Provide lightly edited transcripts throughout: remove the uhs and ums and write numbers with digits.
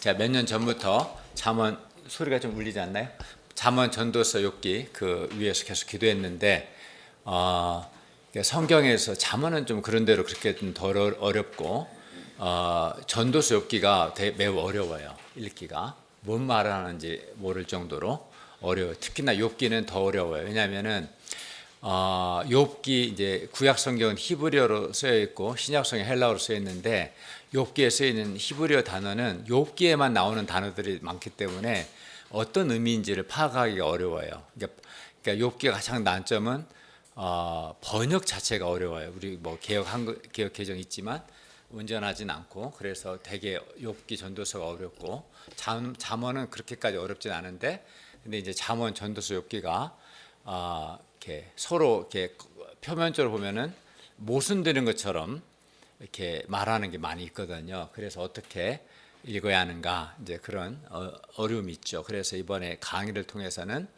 제가 몇 년 전부터 잠언 소리가 좀 울리지 않나요? 잠언 전도서 욥기 그 위에서 계속 기도했는데 성경에서 잠언은 좀 그런 대로 그렇게 좀 덜 어렵고 전도서 욥기가 매우 어려워요. 읽기가 뭔 말하는지 모를 정도로 어려워요. 특히나 욥기는 더 어려워요. 왜냐하면은 욥기 이제 구약 성경은 히브리어로 쓰여 있고 신약 성경 헬라어로 쓰여 있는데 욥기에 쓰여 있는 히브리어 단어는 욥기에만 나오는 단어들이 많기 때문에 어떤 의미인지를 파악하기가 어려워요. 그러니까 욥기의 가장 난점은 번역 자체가 어려워요. 우리 뭐 개역 개정 있지만 온전하진 않고 그래서 되게 욥기 전도서가 어렵고 잠언은 그렇게까지 어렵진 않은데 근데 이제 잠언 전도서 욥기가 이렇게 서로 이렇게 표면적으로 보면은 모순되는 것처럼 이렇게 말하는 게 많이 있거든요. 그래서 어떻게 읽어야 하는가 이제 그런 어려움이 있죠. 그래서 이번에 강의를 통해서는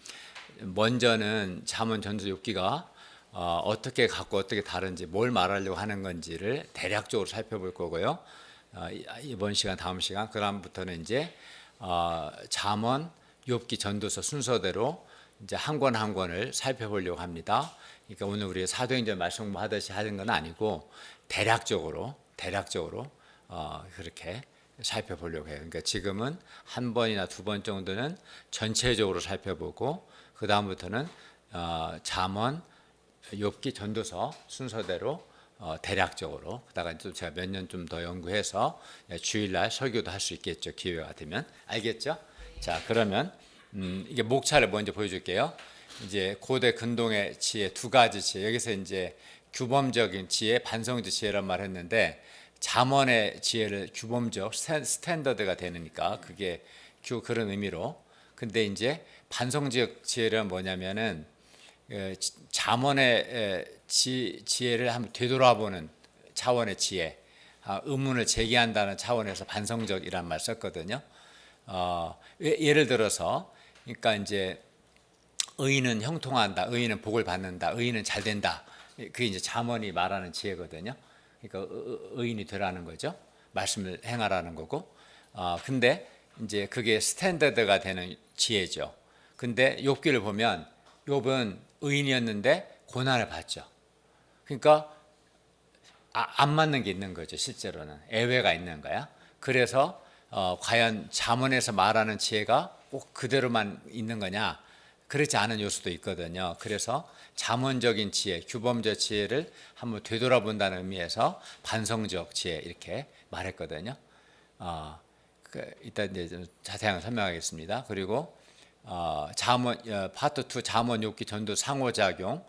먼저는 잠언 전도서 욥기가 어떻게 갖고 어떻게 다른지 뭘 말하려고 하는 건지를 대략적으로 살펴볼 거고요. 이번 시간 다음 시간 그다음부터는 이제 잠언 욥기 전도서 순서대로 이제 한 권 한 권을 살펴보려고 합니다. 그러니까 오늘 우리 사도행전 말씀 공부하듯이 하는 건 아니고 대략적으로 그렇게 살펴보려고 해요. 그러니까 지금은 한 번이나 두 번 정도는 전체적으로 살펴보고 그 다음부터는 잠언 욥기 전도서 순서대로 대략적으로 그다가 또 제가 몇 년 좀 더 연구해서 주일날 설교도 할 수 있겠죠. 기회가 되면 알겠죠? 자 그러면 이게 목차를 먼저 보여줄게요. 이제 고대 근동의 지혜 두 가지 지혜 여기서 이제 규범적인 지혜, 반성적 지혜란 말 했는데 잠언의 지혜를 규범적 스탠더드가 되니까 그게 그런 의미로. 근데 이제 반성적 지혜는 뭐냐면은 잠언의 지혜를 한번 되돌아보는 차원의 지혜, 의문을 제기한다는 차원에서 반성적이란 말 썼거든요. 예를 들어서 그러니까 이제 의인은 형통한다, 의인은 복을 받는다, 의인은 잘 된다. 그게 이제 잠언이 말하는 지혜거든요. 그러니까 의인이 되라는 거죠. 말씀을 행하라는 거고. 근데 이제 그게 스탠더드가 되는 지혜죠. 근데 욥기를 보면 욥은 의인이었는데 고난을 받죠. 그러니까 안 맞는 게 있는 거죠. 실제로는 애외가 있는 거야. 그래서 과연 잠언에서 말하는 지혜가 꼭 그대로만 있는 거냐? 그렇지 않은 요소도 있거든요. 그래서 잠언적인 지혜, 규범적 지혜를 한번 되돌아본다는 의미에서 반성적 지혜 이렇게 말했거든요. 이따 이제 좀 자세하게 설명하겠습니다. 그리고 잠언 파트 2 잠언 욥기 전도 상호작용.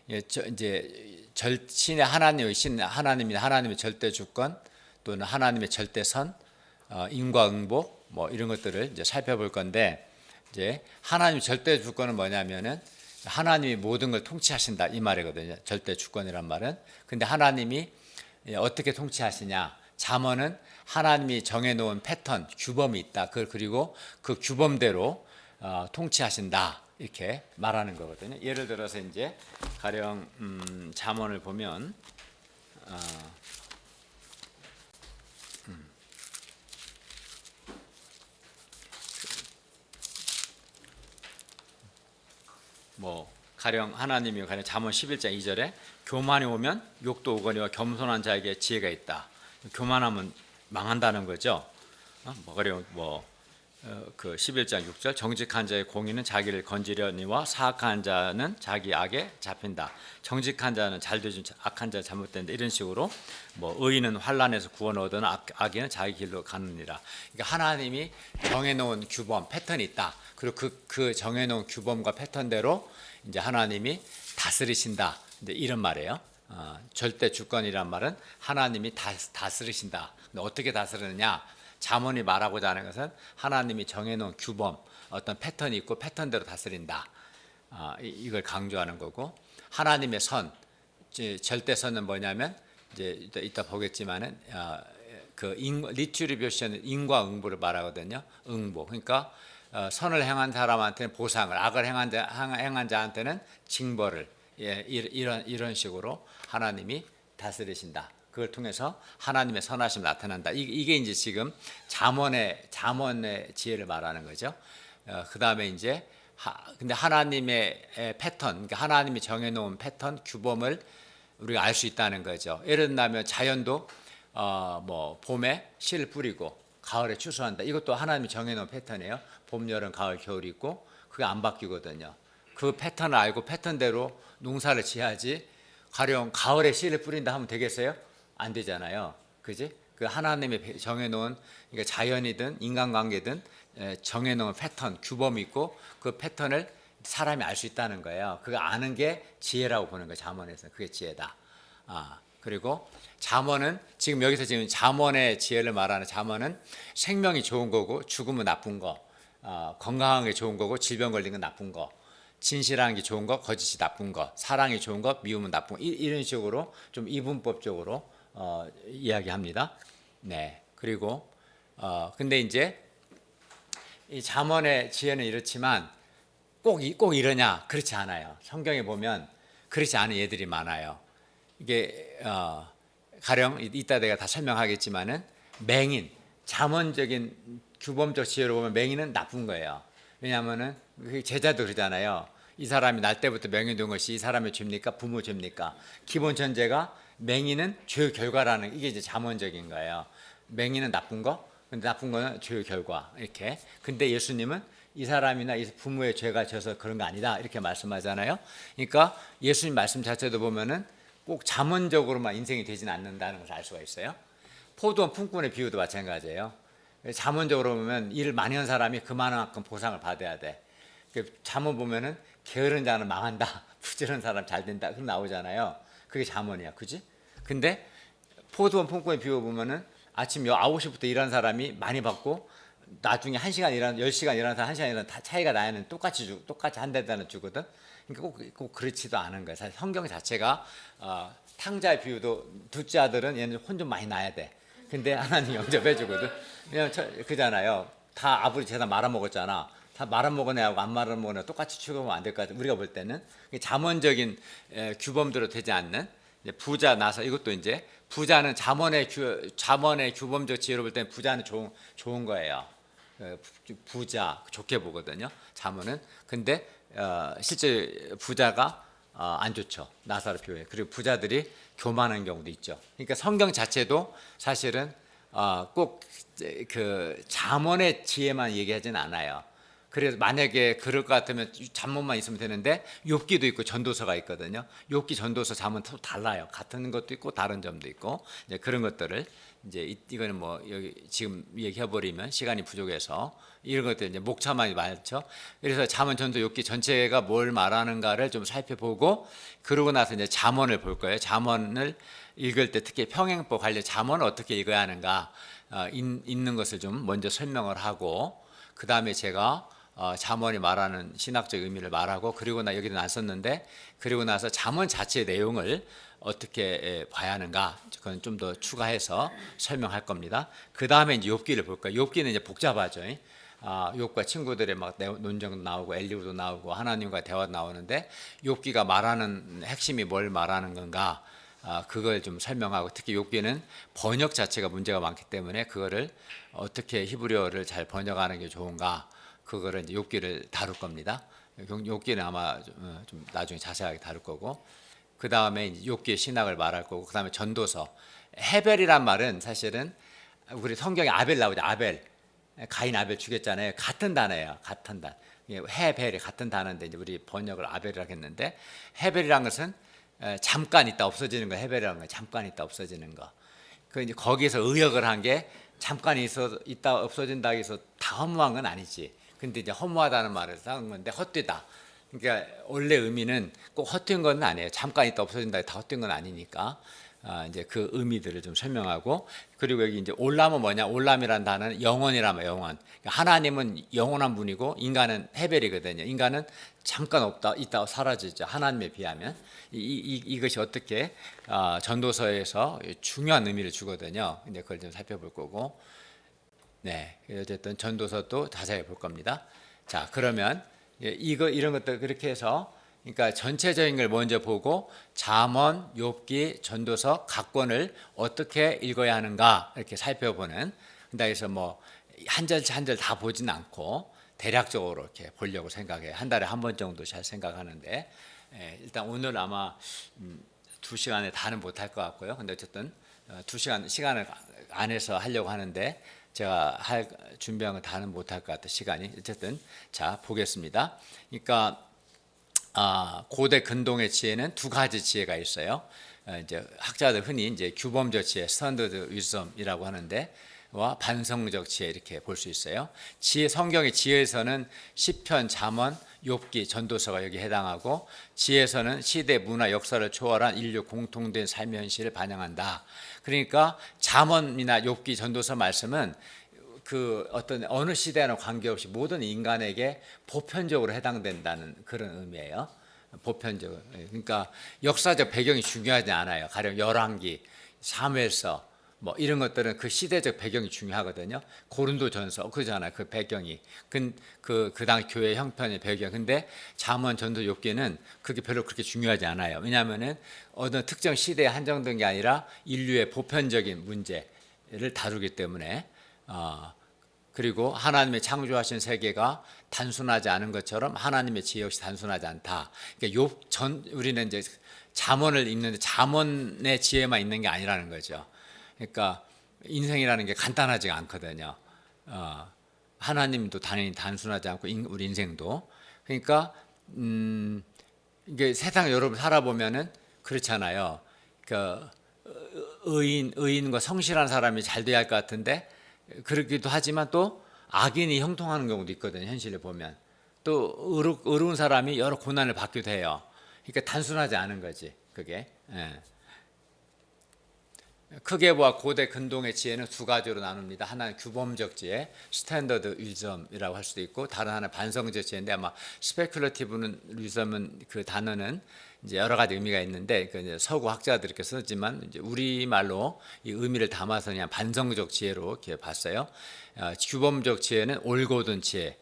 이제 신의 하나님의 절대 주권 또는 하나님의 절대선, 인과응보 뭐 이런 것들을 이제 살펴볼 건데 이제 하나님 절대 주권은 뭐냐면은 하나님이 모든 걸 통치하신다 이 말이거든요. 절대 주권이란 말은. 근데 하나님이 어떻게 통치하시냐? 잠언은 하나님이 정해놓은 패턴, 규범이 있다. 그리고 그 규범대로 통치하신다 이렇게 말하는 거거든요. 예를 들어서 이제 가령 잠언을 보면 뭐 가령 하나님이 가령 잠언 11장 2절에 교만이 오면 욕도 오거니와 겸손한 자에게 지혜가 있다. 교만하면 망한다는 거죠. 가령 그 11장 6절 정직한 자의 공의는 자기를 건지려니와 사악한 자는 자기 악에 잡힌다. 정직한 자는 잘 되준 악한 자는 잘못된다. 이런 식으로 뭐 의인은 환난에서 구원 얻으나 악인은 자기 길로 가느니라. 그러니까 하나님이 정해놓은 규범 패턴이 있다. 그리고 그 정해놓은 규범과 패턴대로 이제 하나님이 다스리신다. 이제 이런 말이에요. 절대 주권이란 말은 하나님이 다스리신다. 근데 어떻게 다스리느냐? 잠언이 말하고자 하는 것은 하나님이 정해놓은 규범, 어떤 패턴이 있고 패턴대로 다스린다. 이걸 강조하는 거고 하나님의 선, 절대선은 뭐냐면 이제 이따 보겠지만은 그 리트리뷰션은 인과응보를 말하거든요. 응보. 그러니까 선을 행한 사람한테는 보상을, 악을 행한 자한테는 징벌을 이런 식으로 하나님이 다스리신다. 그걸 통해서 하나님의 선하심이 나타난다. 이게 이제 지금 잠언의 지혜를 말하는 거죠. 그 다음에 이제 근데 하나님의 패턴, 그러니까 하나님이 정해놓은 패턴, 규범을 우리가 알 수 있다는 거죠. 예를 들면 자연도 뭐 봄에 씨를 뿌리고 가을에 추수한다. 이것도 하나님이 정해놓은 패턴이에요. 봄, 여름, 가을, 겨울이 있고 그게 안 바뀌거든요. 그 패턴을 알고 패턴대로 농사를 지어야지. 가령 가을에 씨를 뿌린다 하면 되겠어요? 안 되잖아요. 그지? 그 하나님이 정해놓은, 그러니까 자연이든 인간관계든 정해놓은 패턴, 규범이 있고 그 패턴을 사람이 알 수 있다는 거예요. 그거 아는 게 지혜라고 보는 거예요. 잠언에서 그게 지혜다. 그리고 잠언은 지금 여기서 지금 잠언의 지혜를 말하는 잠언은 생명이 좋은 거고 죽으면 나쁜 거, 건강한 게 좋은 거고 질병 걸린 건 나쁜 거, 진실한 게 좋은 거, 거짓이 나쁜 거, 사랑이 좋은 거, 미움은 나쁜 거, 이런 식으로 좀 이분법적으로 이야기합니다. 네. 그리고 근데 이제 이 잠언의 지혜는 이렇지만 꼭 이러냐? 그렇지 않아요. 성경에 보면 그렇지 않은 예들이 많아요. 이게 가령 이따 내가 다 설명하겠지만은 맹인, 잠언적인 규범적 지혜로 보면 맹인은 나쁜 거예요. 왜냐하면은 제자도 그러잖아요. 이 사람이 날 때부터 맹인 된 것이 이 사람의 죄입니까? 부모 죄입니까? 기본 전제가 맹인은 죄의 결과라는, 이게 이제 잠언적인 거예요. 맹인은 나쁜 거, 근데 나쁜 거는 죄의 결과, 이렇게. 근데 예수님은 이 사람이나 이 부모의 죄가 져서 그런 거 아니다, 이렇게 말씀하잖아요. 그러니까 예수님 말씀 자체도 보면은 꼭 잠언적으로만 인생이 되지는 않는다는 것을 알 수가 있어요. 포도원 품꾼의 비유도 마찬가지예요. 잠언적으로 보면 일을 많이 한 사람이 그만큼 보상을 받아야 돼. 잠언 보면은 게으른 자는 망한다, 부지런한 사람 잘 된다, 그런 나오잖아요. 그게 잠언이야, 그지? 근데 포도원 품꾼의 비유 보면은 아침 9시부터 일하는 사람이 많이 받고 나중에 1시간 일하는, 10시간 일하는 사람 1시간 일하는 다 차이가 나야는 똑같이 한 대단은 주거든. 그러니까 꼭 그렇지도 않은 거야. 사실 성경 자체가 탕자의 비유도 둘째 아들은 얘는 혼 좀 많이 나야 돼. 근데 하나님 영접해 주거든. 그냥 그잖아요. 다 아버지 재산 말아먹었잖아. 다 말아먹은 애하고 안 말아먹은 애 똑같이 취급하면 안 될 것 같아. 우리가 볼 때는 잠언적인 규범대로 되지 않는 부자 나서, 이것도 이제 부자는 잠언의 규범적 지혜로 볼 때는 부자는 좋은 거예요. 부자 좋게 보거든요. 잠언은. 근데 실제 부자가 안 좋죠. 나사로 표현해. 그리고 부자들이 교만한 경우도 있죠. 그러니까 성경 자체도 사실은 꼭 그 잠언의 지혜만 얘기하진 않아요. 그래서 만약에 그럴 것 같으면 잠언만 있으면 되는데 욥기도 있고 전도서가 있거든요. 욥기, 전도서, 잠언 또 달라요. 같은 것도 있고 다른 점도 있고, 이제 그런 것들을 이제 이거는 뭐 여기 지금 얘기해 버리면 시간이 부족해서 이런 것들 이제 목차만 많죠. 그래서 잠언, 전도, 욥기 전체가 뭘 말하는가를 좀 살펴보고 그러고 나서 이제 잠언을 볼 거예요. 잠언을 읽을 때 특히 평행법 관련 잠언을 어떻게 읽어야 하는가 있는 것을 좀 먼저 설명을 하고, 그 다음에 제가 잠언이 말하는 신학적 의미를 말하고, 그리고 나 여기는 안 썼는데 그리고 나서 잠언 자체의 내용을 어떻게 봐야 하는가, 그건 좀 더 추가해서 설명할 겁니다. 그 다음에 이제 욥기를 볼 거예요. 욥기는 이제 복잡하죠. 욥과 친구들의 막 논쟁도 나오고 엘리후도 나오고 하나님과 대화도 나오는데 욥기가 말하는 핵심이 뭘 말하는 건가, 그걸 좀 설명하고, 특히 욥기는 번역 자체가 문제가 많기 때문에 그거를 어떻게 히브리어를 잘 번역하는 게 좋은가, 그거를 이제 욥기를 다룰 겁니다. 욥기는 아마 좀 나중에 자세하게 다룰 거고, 그 다음에 이제 욥기의 신학을 말할 거고, 그 다음에 전도서. 헤벨이란 말은 사실은 우리 성경에 아벨 나오죠. 아벨, 가인 아벨 죽였잖아요. 같은 단어예요. 같은 단. 헤벨이 같은 단어인데 이제 우리 번역을 아벨이라고 했는데, 헤벨이란 것은 잠깐 있다 없어지는 거. 헤벨이라는 거 잠깐 있다 없어지는 거. 그 이제 거기에서 의역을 한 게 잠깐 있다 없어진다 해서 다 허무한 건 아니지. 근데 이제 허무하다는 말을 쓴 건데 헛되다. 그러니까 원래 의미는 꼭 헛된 건 아니에요. 잠깐 있다 없어진다 다 헛된 건 아니니까. 이제 그 의미들을 좀 설명하고, 그리고 여기 이제 올람은 뭐냐? 올람이란 단어는 영원이라면 영원. 그러니까 하나님은 영원한 분이고 인간은 헤벨이거든요. 인간은 잠깐 있다 사라지죠. 하나님에 비하면. 이것이 어떻게 전도서에서 중요한 의미를 주거든요. 이제 그걸 좀 살펴볼 거고. 네, 어쨌든 전도서도 자세히 볼 겁니다. 자, 그러면 이런 것들 그렇게 해서 그러니까 전체적인 걸 먼저 보고 잠언, 욥기, 전도서 각 권을 어떻게 읽어야 하는가 이렇게 살펴보는. 그래서 뭐 한 절씩 한 절 다 보진 않고 대략적으로 이렇게 보려고 생각해요. 한 달에 한 번 정도 잘 생각하는데 일단 오늘 아마 2시간에 다는 못할 것 같고요. 근데 어쨌든 2시간 시간을 안에서 하려고 하는데 제가 준비한 거 다는 못할 것 같아 시간이. 어쨌든 자 보겠습니다. 그러니까 고대 근동의 지혜는 두 가지 지혜가 있어요. 이제 학자들 흔히 이제 규범적 지혜, 스탠더드 위즈덤이라고 하는데, 와 반성적 지혜 이렇게 볼 수 있어요. 지혜 성경의 지혜에서는 시편, 잠언, 욥기, 전도서가 여기 해당하고, 지혜에서는 시대, 문화, 역사를 초월한 인류 공통된 삶의 현실을 반영한다. 그러니까 잠언이나 욥기, 전도서 말씀은 그 어떤 어느 시대와는 관계없이 모든 인간에게 보편적으로 해당된다는 그런 의미예요. 보편적으로. 그러니까 역사적 배경이 중요하지 않아요. 가령 열왕기, 사무엘서 뭐 이런 것들은 그 시대적 배경이 중요하거든요. 고린도전서 그잖아요. 그 배경이 그 당 교회 형편의 배경. 근데 잠언, 전도, 욥기는 그게 별로 그렇게 중요하지 않아요. 왜냐하면은 어느 특정 시대에 한정된 게 아니라 인류의 보편적인 문제를 다루기 때문에. 그리고 하나님의 창조하신 세계가 단순하지 않은 것처럼 하나님의 지혜 역시 단순하지 않다. 그러니까 우리는 이제 잠언을 읽는데 잠언의 지혜만 있는 게 아니라는 거죠. 그러니까 인생이라는 게 간단하지가 않거든요. 하나님도 당연히 단순하지 않고 우리 인생도. 그러니까 이게 세상 여러분 살아보면은 그렇잖아요. 그러니까 의인과 성실한 사람이 잘 돼야 할 것 같은데. 그러기도 하지만 또 악인이 형통하는 경우도 있거든요. 현실을 보면 또 의로운 사람이 여러 고난을 받기도 해요. 그러니까 단순하지 않은 거지 그게. 크게 보아 고대 근동의 지혜는 두 가지로 나눕니다. 하나는 규범적 지혜, 스탠더드 위즘이라고 할 수도 있고, 다른 하나는 반성적 지혜인데, 아마 스페큘러티브 위즘은 그 단어는 이제 여러 가지 의미가 있는데, 그 서구 학자들이 이렇게 쓰지만 이제 우리 말로 이 의미를 담아서 그냥 반성적 지혜로 이렇게 봤어요. 규범적 지혜는 올곧은 지혜,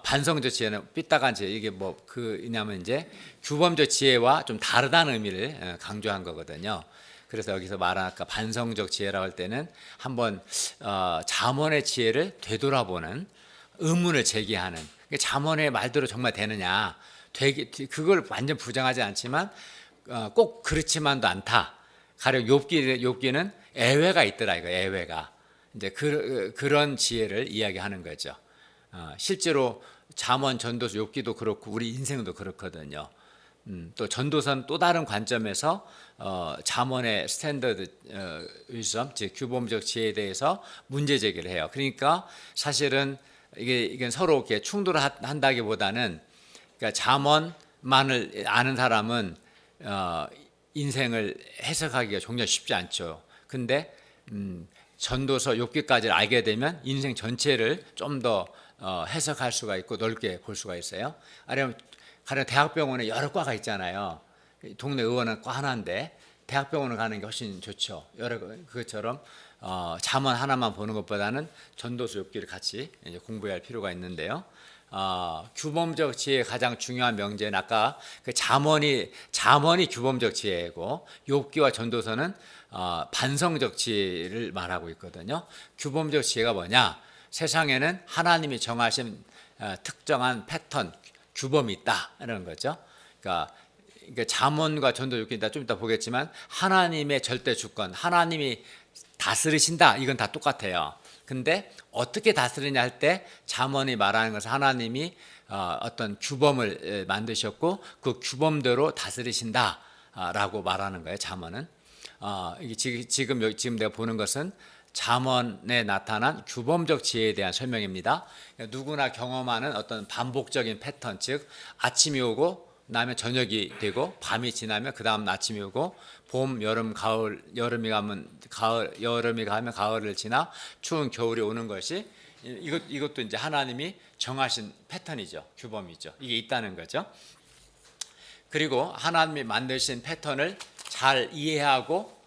반성적 지혜는 삐딱한 지혜. 이게 뭐 그냐면 이제 규범적 지혜와 좀 다르다는 의미를 강조한 거거든요. 그래서 여기서 말한 아까 반성적 지혜라고 할 때는 한번 잠언의 지혜를 되돌아보는, 의문을 제기하는. 잠언의 말대로 정말 되느냐, 그걸 완전 부정하지 않지만 꼭 그렇지만도 않다. 가령 욥기는 애외가 있더라 이거. 애외가 이제 그런 지혜를 이야기하는 거죠. 실제로 잠언, 전도서, 욥기도 그렇고 우리 인생도 그렇거든요. 또 전도서는 또 다른 관점에서 잠언의 스탠더드 위즈덤, 즉 규범적 지혜에 대해서 문제 제기를 해요. 그러니까 사실은 이게 서로 이렇게 충돌한다기보다는, 그러니까 잠언만을 아는 사람은 인생을 해석하기가 정말 쉽지 않죠. 근데 전도서, 욥기까지를 알게 되면 인생 전체를 좀 더 해석할 수가 있고 넓게 볼 수가 있어요. 아니면 가령 대학병원에 여러 과가 있잖아요. 동네 의원은 과 하나인데 대학병원을 가는 게 훨씬 좋죠. 그것처럼 잠언 하나만 보는 것보다는 전도서, 욥기를 같이 이제 공부해야 할 필요가 있는데요. 규범적 지혜의 가장 중요한 명제는 아까 그 잠언이 규범적 지혜고, 욥기와 전도서는 반성적 지혜를 말하고 있거든요. 규범적 지혜가 뭐냐? 세상에는 하나님이 정하신 특정한 패턴, 규범이 있다라는 거죠. 그러니까 잠언과 전도, 욥기 좀 이따 보겠지만 하나님의 절대 주권, 하나님이 다스리신다, 이건 다 똑같아요. 근데 어떻게 다스리냐 할 때 잠언이 말하는 것은 하나님이 어떤 규범을 만드셨고 그 규범대로 다스리신다라고 말하는 거예요. 잠언은 지금 내가 보는 것은 잠언에 나타난 규범적 지혜에 대한 설명입니다. 누구나 경험하는 어떤 반복적인 패턴, 즉 아침이 오고 나면 저녁이 되고, 밤이 지나면 그 다음 아침이 오고, 봄, 여름, 가을, 여름이 가면 가을을 지나 추운 겨울이 오는 것이, 이것도 이제 하나님이 정하신 패턴이죠. 규범이죠. 이게 있다는 거죠. 그리고 하나님이 만드신 패턴을 잘 이해하고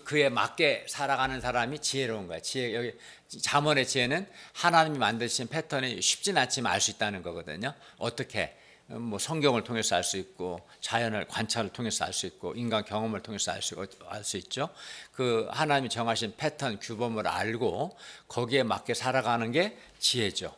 그에 맞게 살아가는 사람이 지혜로운 거야. 여기 잠언의 지혜는 하나님이 만드신 패턴이 쉽진 않지만 알 수 있다는 거거든요. 어떻게 뭐 성경을 통해서 알 수 있고 자연을 관찰을 통해서 알 수 있고 인간 경험을 통해서 알 수 있죠. 그 하나님이 정하신 패턴 규범을 알고 거기에 맞게 살아가는 게 지혜죠.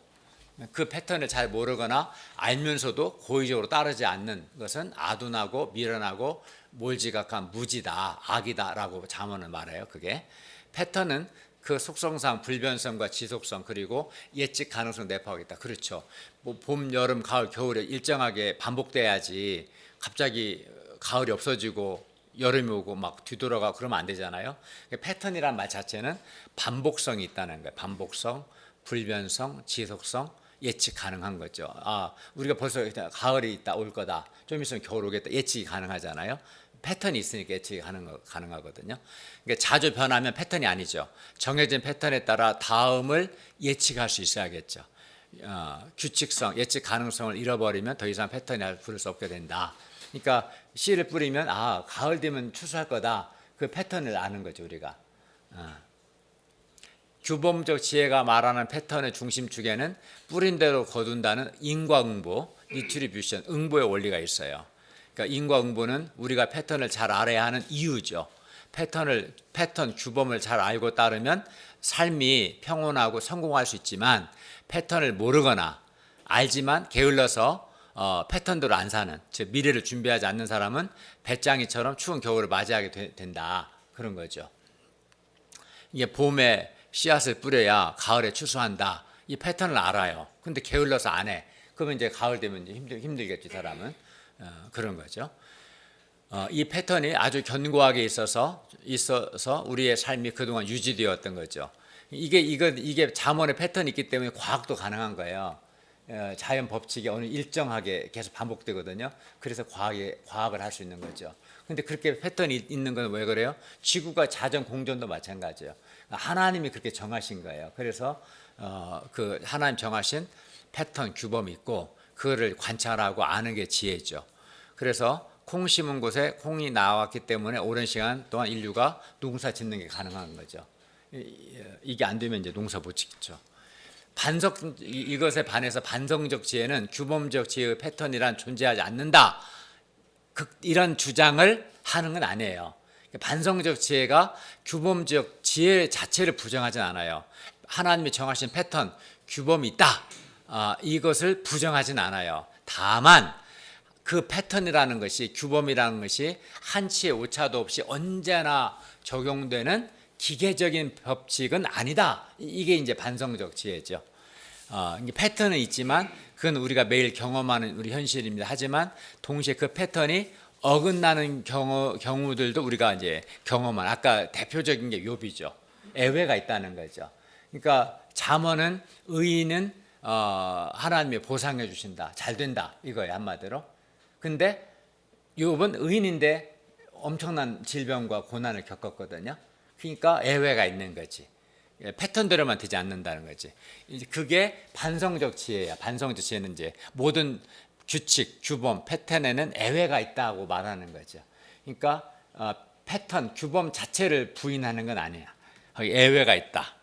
그 패턴을 잘 모르거나 알면서도 고의적으로 따르지 않는 것은 아둔하고 미련하고 몰지각한 무지다, 악이다라고 잠언은 말해요. 그게 패턴은 그 속성상 불변성과 지속성 그리고 예측 가능성 내포하겠다. 그렇죠. 뭐 봄, 여름, 가을, 겨울에 일정하게 반복돼야지 갑자기 가을이 없어지고 여름이 오고 막 뒤돌아가고 그러면 안 되잖아요. 패턴이란 말 자체는 반복성이 있다는 거예요. 반복성, 불변성, 지속성, 예측 가능한 거죠. 아, 우리가 벌써 가을이 있다 올 거다. 좀 있으면 겨울 오겠다. 예측이 가능하잖아요. 패턴이 있으니까 예측이 가능하거든요. 그러니까 자주 변하면 패턴이 아니죠. 정해진 패턴에 따라 다음을 예측할 수 있어야겠죠. 규칙성, 예측 가능성을 잃어버리면 더 이상 패턴이 부를 수 없게 된다. 그러니까 씨를 뿌리면 가을 되면 추수할 거다. 그 패턴을 아는 거죠, 우리가. 규범적 지혜가 말하는 패턴의 중심축에는 뿌린 대로 거둔다는 인과응보, 리트리뷰션, 응보의 원리가 있어요. 그러니까 인과응보는 우리가 패턴을 잘 알아야 하는 이유죠. 패턴 규범을 잘 알고 따르면 삶이 평온하고 성공할 수 있지만 패턴을 모르거나 알지만 게을러서 패턴대로 안 사는, 즉 미래를 준비하지 않는 사람은 배짱이처럼 추운 겨울을 맞이하게 된다. 그런 거죠. 이게 봄에 씨앗을 뿌려야 가을에 추수한다. 이 패턴을 알아요. 근데 게을러서 안 해. 그러면 이제 가을 되면 이제 힘들겠지, 사람은. 그런 거죠. 이 패턴이 아주 견고하게 있어서 우리의 삶이 그동안 유지되었던 거죠. 이게 잠언의 패턴이 있기 때문에 과학도 가능한 거예요. 자연 법칙이 어느 일정하게 계속 반복되거든요. 그래서 과학을 할 수 있는 거죠. 근데 그렇게 패턴이 있는 건 왜 그래요? 지구가 자전 공전도 마찬가지예요. 하나님이 그렇게 정하신 거예요. 그래서 그 하나님 정하신 패턴 규범이 있고 그거를 관찰하고 아는 게 지혜죠. 그래서 콩 심은 곳에 콩이 나왔기 때문에 오랜 시간 동안 인류가 농사 짓는 게 가능한 거죠. 이게 안 되면 이제 농사 못 짓죠. 이것에 반해서 반성적 지혜는 규범적 지혜의 패턴이란 존재하지 않는다. 이런 주장을 하는 건 아니에요. 반성적 지혜가 규범적 지혜 자체를 부정하진 않아요. 하나님이 정하신 패턴, 규범이 있다. 이것을 부정하진 않아요. 다만 그 패턴이라는 것이, 규범이라는 것이 한치의 오차도 없이 언제나 적용되는 기계적인 법칙은 아니다. 이게 이제 반성적 지혜죠. 패턴은 있지만 그건 우리가 매일 경험하는 우리 현실입니다. 하지만 동시에 그 패턴이 어긋나는 경우들도 우리가 이제 경험한, 아까 대표적인 게 욥이죠. 애외가 있다는 거죠. 그러니까 잠언은 의인은 하나님이 보상해 주신다. 잘 된다. 이거예요, 한마디로. 근데 욥은 의인인데 엄청난 질병과 고난을 겪었거든요. 그러니까 애외가 있는 거지. 패턴대로만 되지 않는다는 거지. 그게 반성적 지혜야. 반성적 지혜는 이제 모든 규칙, 규범, 패턴에는 애외가 있다고 말하는 거죠. 그러니까 패턴, 규범 자체를 부인하는 건 아니야. 애외가 있다.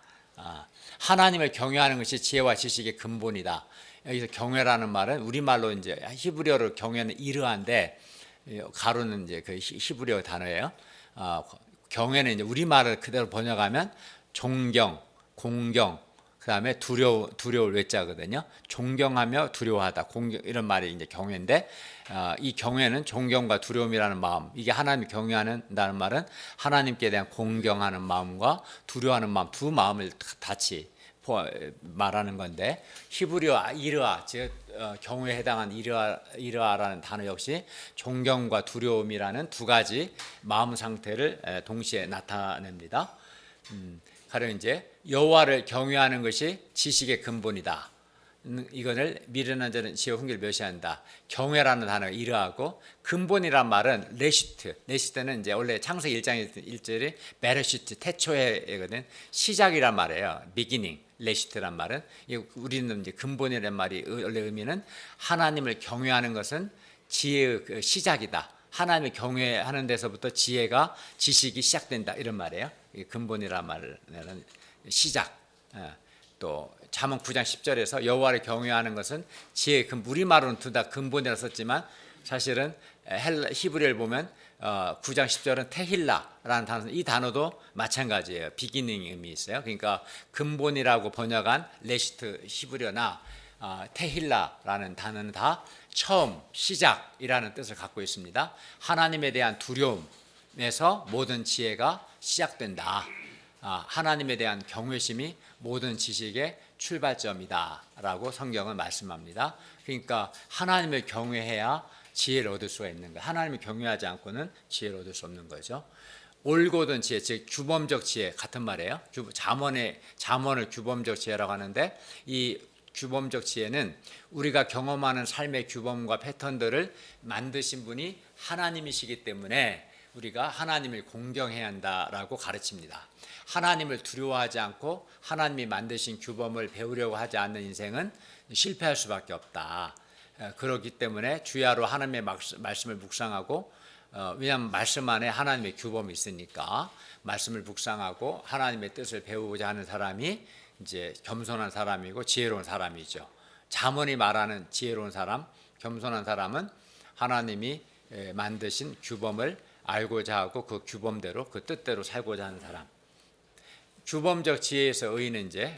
하나님을 경외하는 것이 지혜와 지식의 근본이다. 여기서 경외라는 말은 우리말로 이제 히브리어로 경외는 이르한데 가로는 이제 그 히브리어 단어예요. 경외는 이제 우리말을 그대로 번역하면 존경, 공경, 그 다음에 두려울 외자거든요. 존경하며 두려워하다. 이런 말이 이제 경외인데, 이 경외는 존경과 두려움이라는 마음, 이게 하나님을 경외한다는 말은 하나님께 대한 공경하는 마음과 두려워하는 마음, 두 마음을 같이 말하는 건데, 히브리어 이르아, 즉 경외에 해당한 이르아라는 단어 역시 존경과 두려움이라는 두 가지 마음 상태를 동시에 나타냅니다. 가령 이제 여호와를 경외하는 것이 지식의 근본이다. 이거를 미련한 자는 지혜와 훈계를 멸시한다. 경외라는 단어가 이르하고 근본이란 말은 레시트는 이제 원래 창세기 1장 1절이 베레시트 태초에거든. 시작이란 말이에요. beginning. 레시트란 말은 우리는 이제 근본이라는 말이 원래 의미는 하나님을 경외하는 것은 지혜의 그 시작이다. 하나님을 경외하는 데서부터 지식이 시작된다. 이런 말이에요. 근본이란 말은 시작. 또 잠언 9장 10절에서 여호와를 경외하는 것은 지혜의 근, 우리말로는 둘 다 근본이라 썼지만 사실은 히브리어를 보면 9장 10절은 테힐라라는 단어, 이 단어도 마찬가지예요. 비기닝 의미 있어요. 그러니까 근본이라고 번역한 레시트 히브리어나 테힐라라는 단어는 다 처음, 시작이라는 뜻을 갖고 있습니다. 하나님에 대한 두려움에서 모든 지혜가 시작된다. 하나님에 대한 경외심이 모든 지식의 출발점이다라고 성경은 말씀합니다. 그러니까 하나님을 경외해야 지혜를 얻을 수가 있는 거예요. 하나님을 경외하지 않고는 지혜를 얻을 수 없는 거죠. 올곧은 지혜, 즉 규범적 지혜 같은 말이에요. 잠언을 규범적 지혜라고 하는데 이 규범적 지혜는 우리가 경험하는 삶의 규범과 패턴들을 만드신 분이 하나님이시기 때문에 우리가 하나님을 공경해야 한다라고 가르칩니다. 하나님을 두려워하지 않고 하나님이 만드신 규범을 배우려고 하지 않는 인생은 실패할 수밖에 없다. 그렇기 때문에 주야로 하나님의 말씀을 묵상하고 왜냐하면 말씀 안에 하나님의 규범이 있으니까 말씀을 묵상하고 하나님의 뜻을 배우고자 하는 사람이 이제 겸손한 사람이고 지혜로운 사람이죠. 잠언이 말하는 지혜로운 사람, 겸손한 사람은 하나님이 만드신 규범을 알고자 하고 그 규범대로 그 뜻대로 살고자 하는 사람. 규범적 지혜에서 의인은 이제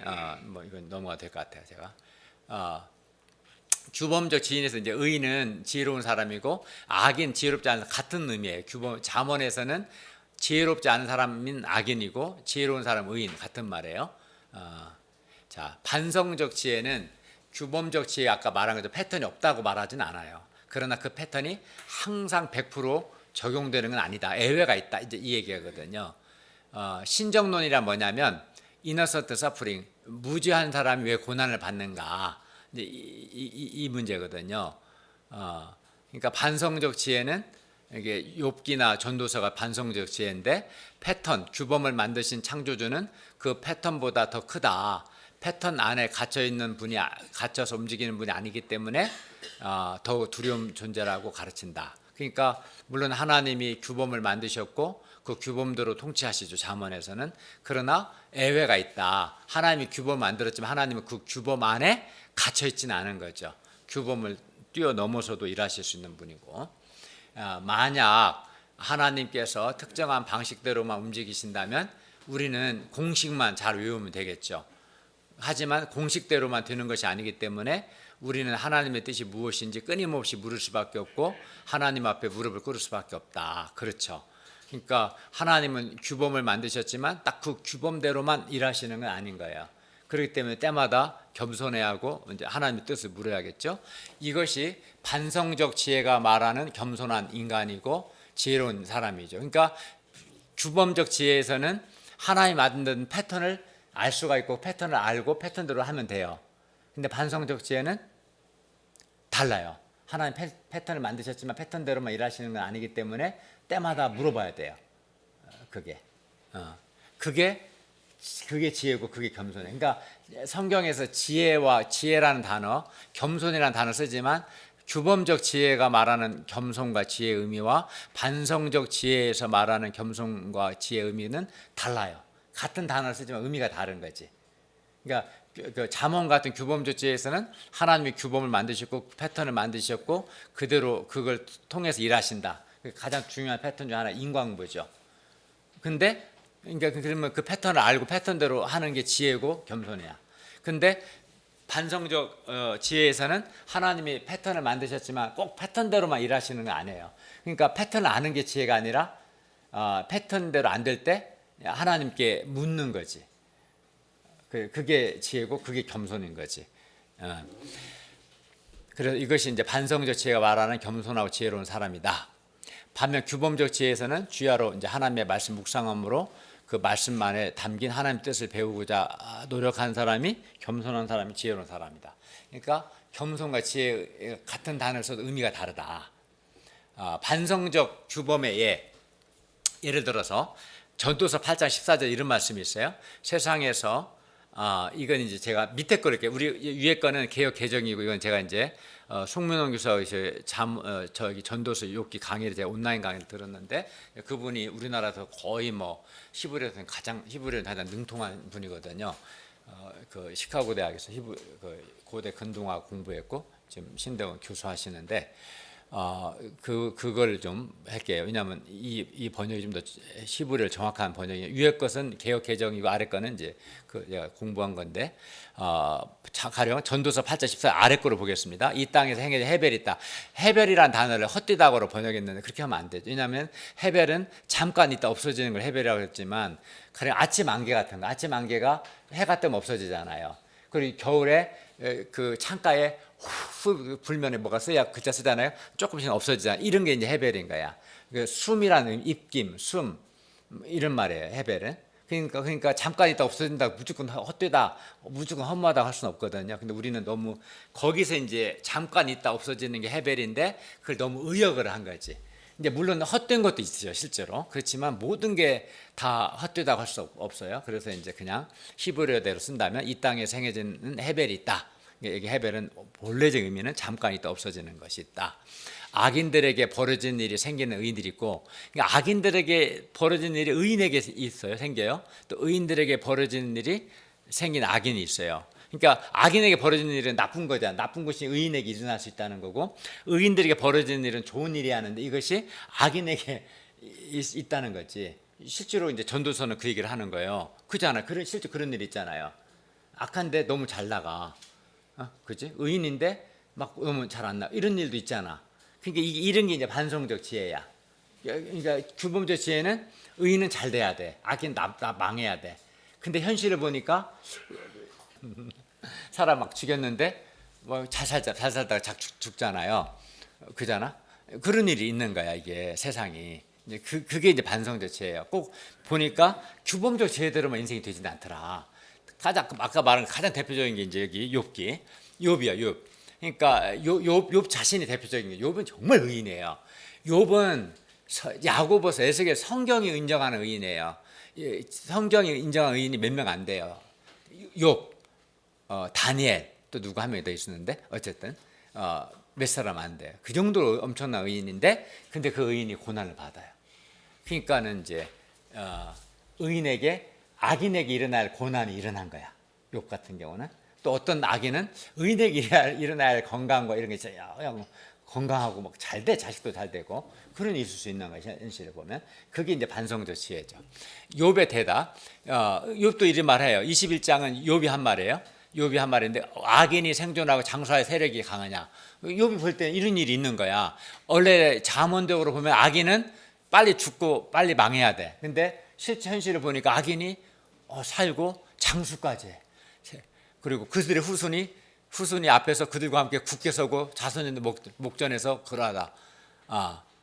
이건 넘어가도 될 것 같아요. 제가 규범적 지혜에서 이제 의인은 지혜로운 사람이고 악인 지혜롭지 않은 같은 의미예요. 잠언에서는 지혜롭지 않은 사람인 악인이고 지혜로운 사람 의인 같은 말이에요. 자, 반성적 지혜는 규범적 지혜 아까 말한 것처럼 패턴이 없다고 말하진 않아요. 그러나 그 패턴이 항상 100% 적용되는 건 아니다. 예외가 있다. 이제 이 얘기거든요. 신정론이란 뭐냐면 innocent suffering, 무죄한 사람이 왜 고난을 받는가? 이제 이 문제거든요. 그러니까 반성적 지혜는 이게 욥기나 전도서가 반성적 지혜인데 패턴, 규범을 만드신 창조주는 그 패턴보다 더 크다. 패턴 안에 갇혀서 움직이는 분이 아니기 때문에 더 두려운 존재라고 가르친다. 그러니까 물론 하나님이 규범을 만드셨고 그 규범대로 통치하시죠. 잠언에서는. 그러나 예외가 있다. 하나님이 규범을 만들었지만 하나님은 그 규범 안에 갇혀 있지는 않은 거죠. 규범을 뛰어넘어서도 일하실 수 있는 분이고 만약 하나님께서 특정한 방식대로만 움직이신다면 우리는 공식만 잘 외우면 되겠죠. 하지만 공식대로만 되는 것이 아니기 때문에 우리는 하나님의 뜻이 무엇인지 끊임없이 물을 수밖에 없고 하나님 앞에 무릎을 꿇을 수밖에 없다. 그렇죠. 그러니까 하나님은 규범을 만드셨지만 딱 그 규범대로만 일하시는 건 아닌 거예요. 그렇기 때문에 때마다 겸손해야 하고 이제 하나님의 뜻을 물어야겠죠. 이것이 반성적 지혜가 말하는 겸손한 인간이고 지혜로운 사람이죠. 그러니까 규범적 지혜에서는 하나님 만든 패턴을 알 수가 있고 패턴을 알고 패턴대로 하면 돼요. 근데 반성적 지혜는 달라요. 하나님 패턴을 만드셨지만 패턴대로만 일하시는 건 아니기 때문에 때마다 물어봐야 돼요. 그게 지혜고 그게 겸손이에요. 그러니까 성경에서 지혜라는 단어, 겸손이라는 단어 쓰지만 규범적 지혜가 말하는 겸손과 지혜의 의미와 반성적 지혜에서 말하는 겸손과 지혜의 의미는 달라요. 같은 단어를 쓰지만 의미가 다른 거지. 그러니까 그 잠언 같은 규범적 지혜에서는 하나님이 규범을 만드셨고 패턴을 만드셨고 그대로 그걸 통해서 일하신다. 가장 중요한 패턴 중 하나 인과응보죠. 근데 그러니까 그러면 그 패턴을 알고 패턴대로 하는 게 지혜고 겸손이야. 근데 반성적 지혜에서는 하나님이 패턴을 만드셨지만 꼭 패턴대로만 일하시는 건 아니에요. 그러니까 패턴을 아는 게 지혜가 아니라 패턴대로 안 될 때 하나님께 묻는 거지. 그게 지혜고 그게 겸손인 거지. 그래서 이것이 이제 반성적 지혜가 말하는 겸손하고 지혜로운 사람이다. 반면 규범적 지혜에서는 주야로 이제 하나님의 말씀 묵상함으로 그 말씀 안에 담긴 하나님의 뜻을 배우고자 노력한 사람이 겸손한 사람이 지혜로운 사람이다. 그러니까 겸손과 지혜 같은 단어를 써도 의미가 다르다. 반성적 규범의 예를 들어서 전도서 8장 14절 이런 말씀이 있어요. 세상에서 이건 이제 제가 밑에 거 이렇게 우리 위에 거는 개역 개정이고 이건 제가 이제 송문홍 교사 저기 전도서 욥기 강의를 제가 온라인 강의를 들었는데 그분이 우리나라에서 거의 뭐 히브리어는 가장 능통한 분이거든요. 그 시카고 대학에서 고대 근동학 공부했고 지금 신대원 교수하시는데 그걸 좀 할게요. 왜냐하면 이 번역이 좀 더 히브리를 정확한 번역이 위에 것은 개역 개정이고 아래 거는 이제 그 제가 공부한 건데 가령 전도서 8장 14 아래 거로 보겠습니다. 이 땅에서 행해진 헤벨이 있다. 헤벨이란 단어를 헛되다고로 번역했는데 그렇게 하면 안 되죠. 왜냐하면 헤벨은 잠깐 있다 없어지는 걸 헤벨이라고 했지만 가령 아침 안개 같은 거, 아침 안개가 해가 뜨면 없어지잖아요. 그리고 겨울에 그 창가에 후 불면에 뭐가 써야 글자 쓰잖아요. 조금씩 없어지잖아요. 이런 게 이제 헤벨인 거야. 그 숨이라는 입김, 숨 이런 말이에요. 헤벨은. 그러니까 잠깐 있다 없어진다 무조건 헛되다 무조건 허무하다 할 수는 없거든요. 근데 우리는 너무 거기서 이제 잠깐 있다 없어지는 게 헤벨인데 그걸 너무 의역을 한 거지. 이제 물론 헛된 것도 있어요 실제로. 그렇지만 모든 게 다 헛되다고 할 수 없어요. 그래서 이제 그냥 히브리어대로 쓴다면 이 땅에서 행해지는 헤벨이 있다. 여기 헤벨은 본래적 의미는 잠깐 있다 없어지는 것이 있다. 악인들에게 벌어진 일이 생기는 의인들이 있고, 그러니까 악인들에게 벌어진 일이 의인에게 있어요. 생겨요. 또 의인들에게 벌어지는 일이 생긴 악인이 있어요. 그러니까 악인에게 벌어지는 일은 나쁜 거잖아. 나쁜 것이 의인에게 일어날 수 있다는 거고, 의인들에게 벌어지는 일은 좋은 일이 하는데 이것이 악인에게 있다는 거지. 실제로 이제 전도서는 그 얘기를 하는 거예요. 그잖아. 실제 그런 일 있잖아요. 악한데 너무 잘 나가. 그지? 의인인데 막 너무 잘 안 나. 이런 일도 있잖아. 그러니까 이런 게 이제 반성적 지혜야. 그러니까 규범적 지혜는 의인은 잘 돼야 돼. 악인 나 망해야 돼. 근데 현실을 보니까 사람 막 죽였는데 뭐 잘 살다가 죽잖아요. 그잖아. 그런 일이 있는 거야 이게 세상이. 이제 그게 이제 반성적 지혜예요. 꼭 보니까 규범적 지혜대로만 인생이 되지는 않더라. 가장 아까 말한 가장 대표적인 게 이제 여기 욥이야 욥. 그러니까 욥 자신이 대표적인 게 욥은 정말 의인이에요. 욥은 야고보서 에스겔 성경이 인정하는 의인이에요. 성경이 인정한 의인이 몇 명 안 돼요. 욥, 다니엘 또 누구 한 명이 더 있었는데 어쨌든 몇 사람 안 돼요. 그 정도로 엄청난 의인인데 근데 그 의인이 고난을 받아요. 그러니까는 이제 의인에게 악인에게 일어날 고난이 일어난 거야. 욥 같은 경우는 또 어떤 악인은 의인에게 일어날 건강과 이런 게 있어요. 그냥 건강하고 막 잘 돼, 자식도 잘 되고 그런 일이 있을 수 있는 거야. 현실을 보면 그게 이제 반성적 지혜죠. 욥의 대답. 욥도 이런 말해요. 21장은 욥이 한 말이에요. 욥이 한 말인데 악인이 생존하고 장수할 세력이 강하냐. 욥이 볼 때 이런 일이 있는 거야. 원래 잠언적으로 보면 악인은 빨리 죽고 빨리 망해야 돼. 근데 실제 현실을 보니까 악인이 살고 장수까지 해. 그리고 그들의 후손이 앞에서 그들과 함께 굳게 서고 자손의 목전에서 그러하다.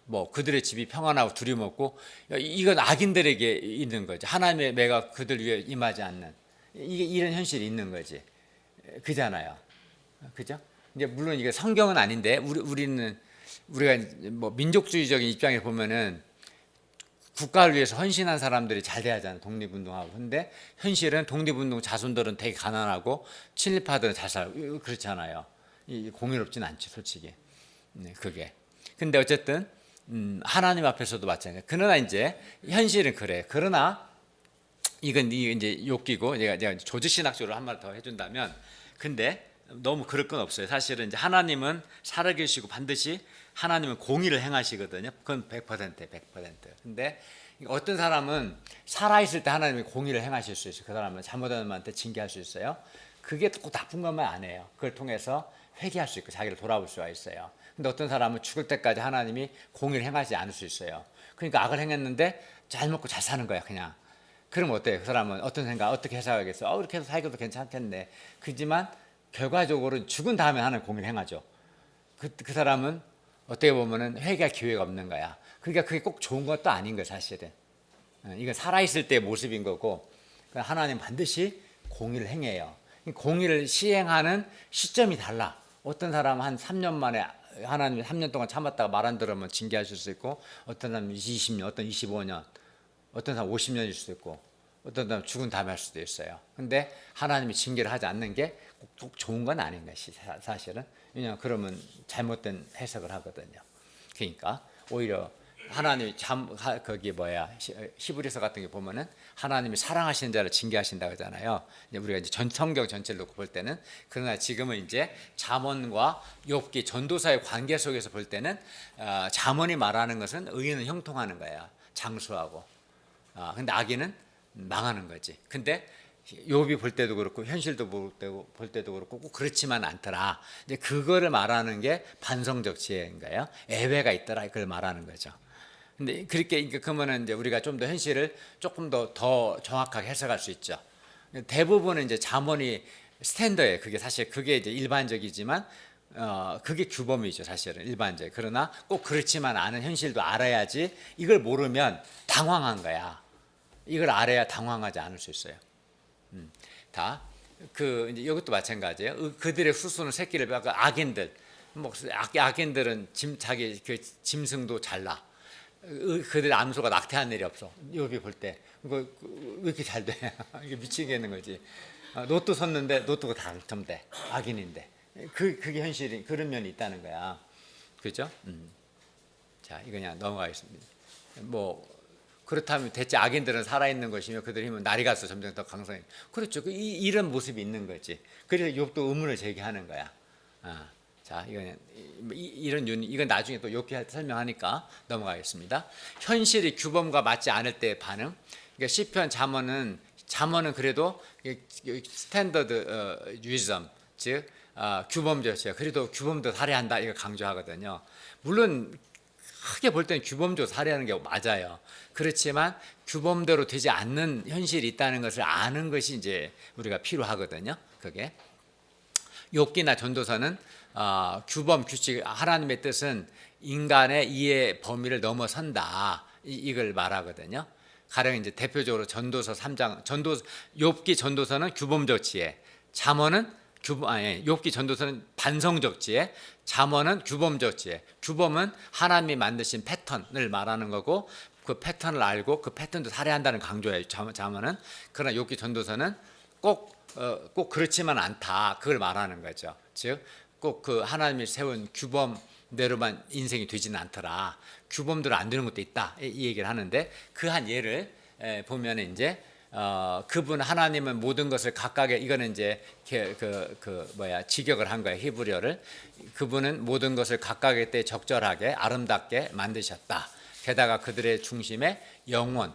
뭐 그들의 집이 평안하고 두려움 없고 이건 악인들에게 있는 거지. 하나님의 매가 그들 위해 임하지 않는 이런 현실이 있는 거지. 그잖아요. 그죠? 이제 물론 이게 성경은 아닌데 우리가 뭐 민족주의적인 입장에 보면은 국가를 위해서 헌신한 사람들이 잘 돼야 하잖아요. 독립운동하고. 근데 현실은 독립운동 자손들은 되게 가난하고 친일파들은 잘 살고 그렇잖아요. 공유롭진 않죠, 솔직히. 그게. 근데 어쨌든 하나님 앞에서도 마찬가지예요. 그러나 이제 현실은 그래. 그러나 이건 이제 욕기고 제가 조직신학적으로 한 말 더 해준다면, 근데 너무 그럴 건 없어요. 사실은 이제 하나님은 살아계시고 반드시 하나님은 공의를 행하시거든요. 그건 100%. 근데 어떤 사람은 살아있을 때 하나님이 공의를 행하실 수 있어요. 그 사람은 잘못하는 사람한테 징계할 수 있어요. 그게 꼭 나쁜 것만 안 해요. 그걸 통해서 회개할 수 있고 자기를 돌아볼 수가 있어요. 근데 어떤 사람은 죽을 때까지 하나님이 공의를 행하지 않을 수 있어요. 그러니까 악을 행했는데 잘 먹고 잘 사는 거야 그냥. 그럼 어때요? 그 사람은 어떤 생각, 어떻게 해석하겠어? 이렇게 해서 살기도 괜찮겠네. 그지만 결과적으로 죽은 다음에 하나님 공의를 행하죠. 그 사람은 어떻게 보면은 회개할 기회가 없는 거야. 그러니까 그게 꼭 좋은 것도 아닌 거야 사실은. 이건 살아있을 때의 모습인 거고 하나님 반드시 공의를 행해요. 공의를 시행하는 시점이 달라. 어떤 사람은 한 3년 만에 하나님이 3년 동안 참았다가 말 안 들으면 징계하실 수 있고, 어떤 사람은 20년, 어떤 25년, 어떤 사람은 50년일 수도 있고, 어떤 사람은 죽은 다음에 할 수도 있어요. 근데 하나님이 징계를 하지 않는 게 꼭 좋은 건 아닌 것이 사실은. 왜냐하면 그러면 잘못된 해석을 하거든요. 그러니까 오히려 하나님이 거기 히브리서 같은 게 보면은 하나님이 사랑하시는 자를 징계하신다 그러잖아요. 우리가 이제 성경 전체를 놓고 볼 때는, 그러나 지금은 이제 잠언과 욥기 전도사의 관계 속에서 볼 때는 잠언이 말하는 것은 의인은 형통하는 거야, 장수하고. 근데 악인은 망하는 거지. 근데 욥이 볼 때도 그렇고 현실도 볼 때도 그렇고 꼭 그렇지만 않더라. 이제 그거를 말하는 게 반성적 지혜인 거예요. 애외가 있더라, 그걸 말하는 거죠. 근데 그렇게 그러면은 이제 우리가 좀 더 현실을 조금 더 정확하게 해석할 수 있죠. 대부분은 이제 잠언이 스탠더예요. 그게 사실 그게 이제 일반적이지만 그게 규범이죠, 사실은 일반적. 그러나 꼭 그렇지만 않은 현실도 알아야지. 이걸 모르면 당황한 거야. 이걸 알아야 당황하지 않을 수 있어요. 다 이제 이것도 마찬가지예요. 그들의 수수는 새끼를 빼고 악인들, 악인들은 자기 그 짐승도 잘라. 그들 암소가 낙태한 일이 없어. 욥이 볼 때 왜 이렇게 잘 돼? 이게 미치겠는 거지. 로또 섰는데 로또가 당첨돼. 악인인데. 그게 현실이, 그런 면이 있다는 거야. 그죠? 자, 이거 그냥 넘어가겠습니다. 그렇다면 대체 악인들은 살아있는 것이며 그들의 힘은 날이 갈수록 점점 더 강성해. 그렇죠. 이런 모습이 있는 거지. 그래서 욥도 의문을 제기하는 거야. 자, 이건 나중에 또 욥기 설명하니까 넘어가겠습니다. 현실이 규범과 맞지 않을 때의 반응. 그러니까 시편, 잠언은 그래도 스탠더드 위즈덤, 즉 규범적이에요. 그래도 규범도 살해한다, 이거 강조하거든요. 물론 크게 볼 때는 규범적으로 살해하는 게 맞아요. 그렇지만 규범대로 되지 않는 현실이 있다는 것을 아는 것이 이제 우리가 필요하거든요. 그게 욥기나 전도서는 규범, 규칙, 하나님의 뜻은 인간의 이해 범위를 넘어선다, 이걸 말하거든요. 가령 이제 대표적으로 전도서 3장, 욥기 전도서는 규범적 지혜, 욥기 전도서는 반성적 지혜, 잠언은 규범적 지혜. 규범은 하나님이 만드신 패턴을 말하는 거고, 그 패턴을 알고 그 패턴도 살해한다는 강조예요, 잠언은. 그러나 욥기 전도서는 꼭 그렇지만 않다, 그걸 말하는 거죠. 즉 꼭 그 하나님이 세운 규범대로만 인생이 되지는 않더라. 규범대로 안 되는 것도 있다, 이 얘기를 하는데, 그 한 예를 보면 이제 그분 하나님은 모든 것을 각각의, 이거는 이제 직역을 한 거예요, 히브리어를. 그분은 모든 것을 각각의 때 적절하게 아름답게 만드셨다. 게다가 그들의 중심에 영원을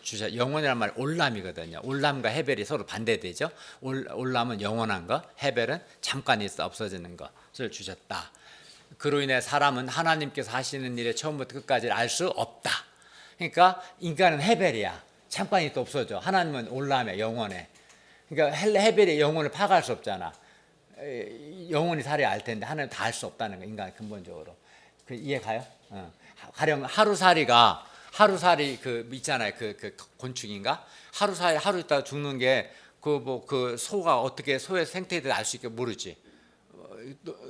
주셔. 영원이란 말 올람이거든요. 올람과 헤벨이 서로 반대되죠. 올람은 영원한 거, 헤벨은 잠깐 있어 없어지는 것을 주셨다. 그로 인해 사람은 하나님께서 하시는 일의 처음부터 끝까지를 알 수 없다. 그러니까 인간은 헤벨이야. 잠깐 있다 없어져. 하나님은 올람에, 영원해. 그러니까 헤벨의 영혼을 파악할 수 없잖아. 영혼이 살아야 알 텐데 하나님 다 알 수 없다는 거, 인간 근본적으로. 이해 가요? 가령 하루살이 있잖아요. 그 곤충인가? 하루 있다가 죽는 게 소가 어떻게 소의 생태에 알 수 있게 모르지.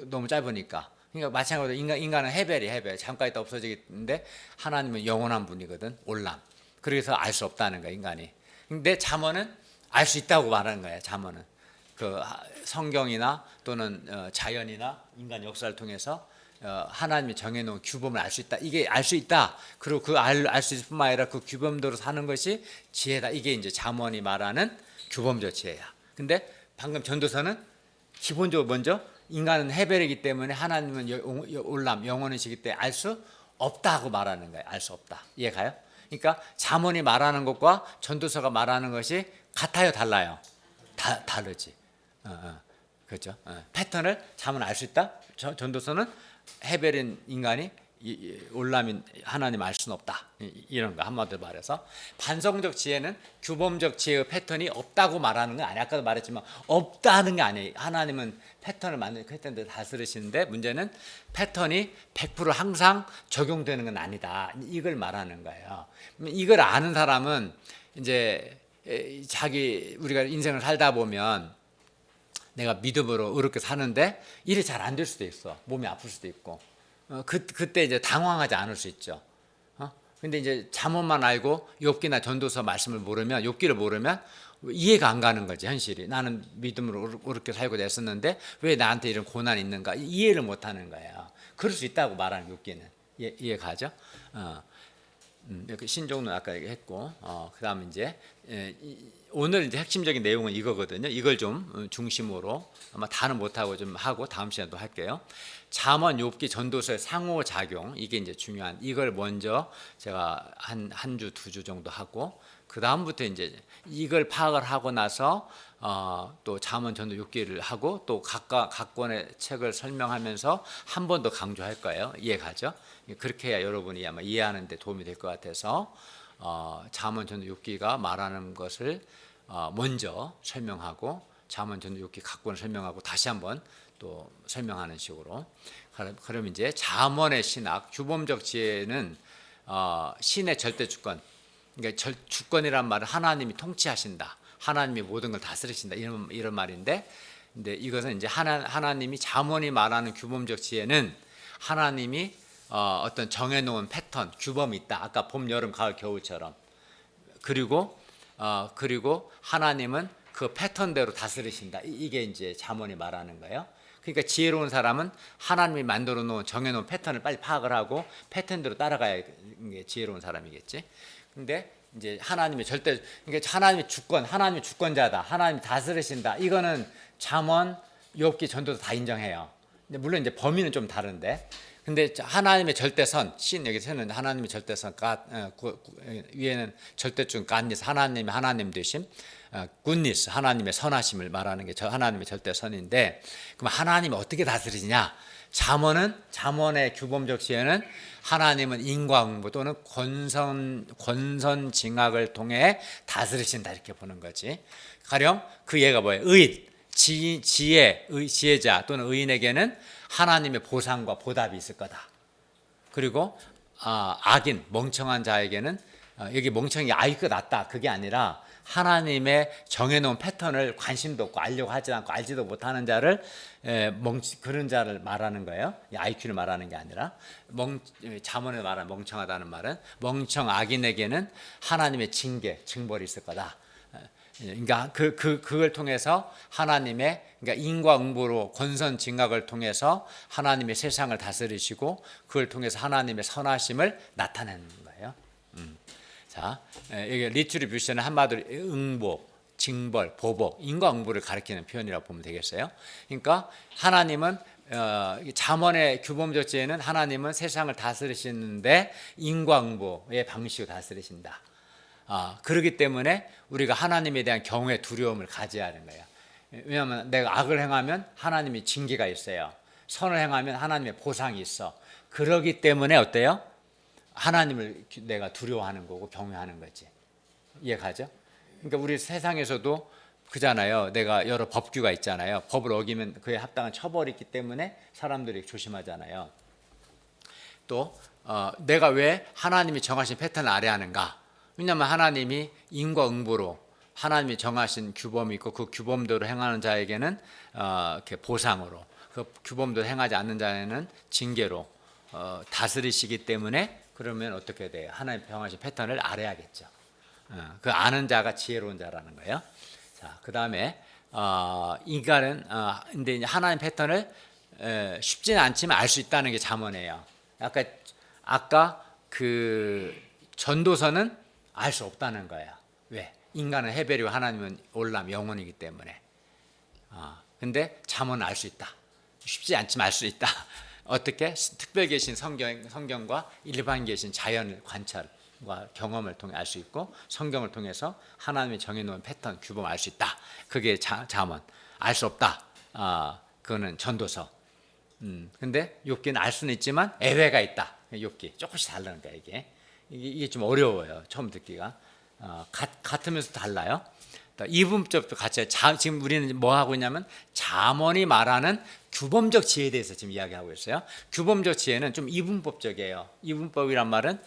너무 짧으니까. 그러니까 마찬가지로 인간은 헤벨. 잠깐 있다 없어지겠는데 하나님은 영원한 분이거든. 올람. 그래서 알 수 없다는 거야, 인간이. 근데 잠언은 알 수 있다고 말하는 거야. 잠언은 성경이나 또는 자연이나 인간 역사를 통해서 하나님이 정해놓은 규범을 알 수 있다. 이게 알 수 있다. 그리고 알 수 있을 뿐만 아니라 그 규범대로 사는 것이 지혜다. 이게 이제 잠언이 말하는 규범적 지혜야. 근데 방금 전도서는 기본적으로 먼저 인간은 헤벨이기 때문에 하나님은 올람, 영원이시기 때문에 알 수 없다고 말하는 거예요. 알 수 없다. 이해가요? 그러니까 잠언이 말하는 것과 전도서가 말하는 것이 같아요, 달라요? 다르지. 그렇죠. 패턴을 잠언은 알 수 있다. 전도서는 헤벨인 인간이 올람인 하나님 알 수는 없다. 이런 거 한마디로 말해서, 반성적 지혜는 규범적 지혜의 패턴이 없다고 말하는 건 아니에요. 아까도 말했지만 없다는 게 아니에요. 하나님은 패턴을 만드는 패턴들 다스리시는데 문제는 패턴이 100% 항상 적용되는 건 아니다. 이걸 말하는 거예요. 이걸 아는 사람은 이제 우리가 인생을 살다 보면 내가 믿음으로 의롭게 사는데 일이 잘 안 될 수도 있어. 몸이 아플 수도 있고. 그때 이제 당황하지 않을 수 있죠. 근데 이제 잠언만 알고 욥기나 전도서 말씀을 모르면, 욥기를 모르면 이해가 안 가는 거지, 현실이. 나는 믿음으로 의롭게 살고 됐었는데 왜 나한테 이런 고난이 있는가, 이해를 못 하는 거예요. 그럴 수 있다고 말하는 욥기는. 이해가죠? 이렇게 신종론 아까 얘기했고, 그다음 이제 오늘 이제 핵심적인 내용은 이거거든요. 이걸 좀 중심으로 아마 다는 못하고 좀 하고 다음 시간에 또 할게요. 잠언, 욥기, 전도서의 상호작용, 이게 이제 중요한, 이걸 먼저 제가 한 주, 두 주 정도 하고, 그 다음부터 이제 이걸 파악을 하고 나서 또 잠언, 전도, 욥기를 하고 또 각 권의 책을 설명하면서 한 번 더 강조할 거예요. 이해가죠? 그렇게 해야 여러분이 아마 이해하는 데 도움이 될 것 같아서 잠언, 전도, 욥기가 말하는 것을 먼저 설명하고 잠언, 전도, 욥기 각 권을 설명하고 다시 한번 또 설명하는 식으로. 그럼 이제 잠언의 신학, 규범적 지혜는 신의 절대 주권, 그러니까 주권이란 말은 하나님이 통치하신다, 하나님이 모든 걸 다스리신다, 이런 말인데, 근데 이것은 이제 하나님이 잠언이 말하는 규범적 지혜는 하나님이 어떤 정해놓은 패턴, 규범이 있다. 아까 봄, 여름, 가을, 겨울처럼. 그리고 하나님은 그 패턴대로 다스리신다. 이게 이제 잠언이 말하는 거예요. 그러니까 지혜로운 사람은 하나님이 만들어 놓은 정해놓은 패턴을 빨리 파악을 하고 패턴대로 따라가야 게 지혜로운 사람이겠지. 근데 이제 하나님의 절대, 그러니까 하나님의 주권, 하나님이 주권자다, 하나님이 다스리신다. 이거는 잠언, 욥기, 전도도 다 인정해요. 근데 물론 이제 범위는 좀 다른데. 근데 하나님의 절대선, 신 여기서는 하나님의 절대선, 위에는 절대중 갓니스, 하나님 되심, 굿니스, 하나님의 선하심을 말하는 게 하나님의 절대선인데, 그럼 하나님이 어떻게 다스리냐? 잠언의 규범적 지혜는 하나님은 인과응보 또는 권선징악을 통해 다스리신다, 이렇게 보는 거지. 가령 그 예가 뭐예요? 지혜자 또는 의인에게는 하나님의 보상과 보답이 있을 거다. 그리고 악인, 멍청한 자에게는 여기 멍청이 IQ가 낮다, 그게 아니라 하나님의 정해놓은 패턴을 관심도 없고 알려고 하지 않고 알지도 못하는 자를, 그런 자를 말하는 거예요. IQ를 말하는 게 아니라. 잠언에 말하는 멍청하다는 말은 멍청 악인에게는 하나님의 징벌이 있을 거다. 그러니까 그걸 통해서 하나님의, 그러니까 인과응보로 권선징악을 통해서 하나님의 세상을 다스리시고 그걸 통해서 하나님의 선하심을 나타내는 거예요. 자, 여기 리트리뷰션은 한마디로 응보, 징벌, 보복, 인과응보를 가리키는 표현이라고 보면 되겠어요. 그러니까 하나님은 잠언의 규범적 지혜는 하나님은 세상을 다스리시는데 인과응보의 방식으로 다스리신다. 그렇기 때문에 우리가 하나님에 대한 경외, 두려움을 가져야 하는 거예요. 왜냐하면 내가 악을 행하면 하나님이 징계가 있어요. 선을 행하면 하나님의 보상이 있어. 그러기 때문에 어때요? 하나님을 내가 두려워하는 거고 경외하는 거지. 이해가죠? 그러니까 우리 세상에서도 그잖아요. 내가 여러 법규가 있잖아요. 법을 어기면 그에 합당한 처벌이 있기 때문에 사람들이 조심하잖아요. 또 내가 왜 하나님이 정하신 패턴을 아래하는가? 왜냐하면 하나님이 인과응보로 하나님이 정하신 규범이 있고 그 규범대로 행하는 자에게는 이렇게 보상으로, 그 규범대로 행하지 않는 자에는 징계로 다스리시기 때문에, 그러면 어떻게 돼요? 하나님 정하신 패턴을 아래하겠죠. 그 아는 자가 지혜로운 자라는 거예요. 자, 그 다음에 인간은 근데 이제 하나님 패턴을 쉽지는 않지만 알 수 있다는 게 잠언이에요. 아까 그 전도서는 알 수 없다는 거예요. 왜? 인간은 해별이고 하나님은 올람 영혼이기 때문에. 근데 잠언은 알 수 있다. 쉽지 않지만 알 수 있다. 어떻게? 특별 계신 성경과 일반 계신 자연 관찰과 경험을 통해 알 수 있고, 성경을 통해서 하나님이 정해놓은 패턴, 규범을 알 수 있다. 그게 잠언. 알 수 없다. 그거는 전도서. 근데 욥기는 알 수는 있지만 예외가 있다. 욥기 조금씩 다르는 거야. 이게 좀 어려워요. 처음 듣기가. 같으면서 달라요. 이분법도 같이. 지금 우리는 뭐 하고 있냐면 잠언이 말하는 규범적 지혜에 대해서 지금 이야기하고 있어요. 규범적 지혜는 좀 이분법적이에요. 이분법이란 말은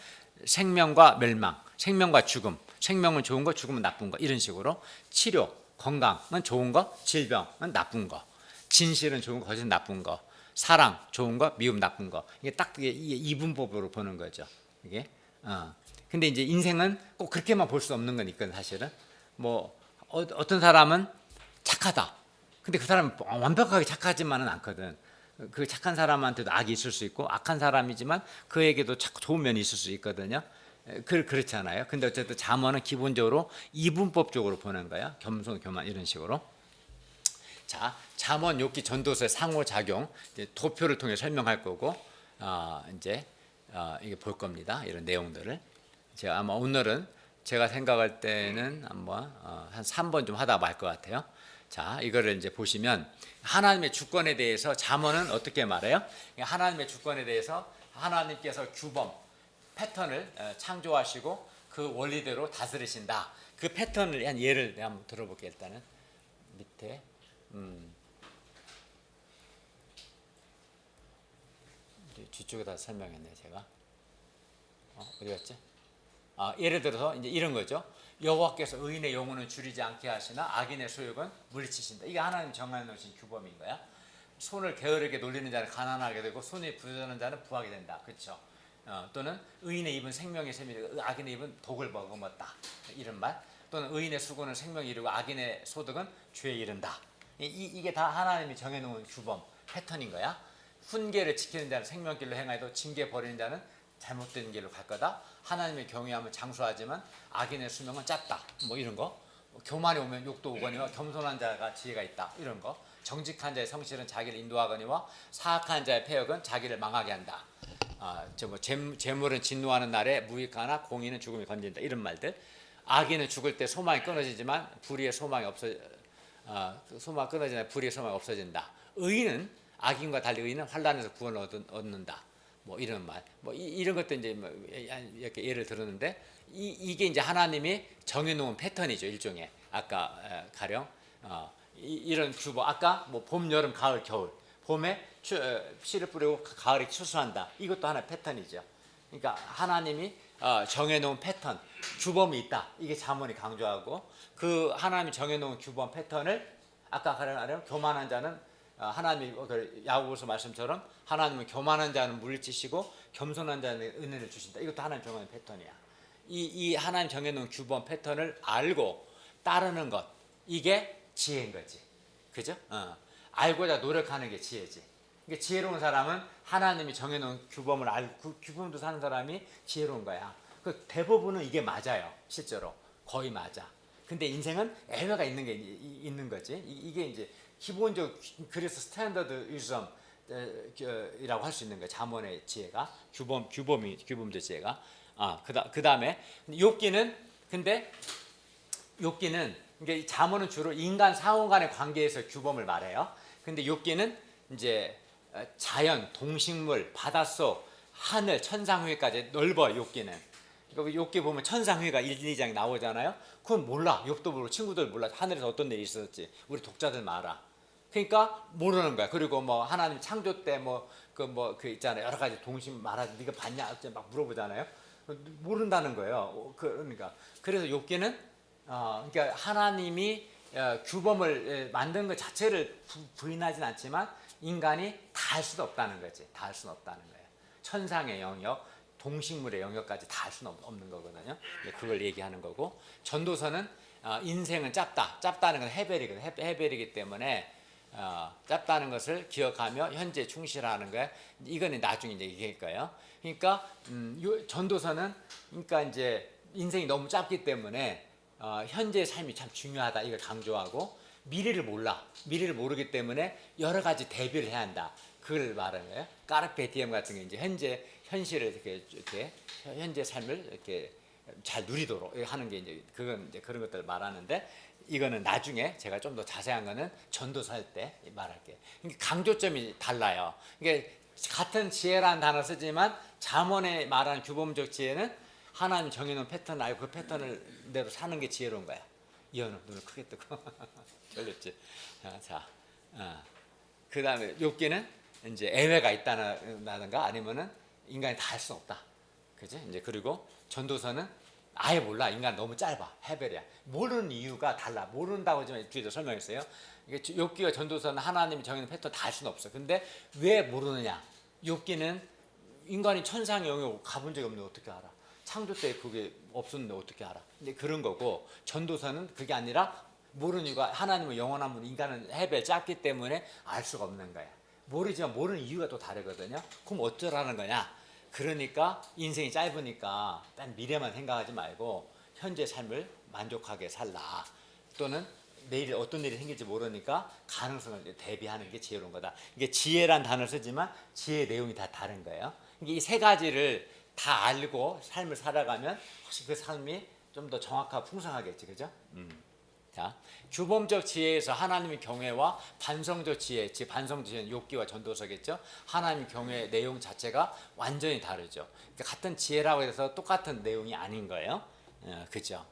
생명과 멸망, 생명과 죽음, 생명은 좋은 거, 죽음은 나쁜 거, 이런 식으로. 치료, 건강은 좋은 거, 질병은 나쁜 거, 진실은 좋은 거, 거짓은 나쁜 거, 사랑 좋은 거, 미움 나쁜 거. 이게 딱 이게 이분법으로 보는 거죠. 이게. 근데 이제 인생은 꼭 그렇게만 볼 수 없는 건 있거든. 사실은 뭐 어떤 사람은 착하다. 근데 그 사람은 완벽하게 착하지만은 않거든. 그 착한 사람한테도 악이 있을 수 있고 악한 사람이지만 그에게도 좋은 면이 있을 수 있거든요. 그렇잖아요. 근데 어쨌든 잠언은 기본적으로 이분법적으로 보는 거야. 겸손, 교만 이런 식으로. 자, 잠언, 욥기, 전도서의 상호작용 이제 도표를 통해 설명할 거고 이제 이게 볼 겁니다. 이런 내용들을 제가 아마 오늘은 제가 생각할 때는 한번 한 3번 좀 하다 말 것 같아요. 자, 이거를 이제 보시면 하나님의 주권에 대해서 잠언은 어떻게 말해요? 하나님의 주권에 대해서 하나님께서 규범, 패턴을 창조하시고 그 원리대로 다스리신다. 그 패턴을 한 예를 한번 들어볼게요. 일단은 밑에 뒤쪽에다 설명했네 제가. 어디 갔지? 예를 들어서 이제 이런 거죠. 여호와께서 의인의 영혼은 줄이지 않게 하시나 악인의 소욕은 물리치신다. 이게 하나님 정해놓으신 규범인 거야. 손을 게으르게 놀리는 자는 가난하게 되고 손이 부여하는 자는 부하게 된다. 그렇죠? 또는 의인의 입은 생명의 샘이고 악인의 입은 독을 머금었다. 이런 말. 또는 의인의 수고는 생명이 이르고 악인의 소득은 죄에 이른다. 이게 다 하나님이 정해놓은 규범, 패턴인 거야. 훈계를 지키는 자는 생명길로 행하여도 징계 버리는 자는 잘못된 길로 갈 거다. 하나님의 경외함은 장수하지만 악인의 수명은 짧다. 뭐 이런 거. 교만이 오면 욕도 오거니와 겸손한 자가 지혜가 있다. 이런 거. 정직한 자의 성실은 자기를 인도하거니와 사악한 자의 패역은 자기를 망하게 한다. 재물은 진노하는 날에 무익하나 공의는 죽음이 건진다. 이런 말들. 악인은 죽을 때 소망이 끊어지지만 불의의 소망이 소망 끊어지나 불의의 소망이 없어진다. 의인은 악인과 달리 의인은 환난에서 구원을 얻는다. 뭐 이런 말, 뭐 이런 것도 이제 뭐 이렇게 예를 들었는데 이게 이제 하나님이 정해놓은 패턴이죠. 일종의 아까 가령 이런 규범, 아까 뭐 봄, 여름, 가을, 겨울, 봄에 씨를 뿌리고 가을에 추수한다. 이것도 하나의 패턴이죠. 그러니까 하나님이 정해놓은 패턴, 규범이 있다. 이게 잠언이 강조하고 그 하나님이 정해놓은 규범 패턴을 아까 가령 교만한 자는 하나님이 야고보서 말씀처럼 하나님은 교만한 자는 물리치시고 겸손한 자는 은혜를 주신다. 이것도 하나님 정해놓은 패턴이야. 이 하나님 정해놓은 규범 패턴을 알고 따르는 것, 이게 지혜인 거지. 그죠? 알고자 노력하는 게 지혜지. 그러니까 지혜로운 사람은 하나님이 정해놓은 규범을 알고 그 규범도 사는 사람이 지혜로운 거야. 그 대부분은 이게 맞아요. 실제로 거의 맞아. 근데 인생은 애매가 있는 거지. 이게 이제 기본적, 그래서 스탠더드 위즈덤 이라고 할 수 있는 거야. 잠언의 지혜가 규범적 지혜가. 그 다음에 욥기는 그러니까 잠언은 주로 인간 상호 간의 관계에서 규범을 말해요. 근데 욥기는 이제 자연, 동식물, 바닷속, 하늘, 천상회까지 넓어요. 욥기는. 그러니까 욥기 보면 천상회가 1, 2장 나오잖아요. 그건 몰라. 욥도 모르고 친구들 몰라. 하늘에서 어떤 일이 있었지. 우리 독자들만 알아. 그러니까 모르는 거야. 그리고 뭐 하나님 창조 때 그 있잖아요. 여러 가지 동식 말하지. 네가 봤냐? 막 물어보잖아요. 모른다는 거예요. 그러니까 그래서 욥기는 그러니까 하나님이 규범을 만든 것 자체를 부인하진 않지만 인간이 다 할 수는 없다는 거지. 다 할 수는 없다는 거예요. 천상의 영역, 동식물의 영역까지 다 할 수는 없는 거거든요. 그걸 얘기하는 거고, 전도서는 인생은 짧다는 건 해벨이기 때문에 짧다는 것을 기억하며 현재 충실하는 거야. 이거는 나중에 이제 얘기할 거예요. 그러니까 전도서는 그러니까 이제 인생이 너무 짧기 때문에 현재의 삶이 참 중요하다. 이걸 강조하고 미래를 모르기 때문에 여러 가지 대비를 해야 한다. 그걸 말하는 거예요. 까르페 디엠 같은 게 이제 현실을 이렇게 현재 삶을 이렇게 잘 누리도록 하는 게 이제 그건 이제 그런 것들을 말하는데, 이거는 나중에 제가 좀 더 자세한 거는 전도서 할 때 말할게요. 그러니까 강조점이 달라요. 그러니까 같은 지혜라는 단어 쓰지만 잠언에 말하는 규범적 지혜는 하나님 정해놓은 패턴을 알고 그 패턴을 대로 사는 게 지혜로운 거야. 이현우 눈을 크게 뜨고 졸렸지. 자, 그 다음에 욥기는 이제 애외가 있다든가 아니면은 인간이 다 할 수 없다. 그지? 이제 그리고 전도서는 아예 몰라. 인간 너무 짧아. 해벨이야. 모르는 이유가 달라. 모른다고 하지만 뒤에도 설명했어요. 이게 욥기와 전도서는 하나님이 정해놓은 패턴 다 할 수는 없어. 근데 왜 모르느냐? 욥기는 인간이 천상의 영역 가본 적이 없는데 어떻게 알아? 창조 때 그게 없었는데 어떻게 알아? 근데 그런 거고, 전도서는 그게 아니라 모르는 이유가 하나님은 영원한 분, 인간은 해벨 짧기 때문에 알 수가 없는 거야. 모르지만 모르는 이유가 또 다르거든요. 그럼 어쩌라는 거냐? 그러니까 인생이 짧으니까 딴 미래만 생각하지 말고 현재 삶을 만족하게 살라. 또는 내일 어떤 일이 생길지 모르니까 가능성을 대비하는 게 지혜로운 거다. 이게 지혜란 단어를 쓰지만 지혜의 내용이 다 다른 거예요. 이 세 가지를 다 알고 삶을 살아가면 혹시 그 삶이 좀 더 정확하고 풍성하겠지, 그죠? 자, 규범적 지혜에서 하나님의 경외와 반성적 지혜, 즉 반성적 지혜는 욥기와 전도서겠죠. 하나님의 경외 내용 자체가 완전히 다르죠. 그러니까 같은 지혜라고 해서 똑같은 내용이 아닌 거예요. 그죠?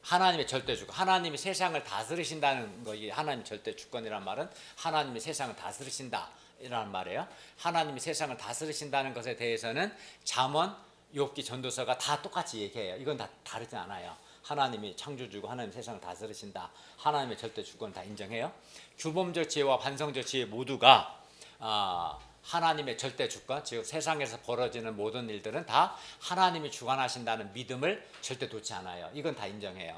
하나님의 절대 주권, 하나님이 세상을 다스리신다는 거, 이 하나님의 절대 주권이란 말은 하나님이 세상을 다스리신다 이라는 말이에요. 하나님이 세상을 다스리신다는 것에 대해서는 잠언, 욥기, 전도서가 다 똑같이 얘기해요. 이건 다 다르지 않아요. 하나님이 창조주고 하나님 세상을 다스리신다. 하나님의 절대 주권을 다 인정해요. 규범적 지혜와 반성적 지혜 모두가 하나님의 절대 주권, 즉 세상에서 벌어지는 모든 일들은 다 하나님이 주관하신다는 믿음을 절대 놓지 않아요. 이건 다 인정해요.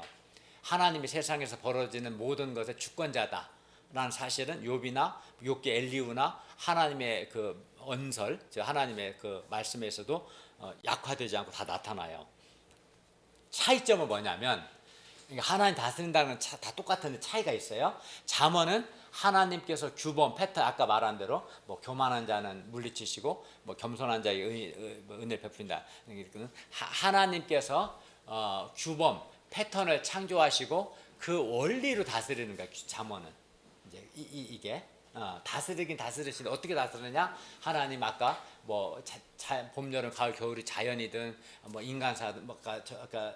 하나님이 세상에서 벌어지는 모든 것의 주권자다라는 사실은 욥이나 욥기 엘리후나 하나님의 그 언설, 즉 하나님의 그 말씀에서도 약화되지 않고 다 나타나요. 차이점은 뭐냐면 하나님 다스린다는 건 다 똑같은데 차이가 있어요. 잠언은 하나님께서 규범, 패턴, 아까 말한 대로 뭐 교만한 자는 물리치시고 뭐 겸손한 자에게 은혜를 베푼다. 하나님께서 규범, 패턴을 창조하시고 그 원리로 다스리는 거야. 잠언은 이제 이게 다스리긴 다스리시는데 어떻게 다스리느냐? 하나님 아까 뭐 봄, 여름, 가을, 겨울이 자연이든 뭐 인간사든 뭐 아까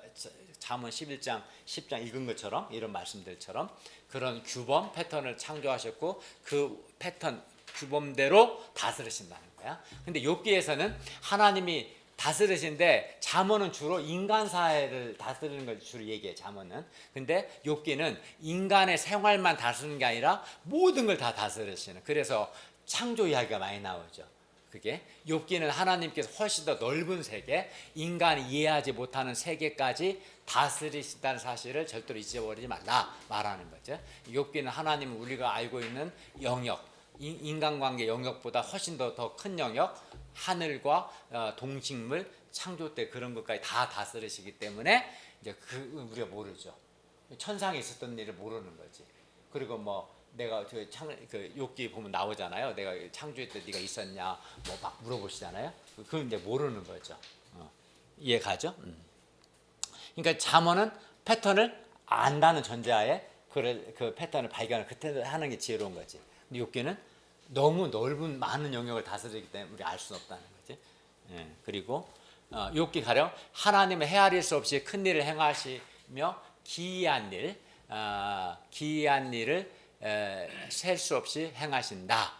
잠언 11장 10장 읽은 것처럼 이런 말씀들처럼 그런 규범 패턴을 창조하셨고 그 패턴 규범대로 다스리신다는 거야. 근데 욥기에서는 하나님이 다스리신데 잠언은 주로 인간 사회를 다스리는 걸 주로 얘기해. 잠언은. 근데 욥기는 인간의 생활만 다스리는 게 아니라 모든 걸 다 다스리시는. 그래서 창조 이야기가 많이 나오죠. 그게 욥기는 하나님께서 훨씬 더 넓은 세계, 인간이 이해하지 못하는 세계까지 다스리신다는 사실을 절대로 잊어버리지 말라 말하는 거죠. 욥기는 하나님은 우리가 알고 있는 영역, 인간관계 영역보다 훨씬 더 큰 영역, 하늘과 동식물 창조 때 그런 것까지 다 다스리시기 때문에 이제 우리가 모르죠. 천상에 있었던 일을 모르는 거지. 그리고 뭐 내가 그 욥기 보면 나오잖아요. 내가 창조할 때 네가 있었냐 뭐 막 물어보시잖아요. 그건 이제 모르는 거죠. 이해 가죠? 그러니까 잠언은 패턴을 안다는 전제하에 그 패턴을 발견을 그때 하는 게 지혜로운 거지. 근데 욥기는 너무 넓은 많은 영역을 다스리기 때문에 우리 알 수 없다는 거지. 그리고 욥기 가령 하나님은 헤아릴 수 없이 큰 일을 행하시며 기이한 일을 셀 수 없이 행하신다.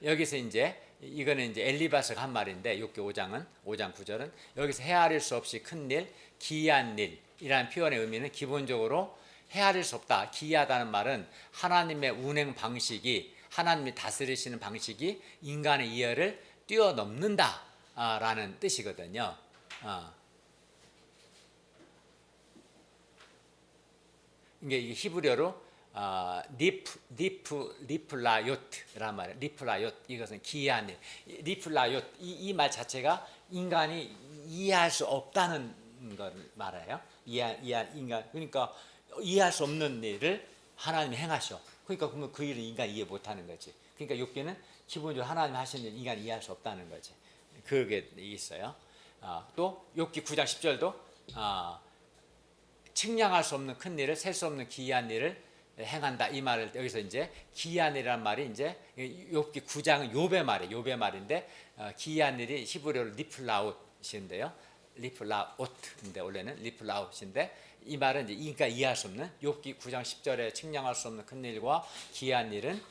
여기서 이제 이거는 이제 엘리바스가 한 말인데 욥기 5장 9절은 여기서 헤아릴 수 없이 큰 일, 기이한 일이라는 표현의 의미는 기본적으로 헤아릴 수 없다. 기이하다는 말은 하나님의 운행 방식이 하나님이 다스리시는 방식이 인간의 이해를 뛰어넘는다라는 뜻이거든요. 이게 히브리어로 리플라요트란 말이에요. 리플라요트 이것은 기이한 일. 리플라요트 이 말 자체가 인간이 이해할 수 없다는 걸 말해요. 인간 그러니까 이해할 수 없는 일을 하나님이 행하셔. 그러니까 그러면 그 일을 인간이 이해 못하는 거지. 그러니까 욥기는 기본적으로 하나님 하시는 일 인간이 이해할 수 없다는 거지. 그게 있어요. 또 욥기 9장 10절도 측량할 수 없는 큰 일을 셀 수 없는 기이한 일을 행한다. 이 말을 여기서 이제 기이한 일이란 말이 이제 욥기 9장은 욥의 말인데 기이한 일이 히브리어로 리플라웃인데요. 리플라웃인데 원래는 리플라웃인데 이 말은 이제 인간 이해할 수 없는 욥기 9장 10절에 측량할 수 없는 큰 일과 기이한 일은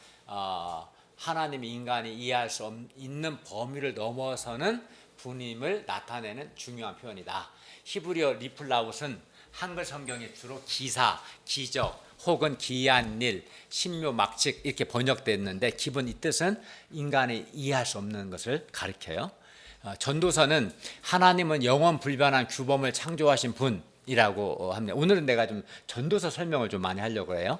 하나님이 인간이 이해할 수 있는 범위를 넘어서는 분임을 나타내는 중요한 표현이다. 히브리어 리플라웃은 한글 성경에 주로 기사, 기적 혹은 기이한 일, 신묘, 막측 이렇게 번역됐는데 기본 이 뜻은 인간이 이해할 수 없는 것을 가리켜요. 전도서는 하나님은 영원 불변한 규범을 창조하신 분이라고 합니다. 오늘은 내가 좀 전도서 설명을 좀 많이 하려고 해요.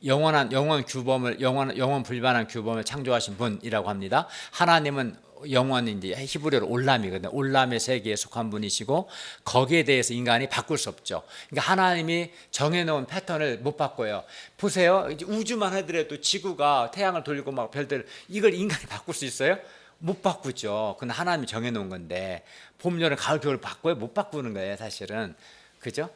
영원 규범을 영원 불변한 규범을 창조하신 분이라고 합니다. 하나님은 영원히 이제 히브리어로 올람이거든요. 올람의 세계에 속한 분이시고 거기에 대해서 인간이 바꿀 수 없죠. 그러니까 하나님이 정해놓은 패턴을 못 바꿔요. 보세요. 이제 우주만 하더라도 지구가 태양을 돌리고 막 별들 이걸 인간이 바꿀 수 있어요? 못 바꾸죠. 그건 하나님이 정해놓은 건데 봄, 여름, 가을, 겨울 바꿔요? 못 바꾸는 거예요, 사실은. 그죠?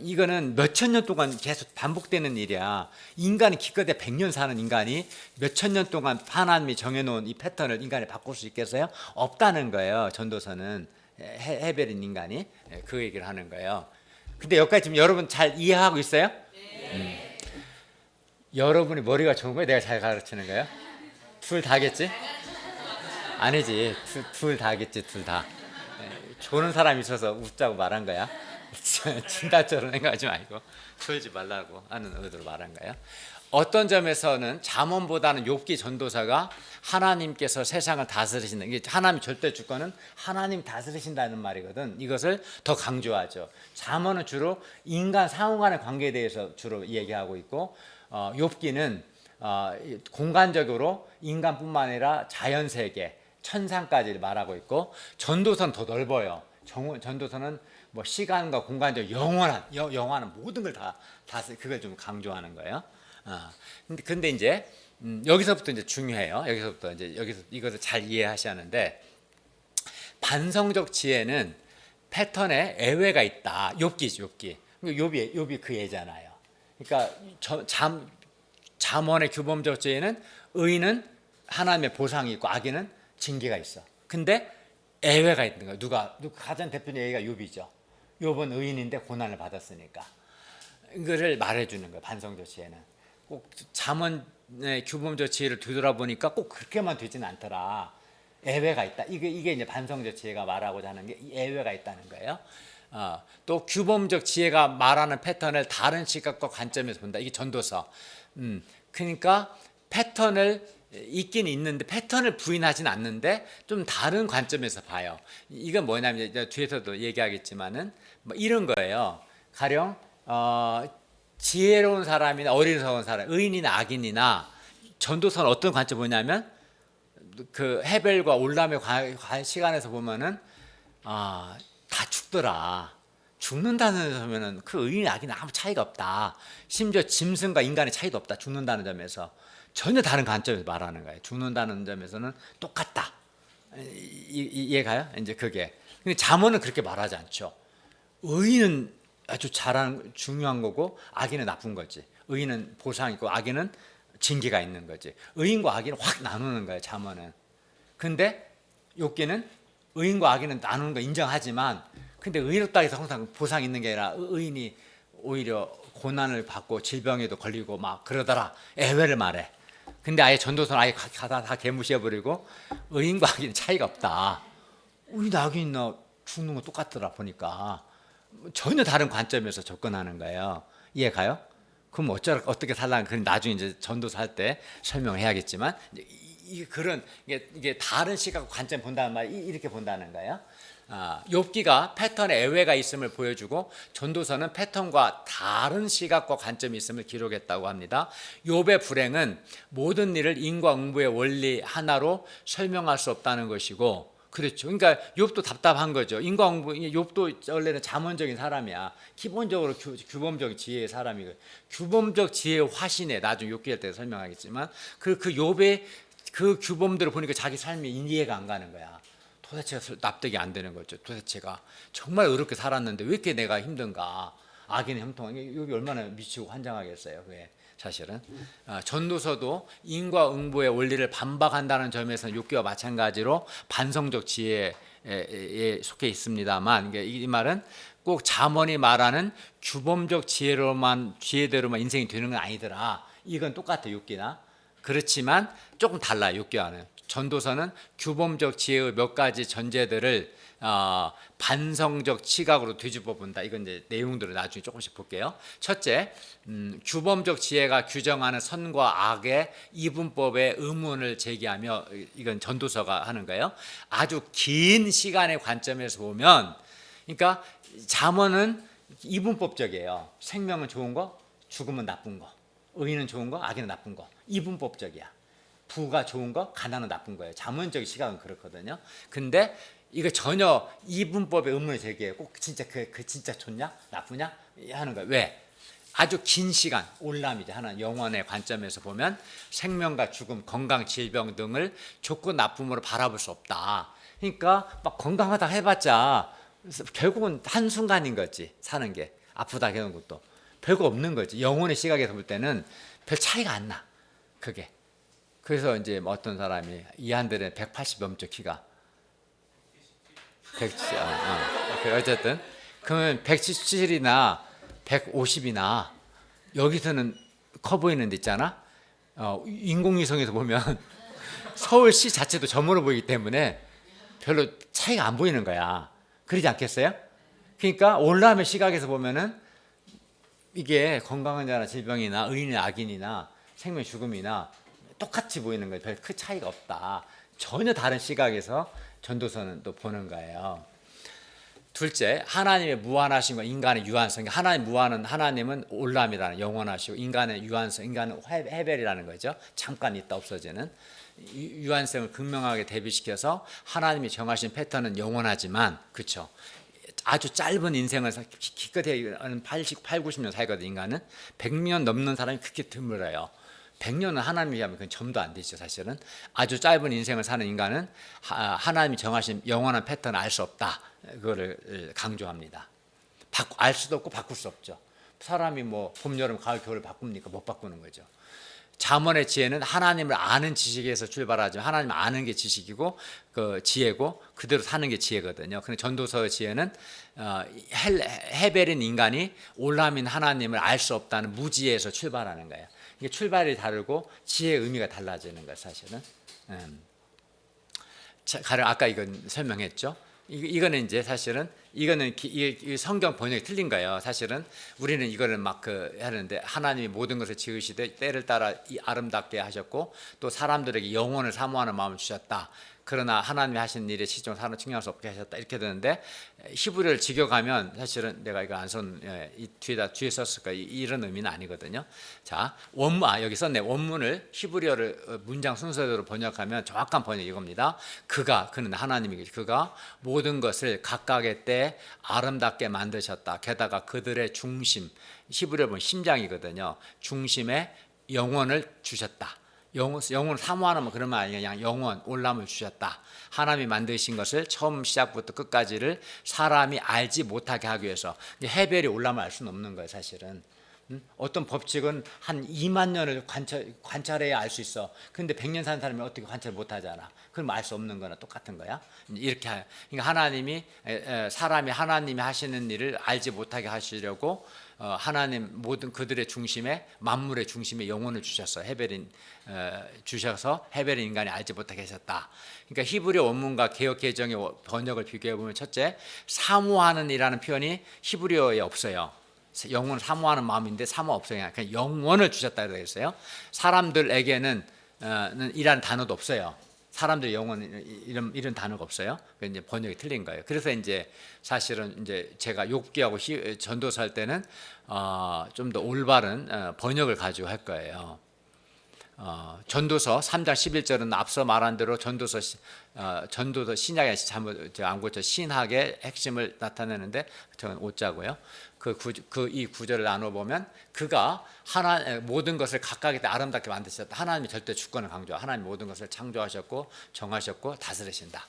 이거는 몇천 년 동안 계속 반복되는 일이야. 인간이 기껏해 100년 사는 인간이 몇천 년 동안 하나님이 정해놓은 이 패턴을 인간이 바꿀 수 있겠어요? 없다는 거예요. 전도서는 헤벨인 인간이 그 얘기를 하는 거예요. 근데 여기까지 지금 여러분 잘 이해하고 있어요? 네. 여러분이 머리가 좋은 거예요? 내가 잘 가르치는 거예요? 둘 다겠지? 아니지. 둘 다겠지. 둘 다. 조는 사람이 있어서 웃자고 말한 거야. 진다처럼 생각하지 말고 졸지 말라고 하는 의도로 말한 거예요. 어떤 점에서는 잠언보다는 욥기 전도사가 하나님께서 세상을 다스리신다. 이게 하나님 절대 주권은 하나님 다스리신다는 말이거든. 이것을 더 강조하죠. 잠언은 주로 인간 상호 간의 관계에 대해서 주로 얘기하고 있고 욥기는 공간적으로 인간뿐만 아니라 자연세계, 천상까지 말하고 있고 전도서는 더 넓어요. 전도서는 뭐 시간과 공간적 영원한 모든 걸 다 그걸 좀 강조하는 거예요. 근데 이제 여기서부터 이제 중요해요. 여기서 이것을 잘 이해하셔야 하는데 반성적 지혜는 패턴에 애외가 있다. 욥기. 욥이 그 예잖아요. 그러니까 잠언의 규범적 지혜는 의인은 하나님의 보상이 있고 악인은 징계가 있어. 근데 애외가 있는 거예요. 누가 가장 대표적인 예가 욥이죠. 욥은 의인인데 고난을 받았으니까 이거를 말해주는 거예요. 반성적 지혜는 꼭 잠언의 규범적 지혜를 뒤돌아보니까 꼭 그렇게만 되지는 않더라. 애외가 있다. 이게 이제 반성적 지혜가 말하고자 하는 게 애외가 있다는 거예요. 또 규범적 지혜가 말하는 패턴을 다른 시각과 관점에서 본다. 이게 전도서. 그러니까 패턴을 있긴 있는데 패턴을 부인하진 않는데 좀 다른 관점에서 봐요. 이건 뭐냐면 뒤에서도 얘기하겠지만은 뭐 이런 거예요. 가령 지혜로운 사람이나 어리석은 사람, 의인이나 악인이나 전도서는 어떤 관점 보냐면 그 헤벨과 올람의 시간에서 보면은 다 죽더라. 죽는다는 점에는 그 의인 악인은 아무 차이가 없다. 심지어 짐승과 인간의 차이도 없다. 죽는다는 점에서 전혀 다른 관점에서 말하는 거예요. 죽는다는 점에서는 똑같다. 이해가요? 이제 그게. 근데 잠언은 그렇게 말하지 않죠. 의인은 아주 중요한 거고 악인은 나쁜 거지. 의인은 보상이 있고 악인은 징계가 있는 거지. 의인과 악인은 확 나누는 거예요. 잠언은. 근데 욥기는 의인과 악인은 나누는 거 인정하지만 근데 의롭다 해서 항상 보상이 있는 게 아니라 의인이 오히려 고난을 받고 질병에도 걸리고 막 그러더라. 애외를 말해. 근데 아예 전도서는 아예 다 개무시해버리고 의인과 악인은 차이가 없다. 의인 악인이나 죽는 거 똑같더라 보니까 전혀 다른 관점에서 접근하는 거예요. 이해가요? 그럼 어떻게 살라는 그건 나중에 이제 전도서 할 때 설명해야겠지만 이게 다른 시각 관점 본다는 말 이렇게 본다는 거예요. 욥기가 패턴에 애외가 있음을 보여주고 전도서는 패턴과 다른 시각과 관점이 있음을 기록했다고 합니다. 욥의 불행은 모든 일을 인과응보의 원리 하나로 설명할 수 없다는 것이고 그렇죠. 그러니까 욥도 답답한 거죠. 인과응보 욥도 원래는 잠언적인 사람이야. 기본적으로 규범적 지혜의 사람이고 규범적 지혜의 화신에 나중에 욥기 할 때 설명하겠지만 그 욥의 그 규범들을 보니까 자기 삶이 이해가 안 가는 거야. 도대체가 납득이 안 되는 거죠. 도대체가 정말 어렵게 살았는데 왜 이렇게 내가 힘든가. 악인의 형통한 여기 얼마나 미치고 환장하겠어요. 그게 사실은 전도서도 인과응보의 원리를 반박한다는 점에서는 욥기와 마찬가지로 반성적 지혜에 속해 있습니다만 이 말은 꼭 잠언이 말하는 규범적 지혜대로만 인생이 되는 건 아니더라. 이건 똑같아 욥기나. 그렇지만 조금 달라요. 욥기와는. 전도서는 규범적 지혜의 몇 가지 전제들을 반성적 시각으로 뒤집어 본다. 이건 이제 내용들을 나중에 조금씩 볼게요. 첫째, 규범적 지혜가 규정하는 선과 악의 이분법의 의문을 제기하며 이건 전도서가 하는 거예요. 아주 긴 시간의 관점에서 보면, 그러니까 잠언은 이분법적이에요. 생명은 좋은 거, 죽음은 나쁜 거. 의인은 좋은 거, 악인은 나쁜 거. 이분법적이야. 부가 좋은 거, 가난은 나쁜 거예요. 자문적 시각은 그렇거든요. 근데 이거 전혀 이분법의 의문을 제기해요. 꼭 진짜 그 진짜 좋냐, 나쁘냐 하는 거예요. 왜? 아주 긴 시간, 올람이죠. 하나 영원의 관점에서 보면 생명과 죽음, 건강, 질병 등을 좋고 나쁨으로 바라볼 수 없다. 그러니까 막 건강하다 해봤자 결국은 한순간인 거지. 사는 게 아프다 하는 것도 별거 없는 거지. 영혼의 시각에서 볼 때는 별 차이가 안 나. 그게. 그래서 이제 뭐 어떤 사람이 이한들은 180 넘죠, 키가. 170, 어쨌든 그러면 177이나 150이나 여기서는 커 보이는 데 있잖아. 인공위성에서 보면 서울시 자체도 점으로 보이기 때문에 별로 차이가 안 보이는 거야. 그러지 않겠어요? 그러니까 올라음의 시각에서 보면은 이게 건강한 자나 질병이나 의인의 악인이나 생명 죽음이나 똑같이 보이는 거예요. 별 큰 차이가 없다. 전혀 다른 시각에서 전도서는 또 보는 거예요. 둘째, 하나님의 무한하심과 인간의 유한성. 하나님 무한은 하나님은 올람이라는 영원하시고 인간의 유한성, 인간은 해별이라는 거죠. 잠깐 있다 없어지는 유한성을 극명하게 대비시켜서 하나님이 정하신 패턴은 영원하지만 그렇죠. 아주 짧은 인생을 기껏해 8, 90년 살거든. 인간은 100년 넘는 사람이 그렇게 드물어요. 100년은 하나님이 하면 그건 점도 안 되죠. 사실은 아주 짧은 인생을 사는 인간은 하나님이 정하신 영원한 패턴을 알 수 없다. 그거를 강조합니다. 알 수도 없고 바꿀 수 없죠. 사람이 뭐 봄, 여름, 가을, 겨울을 바꿉니까? 못 바꾸는 거죠. 잠언의 지혜는 하나님을 아는 지식에서 출발하지만 하나님을 아는 게 지식이고 그 지혜고 그대로 사는 게 지혜거든요. 근데 전도서의 지혜는 헤벨인 인간이 올람인 하나님을 알 수 없다는 무지에서 출발하는 거예요. 이게 출발이 다르고 지혜의 의미가 달라지는 거예요. 사실은. 가령 아까 이건 설명했죠. 이거는 이제 사실은 이거는 이 성경 번역이 틀린 거예요. 사실은 우리는 이거를 막 하는데 하나님이 모든 것을 지으시되 때를 따라 아름답게 하셨고 또 사람들에게 영혼을 사모하는 마음을 주셨다. 그러나 하나님이 하신 일에 시종 사람 측량할 수 없게 하셨다. 이렇게 되는데 히브리어를 직역하면 사실은 내가 이거 안 쓴 뒤에 썼을까 이런 의미는 아니거든요. 자, 여기 썼네. 원문을 히브리어를 문장 순서대로 번역하면 정확한 번역이 이겁니다. 그는 하나님이 그가 모든 것을 각각의 때 아름답게 만드셨다. 게다가 그들의 중심, 히브리어 보면 심장이거든요. 중심에 영혼을 주셨다. 영혼을 사모하는 그런 말 아니에요. 그냥 영혼, 올람을 주셨다. 하나님이 만드신 것을 처음 시작부터 끝까지를 사람이 알지 못하게 하기 위해서. 헤벨이 올람을 알 수는 없는 거예요. 사실은. 어떤 법칙은 한 2만 년을 관찰해야 알 수 있어. 근데 100년 사는 사람이 어떻게 관찰 못하잖아. 그럼 알 수 없는 거나 똑같은 거야. 이렇게 그러니까 사람이 하나님이 하시는 일을 알지 못하게 하시려고 하나님 모든 그들의 중심에 만물의 중심에 영혼을 주셨어. 주셔서 헤벨인 인간이 알지 못하게 하셨다. 그러니까 히브리어 원문과 개역 개정의 번역을 비교해 보면 첫째, 사모하는 이라는 표현이 히브리어에 없어요. 영혼을 사모하는 마음인데 사모 없어요. 그냥 영혼을 주셨다 그랬어요. 사람들에게는 이란 단어도 없어요. 사람들 영혼 이런 단어가 없어요. 이제 번역이 틀린 거예요. 그래서 이제 사실은 이제 제가 욥기하고 전도서 할 때는 좀 더 올바른 번역을 가지고 할 거예요. 전도서 3장 11절은 앞서 말한 대로 전도서 신약의 잘못 안 고쳐 신학의 핵심을 나타내는데 저는 오자고요. 이 구절을 나눠보면 그가 모든 것을 각각의 때 아름답게 만드셨다. 하나님이 절대 주권을 강조하고 하나님 모든 것을 창조하셨고 정하셨고 다스리신다.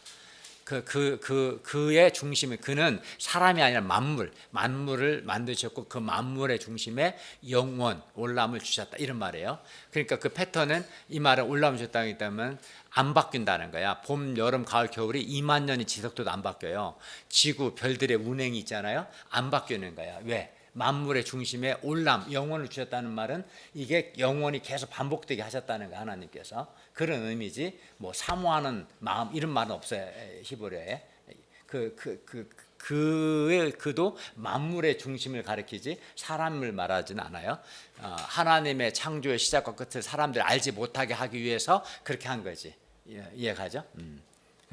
그의 중심에 그는 사람이 아니라 만물을 만드셨고 그 만물의 중심에 영원 올람을 주셨다 이런 말이에요. 그러니까 그 패턴은 이 말은 올람을 주셨다기 때문에 안 바뀐다는 거야. 봄, 여름, 가을, 겨울이 2만 년이 지속돼도 안 바뀌어요. 지구, 별들의 운행이 있잖아요. 안 바뀌는 거야. 왜? 만물의 중심에 올람, 영혼을 주셨다는 말은 이게 영원히 계속 반복되게 하셨다는 거야. 하나님께서. 그런 의미지 뭐 사모하는 마음 이런 말은 없어요. 히브리어에. 그도 만물의 중심을 가리키지 사람을 말하지는 않아요. 하나님의 창조의 시작과 끝을 사람들이 알지 못하게 하기 위해서 그렇게 한 거지. 이해가죠?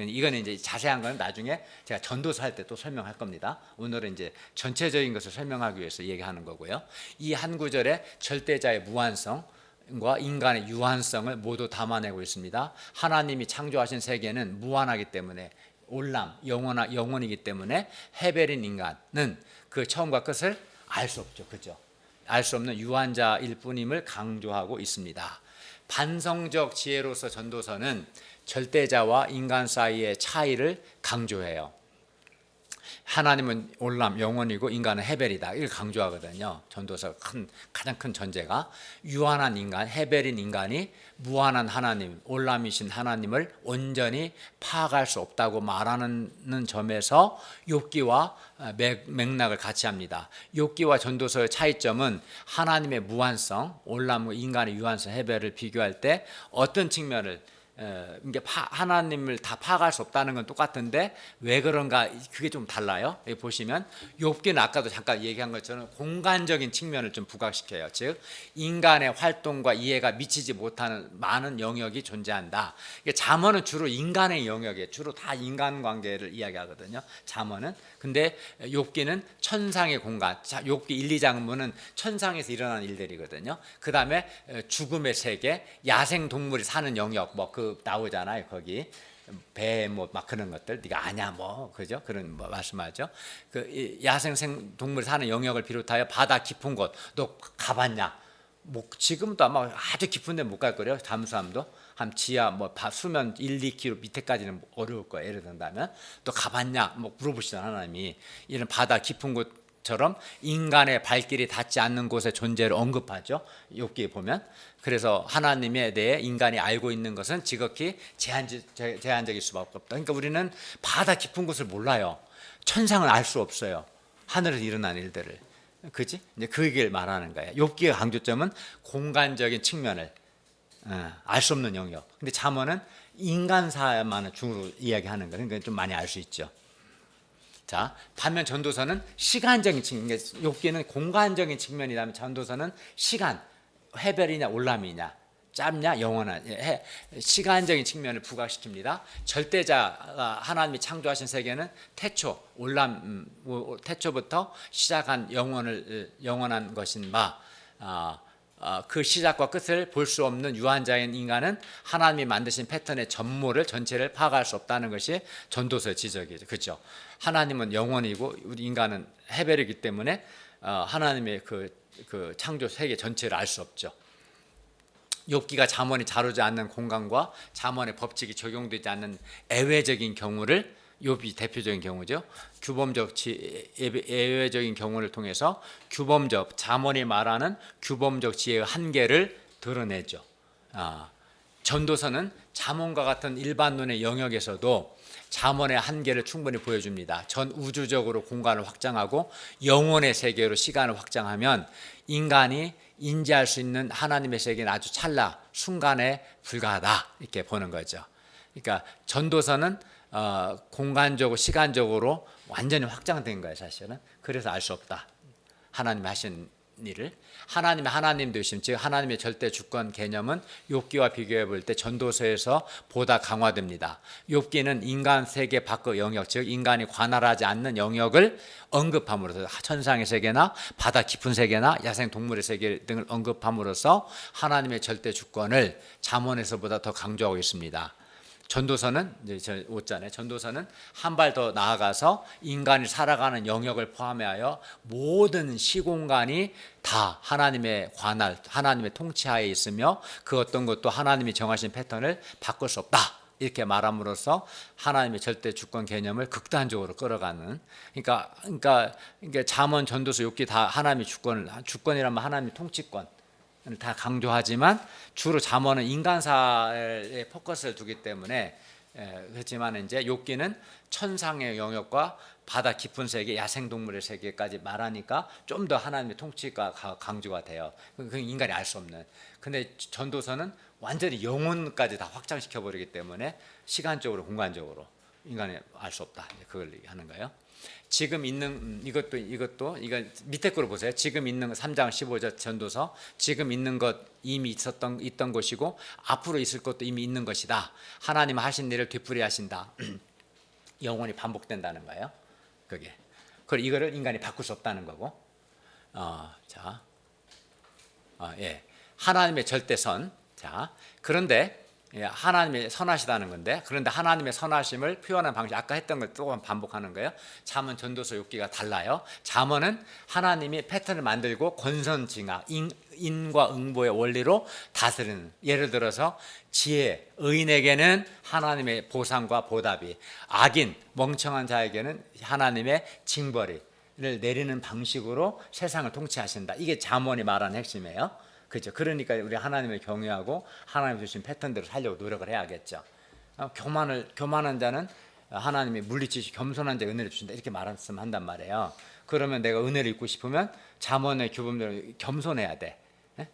이거는 이제 자세한 건 나중에 제가 전도서 할 때 또 설명할 겁니다. 오늘은 이제 전체적인 것을 설명하기 위해서 얘기하는 거고요. 이 한 구절에 절대자의 무한성과 인간의 유한성을 모두 담아내고 있습니다. 하나님이 창조하신 세계는 무한하기 때문에 올람, 영원이기 때문에 헤벨인 인간은 그 처음과 끝을 알 수 없죠. 그죠? 알 수 없는 유한자일 뿐임을 강조하고 있습니다. 반성적 지혜로서 전도서는 절대자와 인간 사이의 차이를 강조해요. 하나님은 올람, 영원이고 인간은 헤벨이다. 이걸 강조하거든요. 전도서 가장 큰 전제가 유한한 인간, 헤벨인 인간이 무한한 하나님, 올람이신 하나님을 온전히 파악할 수 없다고 말하는 점에서 욥기와 맥락을 같이 합니다. 욥기와 전도서의 차이점은 하나님의 무한성, 올람과 인간의 유한성, 헤벨을 비교할 때 어떤 측면을 이게 하나님을 다 파악할 수 없다는 건 똑같은데 왜 그런가 그게 좀 달라요. 여기 보시면 욥기는 아까도 잠깐 얘기한 것처럼 공간적인 측면을 좀 부각시켜요. 즉 인간의 활동과 이해가 미치지 못하는 많은 영역이 존재한다. 잠언은 주로 인간의 영역에 주로 다 인간관계를 이야기하거든요. 잠언은. 근데 욥기는 천상의 공간. 욥기 1, 2장 보면 천상에서 일어나는 일들이거든요. 그 다음에 죽음의 세계, 야생 동물이 사는 영역 나오잖아요. 거기 배 막 그런 것들 네가 아냐 그죠? 그런 말씀하죠. 그 야생 동물 사는 영역을 비롯하여 바다 깊은 곳 너 가봤냐? 지금도 아마 아주 깊은 데 못 갈 거예요. 잠수함도 한 지하 수면 1, 2km 밑에까지는 어려울 거예요. 예를 든다면 또 가봤냐? 물어보시잖아요. 하나님이 이런 바다 깊은 곳처럼 인간의 발길이 닿지 않는 곳의 존재를 언급하죠. 욥기에 보면. 그래서 하나님에 대해 인간이 알고 있는 것은 지극히 제한적일 수밖에 없다. 그러니까 우리는 바다 깊은 곳을 몰라요. 천상을 알 수 없어요. 하늘에서 일어난 일들을. 그지? 이제 그 얘기를 말하는 거예요. 욥기의 강조점은 공간적인 측면을 알 수 없는 영역. 근데 잠언은 인간사만을 중으로 이야기하는 거예요. 그러니까 좀 많이 알 수 있죠. 자, 반면 전도서는 시간적인 측면, 욥기는 공간적인 측면이라면 전도서는 시간, 헤벨이냐 올람이냐, 짧냐 영원한 시간적인 측면을 부각시킵니다. 절대자가 하나님이 창조하신 세계는 태초, 올람, 태초부터 시작한 영원한 것인 바, 그 시작과 끝을 볼 수 없는 유한자인 인간은 하나님이 만드신 패턴의 전체를 파악할 수 없다는 것이 전도서의 지적이죠. 그렇죠? 하나님은 영원이고 우리 인간은 헤벨이기 때문에 하나님의 그 창조 세계 전체를 알 수 없죠. 욥기가 잠언이 다루지 않는 공간과 잠언의 법칙이 적용되지 않는 예외적인 경우를 욥이 대표적인 경우죠. 예외적인 경우를 통해서 잠언이 말하는 규범적 지혜의 한계를 드러내죠. 전도서는 잠언과 같은 일반론의 영역에서도 잠언의 한계를 충분히 보여줍니다. 전 우주적으로 공간을 확장하고 영혼의 세계로 시간을 확장하면 인간이 인지할 수 있는 하나님의 세계는 아주 순간에 불과하다 이렇게 보는 거죠. 그러니까 전도서는 공간적으로 시간적으로 완전히 확장된 거예요. 사실은. 그래서 알 수 없다. 하나님이 하신 일을. 하나님 되심, 즉 하나님의 절대 주권 개념은 욥기와 비교해 볼 때 전도서에서 보다 강화됩니다. 욥기는 인간 세계 밖의 영역, 즉 인간이 관할하지 않는 영역을 언급함으로써 천상의 세계나 바다 깊은 세계나 야생 동물의 세계 등을 언급함으로써 하나님의 절대 주권을 잠언에서보다 더 강조하고 있습니다. 전도서는 이제 5장에 전도서는 한 발 더 나아가서 인간이 살아가는 영역을 포함하여 모든 시공간이 다 하나님의 하나님의 통치하에 있으며 그 어떤 것도 하나님이 정하신 패턴을 바꿀 수 없다. 이렇게 말함으로써 하나님의 절대 주권 개념을 극단적으로 끌어가는. 그러니까 잠언, 전도서, 욥기 다 하나님의 주권이라면 하나님의 통치권. 다 강조하지만 주로 잠언은 인간사에 포커스를 두기 때문에 그렇지만 이제 욥기는 천상의 영역과 바다 깊은 세계, 야생동물의 세계까지 말하니까 좀 더 하나님의 통치가 강조가 돼요. 그 인간이 알 수 없는. 근데 전도서는 완전히 영혼까지 다 확장시켜 버리기 때문에 시간적으로 공간적으로 인간이 알 수 없다. 그걸 하는 거예요. 지금 있는 이것도 이거 밑에 거로 보세요. 지금 있는 3장 15절 전도서, 지금 있는 것 이미 있던 것이고 앞으로 있을 것도 이미 있는 것이다. 하나님 하신 일을 되풀이하신다. 영원히 반복된다는 거예요. 그게. 그걸 이거를 인간이 바꿀 수 없다는 거고. 예. 하나님의 절대선. 자, 그런데 하나님의 선하시다는 건데, 그런데 하나님의 선하심을 표현하는 방식, 아까 했던 걸 또 반복하는 거예요. 잠언, 전도서, 욥기가 달라요. 잠언은 하나님이 패턴을 만들고 권선징악, 인과 응보의 원리로 다스리는, 예를 들어서 지혜, 의인에게는 하나님의 보상과 보답이, 악인, 멍청한 자에게는 하나님의 징벌을 내리는 방식으로 세상을 통치하신다. 이게 잠언이 말하는 핵심이에요. 그렇죠. 그러니까 우리 하나님을 경외하고 하나님 주신 패턴대로 살려고 노력을 해야겠죠. 교만한 자는 하나님이 물리치시, 겸손한 자 은혜를 주신다, 이렇게 말씀한단 말이에요. 그러면 내가 은혜를 입고 싶으면 잠언의 규범대로 겸손해야 돼.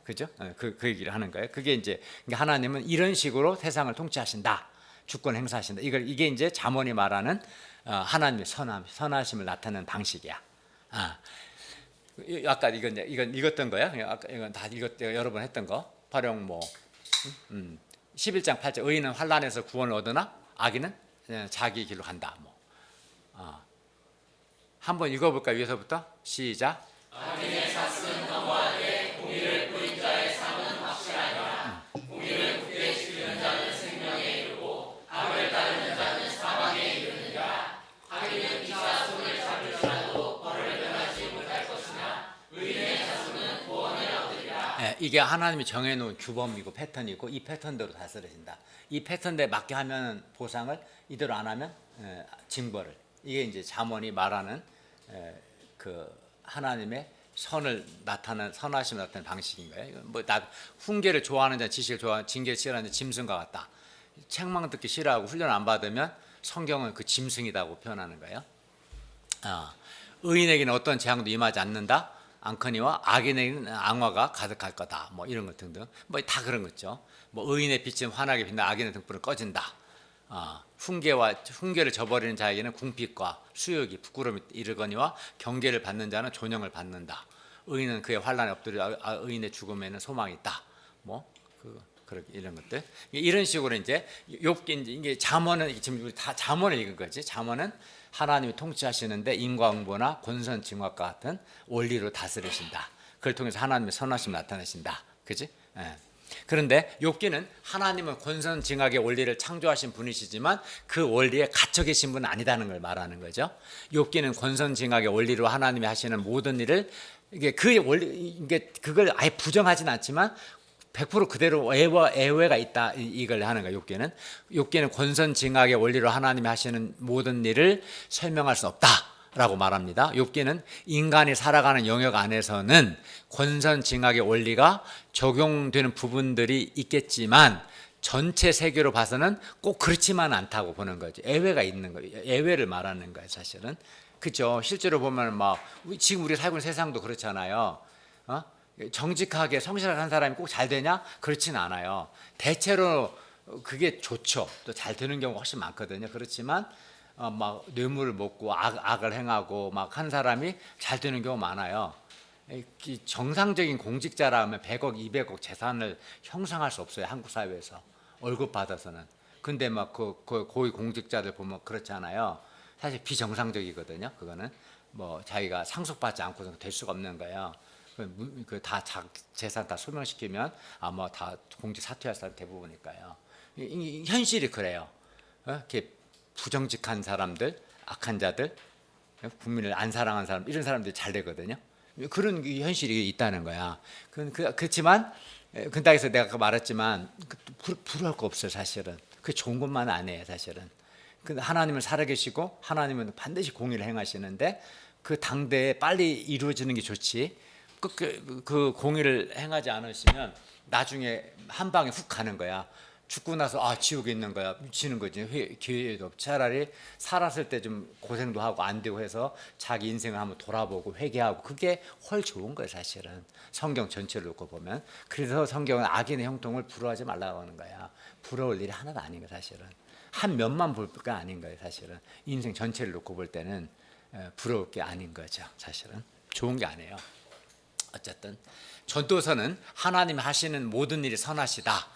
그죠? 그 얘기를 하는 거예요. 그게 이제 하나님은 이런 식으로 세상을 통치하신다, 주권 행사하신다. 이게 이제 잠언이 말하는 하나님의 선하심을 나타내는 방식이야. 아까 이건 읽었던 거야. 아까 이건 다 여러 번 했던 거. 활용 11장 8절, 의인은 환난에서 구원을 얻으나 악인은 자기 길로 간다. 한번 읽어볼까요? 위에서부터 시작. 악인의 삭은 허무하되 공의를 뿌린 자의 삶은 확실하니라. 공의를 굳게 지키는 자는 생명에 이르고 악을 따르는 자는 사망에 이르느니라. 악인은 기사 손을 잡을지라도 벌을 면하지 못할 것이나 의인의 자손은 구원을 얻으리라. 이게 하나님이 정해놓은 규범이고 패턴이고, 이 패턴대로 다스려진다. 이 패턴대로 맞게 하면 보상을, 이대로 안 하면 징벌을. 이게 이제 잠언이 말하는 그 하나님의 선하심을 나타내는 방식인 거예요. 훈계를 좋아하는 자, 지식을 좋아하는, 징계를 싫어하는 자 짐승과 같다. 책망 듣기 싫어하고 훈련 안 받으면 성경은 그 짐승이라고 표현하는 거예요. 의인에게는 어떤 재앙도 임하지 않거니와 악인에게는 앙화가 가득할 거다. 이런 것 등등. 다 그런 거죠. 의인의 빛은 환하게 빛나 악인의 등불은 꺼진다. 훈계를 저버리는 자에게는 궁핍과 수욕이, 부끄러움이 이르거니와 경계를 받는 자는 존영을 받는다. 의인은 그의 환난에 엎드려 의인의 죽음에는 소망이 있다. 그렇게 이런 것들. 이런 식으로 이제 욥기, 이게 잠언은 지금 우리 다 잠언을 읽은 거지. 잠언은 하나님이 통치하시는데 인과응보나 권선징악과 같은 원리로 다스리신다. 그걸 통해서 하나님의 선하심을 나타내신다. 그지? 예. 그런데 욥기는 하나님은 권선징악의 원리를 창조하신 분이시지만 그 원리에 갇혀 계신 분은 아니다는 걸 말하는 거죠. 욥기는 권선징악의 원리로 하나님이 하시는 모든 일을, 그걸 아예 부정하진 않지만 100% 그대로 애외가 있다, 이걸 하는 거예요. 욥기는 권선징악의 원리로 하나님이 하시는 모든 일을 설명할 수 없다라고 말합니다. 욥기는 인간이 살아가는 영역 안에서는 권선징악의 원리가 적용되는 부분들이 있겠지만 전체 세계로 봐서는 꼭 그렇지만 않다고 보는 거죠. 애외가 있는 거예요. 애외를 말하는 거예요, 사실은. 그렇죠. 실제로 보면 지금 우리 살고 있는 세상도 그렇잖아요. 정직하게 성실하게 한 사람이 꼭 잘 되냐? 그렇지는 않아요. 대체로 그게 좋죠. 또 잘 되는 경우가 훨씬 많거든요. 그렇지만 뇌물을 먹고 악을 행하고 한 사람이 잘 되는 경우 많아요. 정상적인 공직자라면 100억, 200억 재산을 형성할 수 없어요. 한국 사회에서 월급 받아서는. 근데 그 고위 공직자들 보면 그렇잖아요. 사실 비정상적이거든요. 그거는 자기가 상속받지 않고서 될 수가 없는 거예요. 다 재산 다 소멸시키면 아마 다 공직 사퇴할 사람 대부분이니까요. 현실이 그래요. 이렇게 부정직한 사람들, 악한 자들, 국민을 안 사랑하는 사람, 이런 사람들이 잘 되거든요. 그런 현실이 있다는 거야. 그렇지만 그래서 내가 아까 말했지만 부러울 거 없어요, 사실은. 그 좋은 것만 아니에요, 사실은. 하나님은 살아계시고 하나님은 반드시 공의를 행하시는데 그 당대에 빨리 이루어지는 게 좋지. 그 공의를 행하지 않으시면 나중에 한 방에 훅 가는 거야. 죽고 나서 지옥에 있는 거야. 미치는 거지. 기회도 없고. 차라리 살았을 때 좀 고생도 하고 안 되고 해서 자기 인생을 한번 돌아보고 회개하고, 그게 훨 좋은 거예요, 사실은. 성경 전체를 놓고 보면. 그래서 성경은 악인의 형통을 부러워하지 말라고 하는 거야. 부러울 일이 하나도 아닌 거예요. 사실은 한 면만 볼 거 아닌 거예요. 사실은 인생 전체를 놓고 볼 때는 부러울 게 아닌 거죠. 사실은 좋은 게 아니에요. 어쨌든 전도서는 하나님 하시는 모든 일이 선하시다.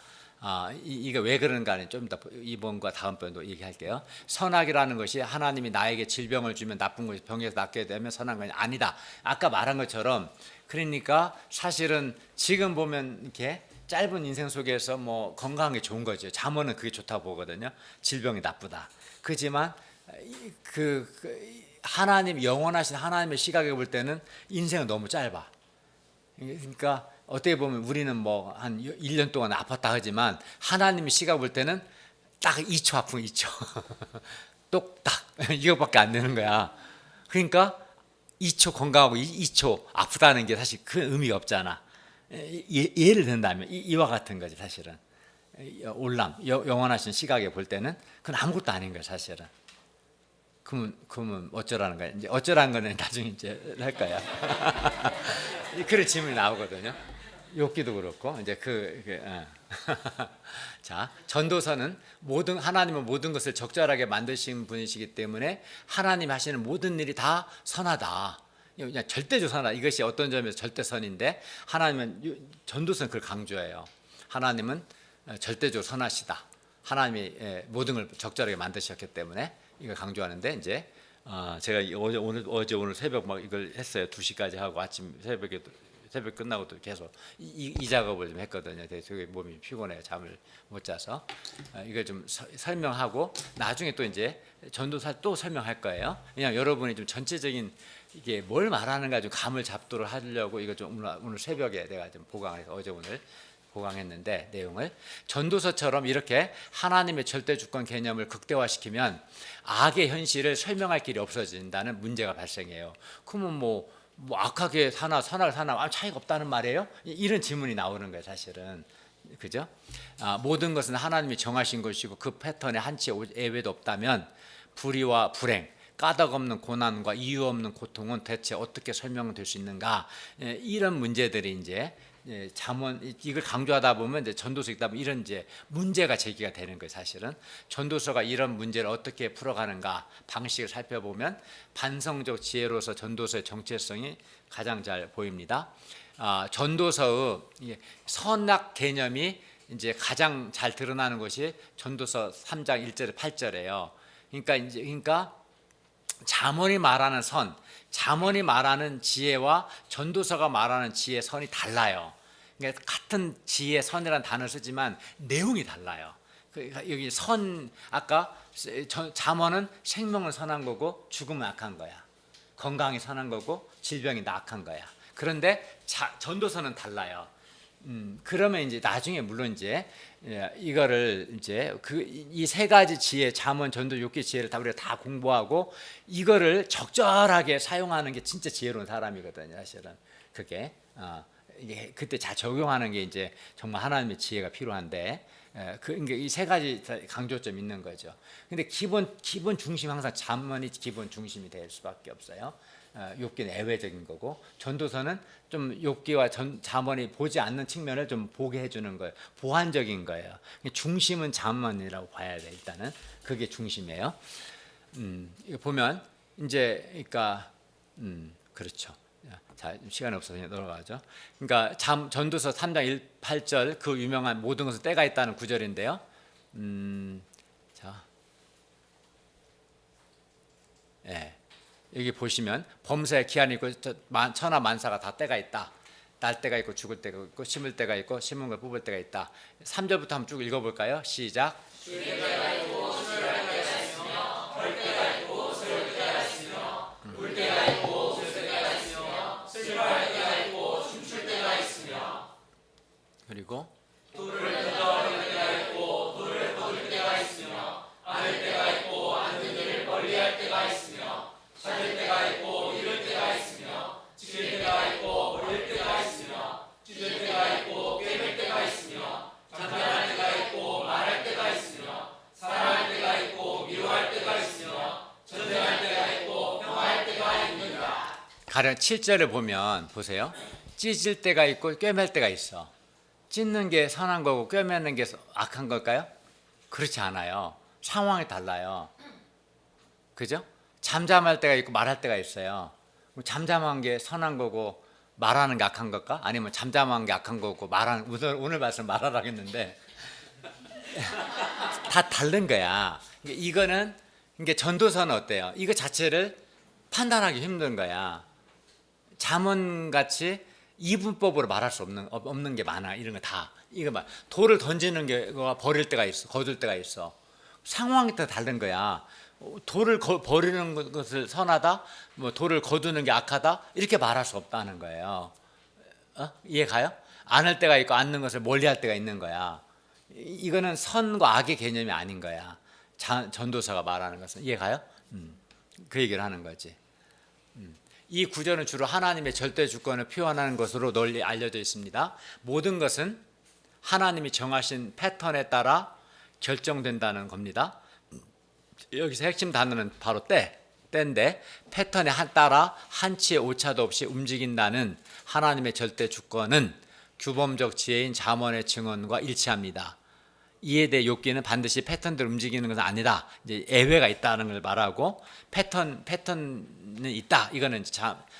이게 왜 그런가는 좀 더 이번과 다음번도 얘기할게요. 선악이라는 것이 하나님이 나에게 질병을 주면 나쁜 것이 병에서 낫게 되면 선한 것이 아니다. 아까 말한 것처럼 그러니까 사실은 지금 보면 이렇게 짧은 인생 속에서 뭐 건강한 게 좋은 거죠. 잠언은 그게 좋다고 보거든요. 질병이 나쁘다. 그렇지만 하나님 영원하신 하나님의 시각에 볼 때는 인생은 너무 짧아. 그러니까 어떻게 보면 우리는 뭐 한 1년 동안 아팠다 하지만 하나님의 시각 볼 때는 딱 2초 아프면 2초 똑딱 이거밖에 안 되는 거야. 그러니까 2초 건강하고 2초 아프다는 게 사실 큰 의미가 없잖아. 예를 든다면 이와 같은 거지 사실은. 올람 영원하신 시각에 볼 때는 그건 아무것도 아닌 거야 사실은. 그러면 어쩌라는 거야? 이제 어쩌라는 거는 나중에 이제 할 거야. 그런 질문이 나오거든요. 욥기도 그렇고 이제 자, 전도서는 하나님은 모든 것을 적절하게 만드신 분이시기 때문에 하나님 하시는 모든 일이 다 선하다. 그냥 절대적 선하다. 이것이 어떤 점에서 절대선인데 하나님은 전도서는 그걸 강조해요. 하나님은 절대적으로 선하시다. 하나님이 모든 걸 적절하게 만드셨기 때문에 이걸 강조하는데 이제 제가 오늘 새벽 막 이걸 했어요. 2시까지 하고 아침 새벽 끝나고 또 계속 이 작업을 좀 했거든요. 되게 몸이 피곤해요. 잠을 못 자서 이걸 좀 설명하고 나중에 또 이제 전도사 또 설명할 거예요. 그냥 여러분이 좀 전체적인 이게 뭘 말하는가 좀 감을 잡도록 하려고 이거 좀 오늘 새벽에 내가 좀 보강해서 어제 오늘 보강했는데 내용을 전도서처럼 이렇게 하나님의 절대 주권 개념을 극대화시키면 악의 현실을 설명할 길이 없어진다는 문제가 발생해요. 그러면 뭐 악하게 사나 선하게 사나 차이가 없다는 말이에요? 이런 질문이 나오는 거예요 사실은. 그죠? 모든 것은 하나님이 정하신 것이고 그 패턴에 한치 예외도 없다면 불의와 불행, 까닭없는 고난과 이유 없는 고통은 대체 어떻게 설명될 수 있는가? 이런 문제들이 이제 잠언 이걸 강조하다 보면 이제 전도서 읽다 보면 이런 이제 문제가 제기가 되는 거예요. 사실은 전도서가 이런 문제를 어떻게 풀어가는가 방식을 살펴보면 반성적 지혜로서 전도서의 정체성이 가장 잘 보입니다. 전도서의 선악 개념이 이제 가장 잘 드러나는 것이 전도서 3장 1절에 8절이에요. 그러니까 잠언이 말하는 선, 잠언이 말하는 지혜와 전도서가 말하는 지혜 선이 달라요. 그러니까 같은 지혜 선이라는 단어를 쓰지만 내용이 달라요. 여기 선 아까 잠언은 생명을 선한 거고 죽음은 악한 거야. 건강이 선한 거고 질병이 악한 거야. 그런데 전도서는 달라요. 그러면 이제 나중에 물론 이제 이거를 이제 이 세 가지 지혜, 잠언, 전도, 욥기 지혜를 다 우리가 다 공부하고 이거를 적절하게 사용하는 게 진짜 지혜로운 사람이거든요. 사실은 그게 이게 그때 잘 적용하는 게 이제 정말 하나님의 지혜가 필요한데 그러니까 이 세 가지 강조점 있는 거죠. 근데 기본 중심 항상 잠언이 기본 중심이 될 수밖에 없어요. 욥기는 예외적인 거고 전도서는 좀 욥기와 잠언이 보지 않는 측면을 좀 보게 해주는 거예요. 보완적인 거예요. 중심은 잠언이라고 봐야 돼. 일단은 그게 중심이에요. 이거 보면 이제 그러니까 그렇죠. 자, 시간이 없어서 그냥 넘어가죠. 그러니까 전도서 3장 8절 그 유명한 모든 것은 때가 있다는 구절인데요. 자, 예. 여기 보시면 범사에 기한이 있고 천하 만사가 다 때가 있다. 날 때가 있고 죽을 때가 있고 심을 때가 있고 심은 걸 뽑을 때가 있다. 3절부터 한번 쭉 읽어볼까요? 시작. 줄 때가 있고 수술할 때가 있으며 벌 때가 있고 세울 때가 있으며 울 때가 있고 웃을 때가 있으며 슬퍼할 때가 있고 춤출 때가 있으며 그리고 돌을 던져버릴 때가 있고 돌을 거둘 때가 있으며 안을 때가 있고 안 되기를 멀리할 때가 있으며 찾을 때가 있고 잃을 때가 있으며 지킬 때가 있고 버릴 때가 있으며 찢을 때가 있고 꿰맬 때가 있으며 잔잔할 때가 있고 말할 때가 있으며 사랑할 때가 있고 미워할 때가 있으며 전쟁할 때가 있고 평화할 때가 있는가. 가령 7절을 보면 보세요. 찢을 때가 있고 꿰맬 때가 있어. 찢는 게 선한 거고 꿰매는 게 악한 걸까요? 그렇지 않아요. 상황이 달라요. 그죠? 잠잠할 때가 있고 말할 때가 있어요. 잠잠한 게 선한 거고 말하는 게 악한 걸까? 아니면 잠잠한 게 악한 거고 말하는, 오늘 말씀 말하라고 했는데 다 다른 거야. 이거는, 이게 전도서는 어때요? 이거 자체를 판단하기 힘든 거야. 잠언같이 이분법으로 말할 수 없는 게 많아. 이런 거 다. 이거 막 돌을 던지는 게 버릴 때가 있어. 거둘 때가 있어. 상황이 다 다른 거야. 돌을 버리는 것을 선하다, 뭐 돌을 거두는 게 악하다, 이렇게 말할 수 없다는 거예요. 이해 가요? 안할 때가 있고 않는 것을 멀리할 때가 있는 거야. 이거는 선과 악의 개념이 아닌 거야. 전도서가 말하는 것은. 이해 가요? 그 얘기를 하는 거지. 이 구절은 주로 하나님의 절대 주권을 표현하는 것으로 널리 알려져 있습니다. 모든 것은 하나님이 정하신 패턴에 따라 결정된다는 겁니다. 여기서 핵심 단어는 바로 때인데, 패턴에 따라 한치의 오차도 없이 움직인다는 하나님의 절대 주권은 규범적 지혜인 잠언의 증언과 일치합니다. 이에 대해 욥기는 반드시 패턴대로 움직이는 것은 아니다, 이제 예외가 있다는 걸 말하고, 패턴은 있다, 이거는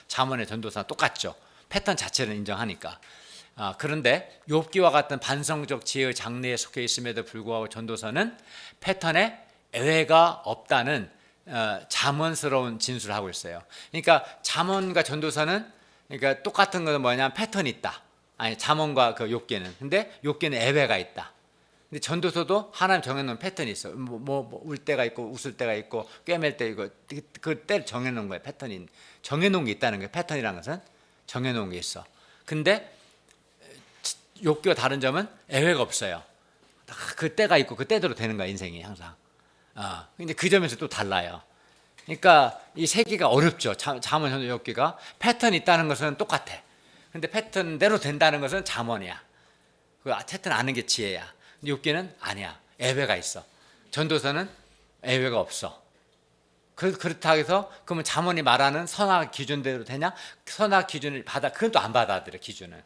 잠언의 전도서랑 똑같죠. 패턴 자체를 인정하니까. 그런데 욥기와 같은 반성적 지혜의 장르에 속해 있음에도 불구하고 전도서는 패턴에 예외가 없다는 잠언스러운 진술을 하고 있어요. 그러니까 잠언과 전도서는, 그러니까 똑같은 것은 뭐냐면 패턴이 있다. 아니, 잠언과 그 욥기는. 근데 욥기는 예외가 있다. 근데 전도서도 하나님 정해놓은 패턴이 있어. 울 때가 있고 웃을 때가 있고 꿰맬 때 있고, 그 때를 정해놓은 거예요. 패턴이 정해놓은 게 있다는 거예요. 패턴이라는 것은 정해놓은 게 있어. 근데 욥기와 다른 점은 예외가 없어요. 그 때가 있고 그 때대로 되는 거야, 인생이 항상. 근데 그 점에서 또 달라요. 그러니까 이 세 개가 어렵죠. 잠언, 욥기가 패턴이 있다는 것은 똑같아. 근데 패턴대로 된다는 것은 잠언이야. 그 패턴 아는 게 지혜야. 근데 욥기는 아니야. 예외가 있어. 전도서는 예외가 없어. 그렇다 해서 그러면 잠언이 말하는 선악 기준대로 되냐? 선악 기준을 그건 또 안 받아들여, 기준을.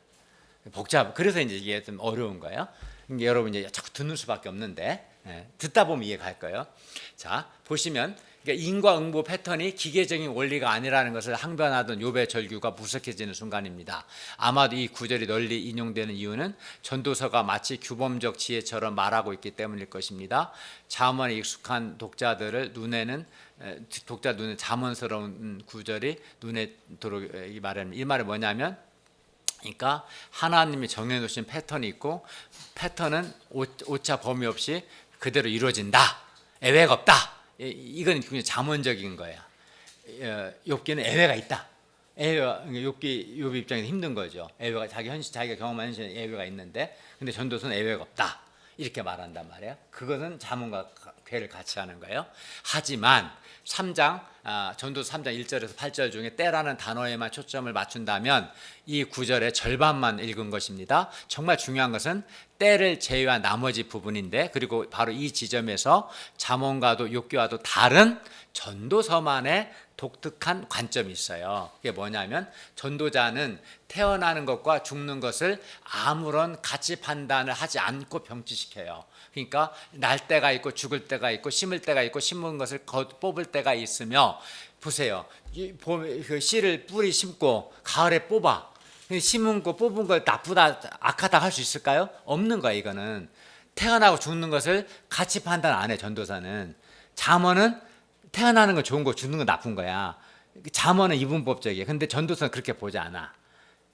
그래서 이제 이게 좀 어려운 거예요. 이게 여러분 이제 자꾸 듣는 수밖에 없는데, 듣다 보면 이해갈 거예요. 자, 보시면 그러니까 인과응보 패턴이 기계적인 원리가 아니라는 것을 항변하던 욥의 절규가 무색해지는 순간입니다. 아마도 이 구절이 널리 인용되는 이유는 전도서가 마치 규범적 지혜처럼 말하고 있기 때문일 것입니다. 잠언에 익숙한 독자들 눈에 잠언스러운 구절이 눈에 들어오기, 이 말은 뭐냐면, 그러니까 하나님이 정해놓으신 패턴이 있고, 패턴은 오차 범위 없이 그대로 이루어진다, 예외가 없다. 이건 굉장히 잠언적인 거야. 욥기는 예외가 있다. 욥 입장에서 힘든 거죠. 예외가 자기가 경험한 현실에 예외가 있는데, 근데 전도서는 예외가 없다, 이렇게 말한단 말이에요. 그것은 잠언과 괴를 같이 하는 거예요. 하지만 3장, 전도서 3장 1절에서 8절 중에 때라는 단어에만 초점을 맞춘다면 이 구절의 절반만 읽은 것입니다. 정말 중요한 것은 때를 제외한 나머지 부분인데, 그리고 바로 이 지점에서 잠언과도 욥기와도 다른 전도서만의 독특한 관점이 있어요. 그게 뭐냐면, 전도자는 태어나는 것과 죽는 것을 아무런 가치 판단을 하지 않고 병치시켜요. 그러니까 날 때가 있고 죽을 때가 있고 심을 때가 있고 심은 것을 뽑을 때가 있으며, 보세요. 그 씨를 뿌리 심고 가을에 뽑아. 심은 거 뽑은 거 나쁘다 악하다 할 수 있을까요? 없는 거야. 이거는 태어나고 죽는 것을 가치 판단 안 해, 전도사는. 잠언은 태어나는 건 좋은 거, 죽는 건 나쁜 거야. 잠언은 이분법적이에요. 근데 전도서는 그렇게 보지 않아.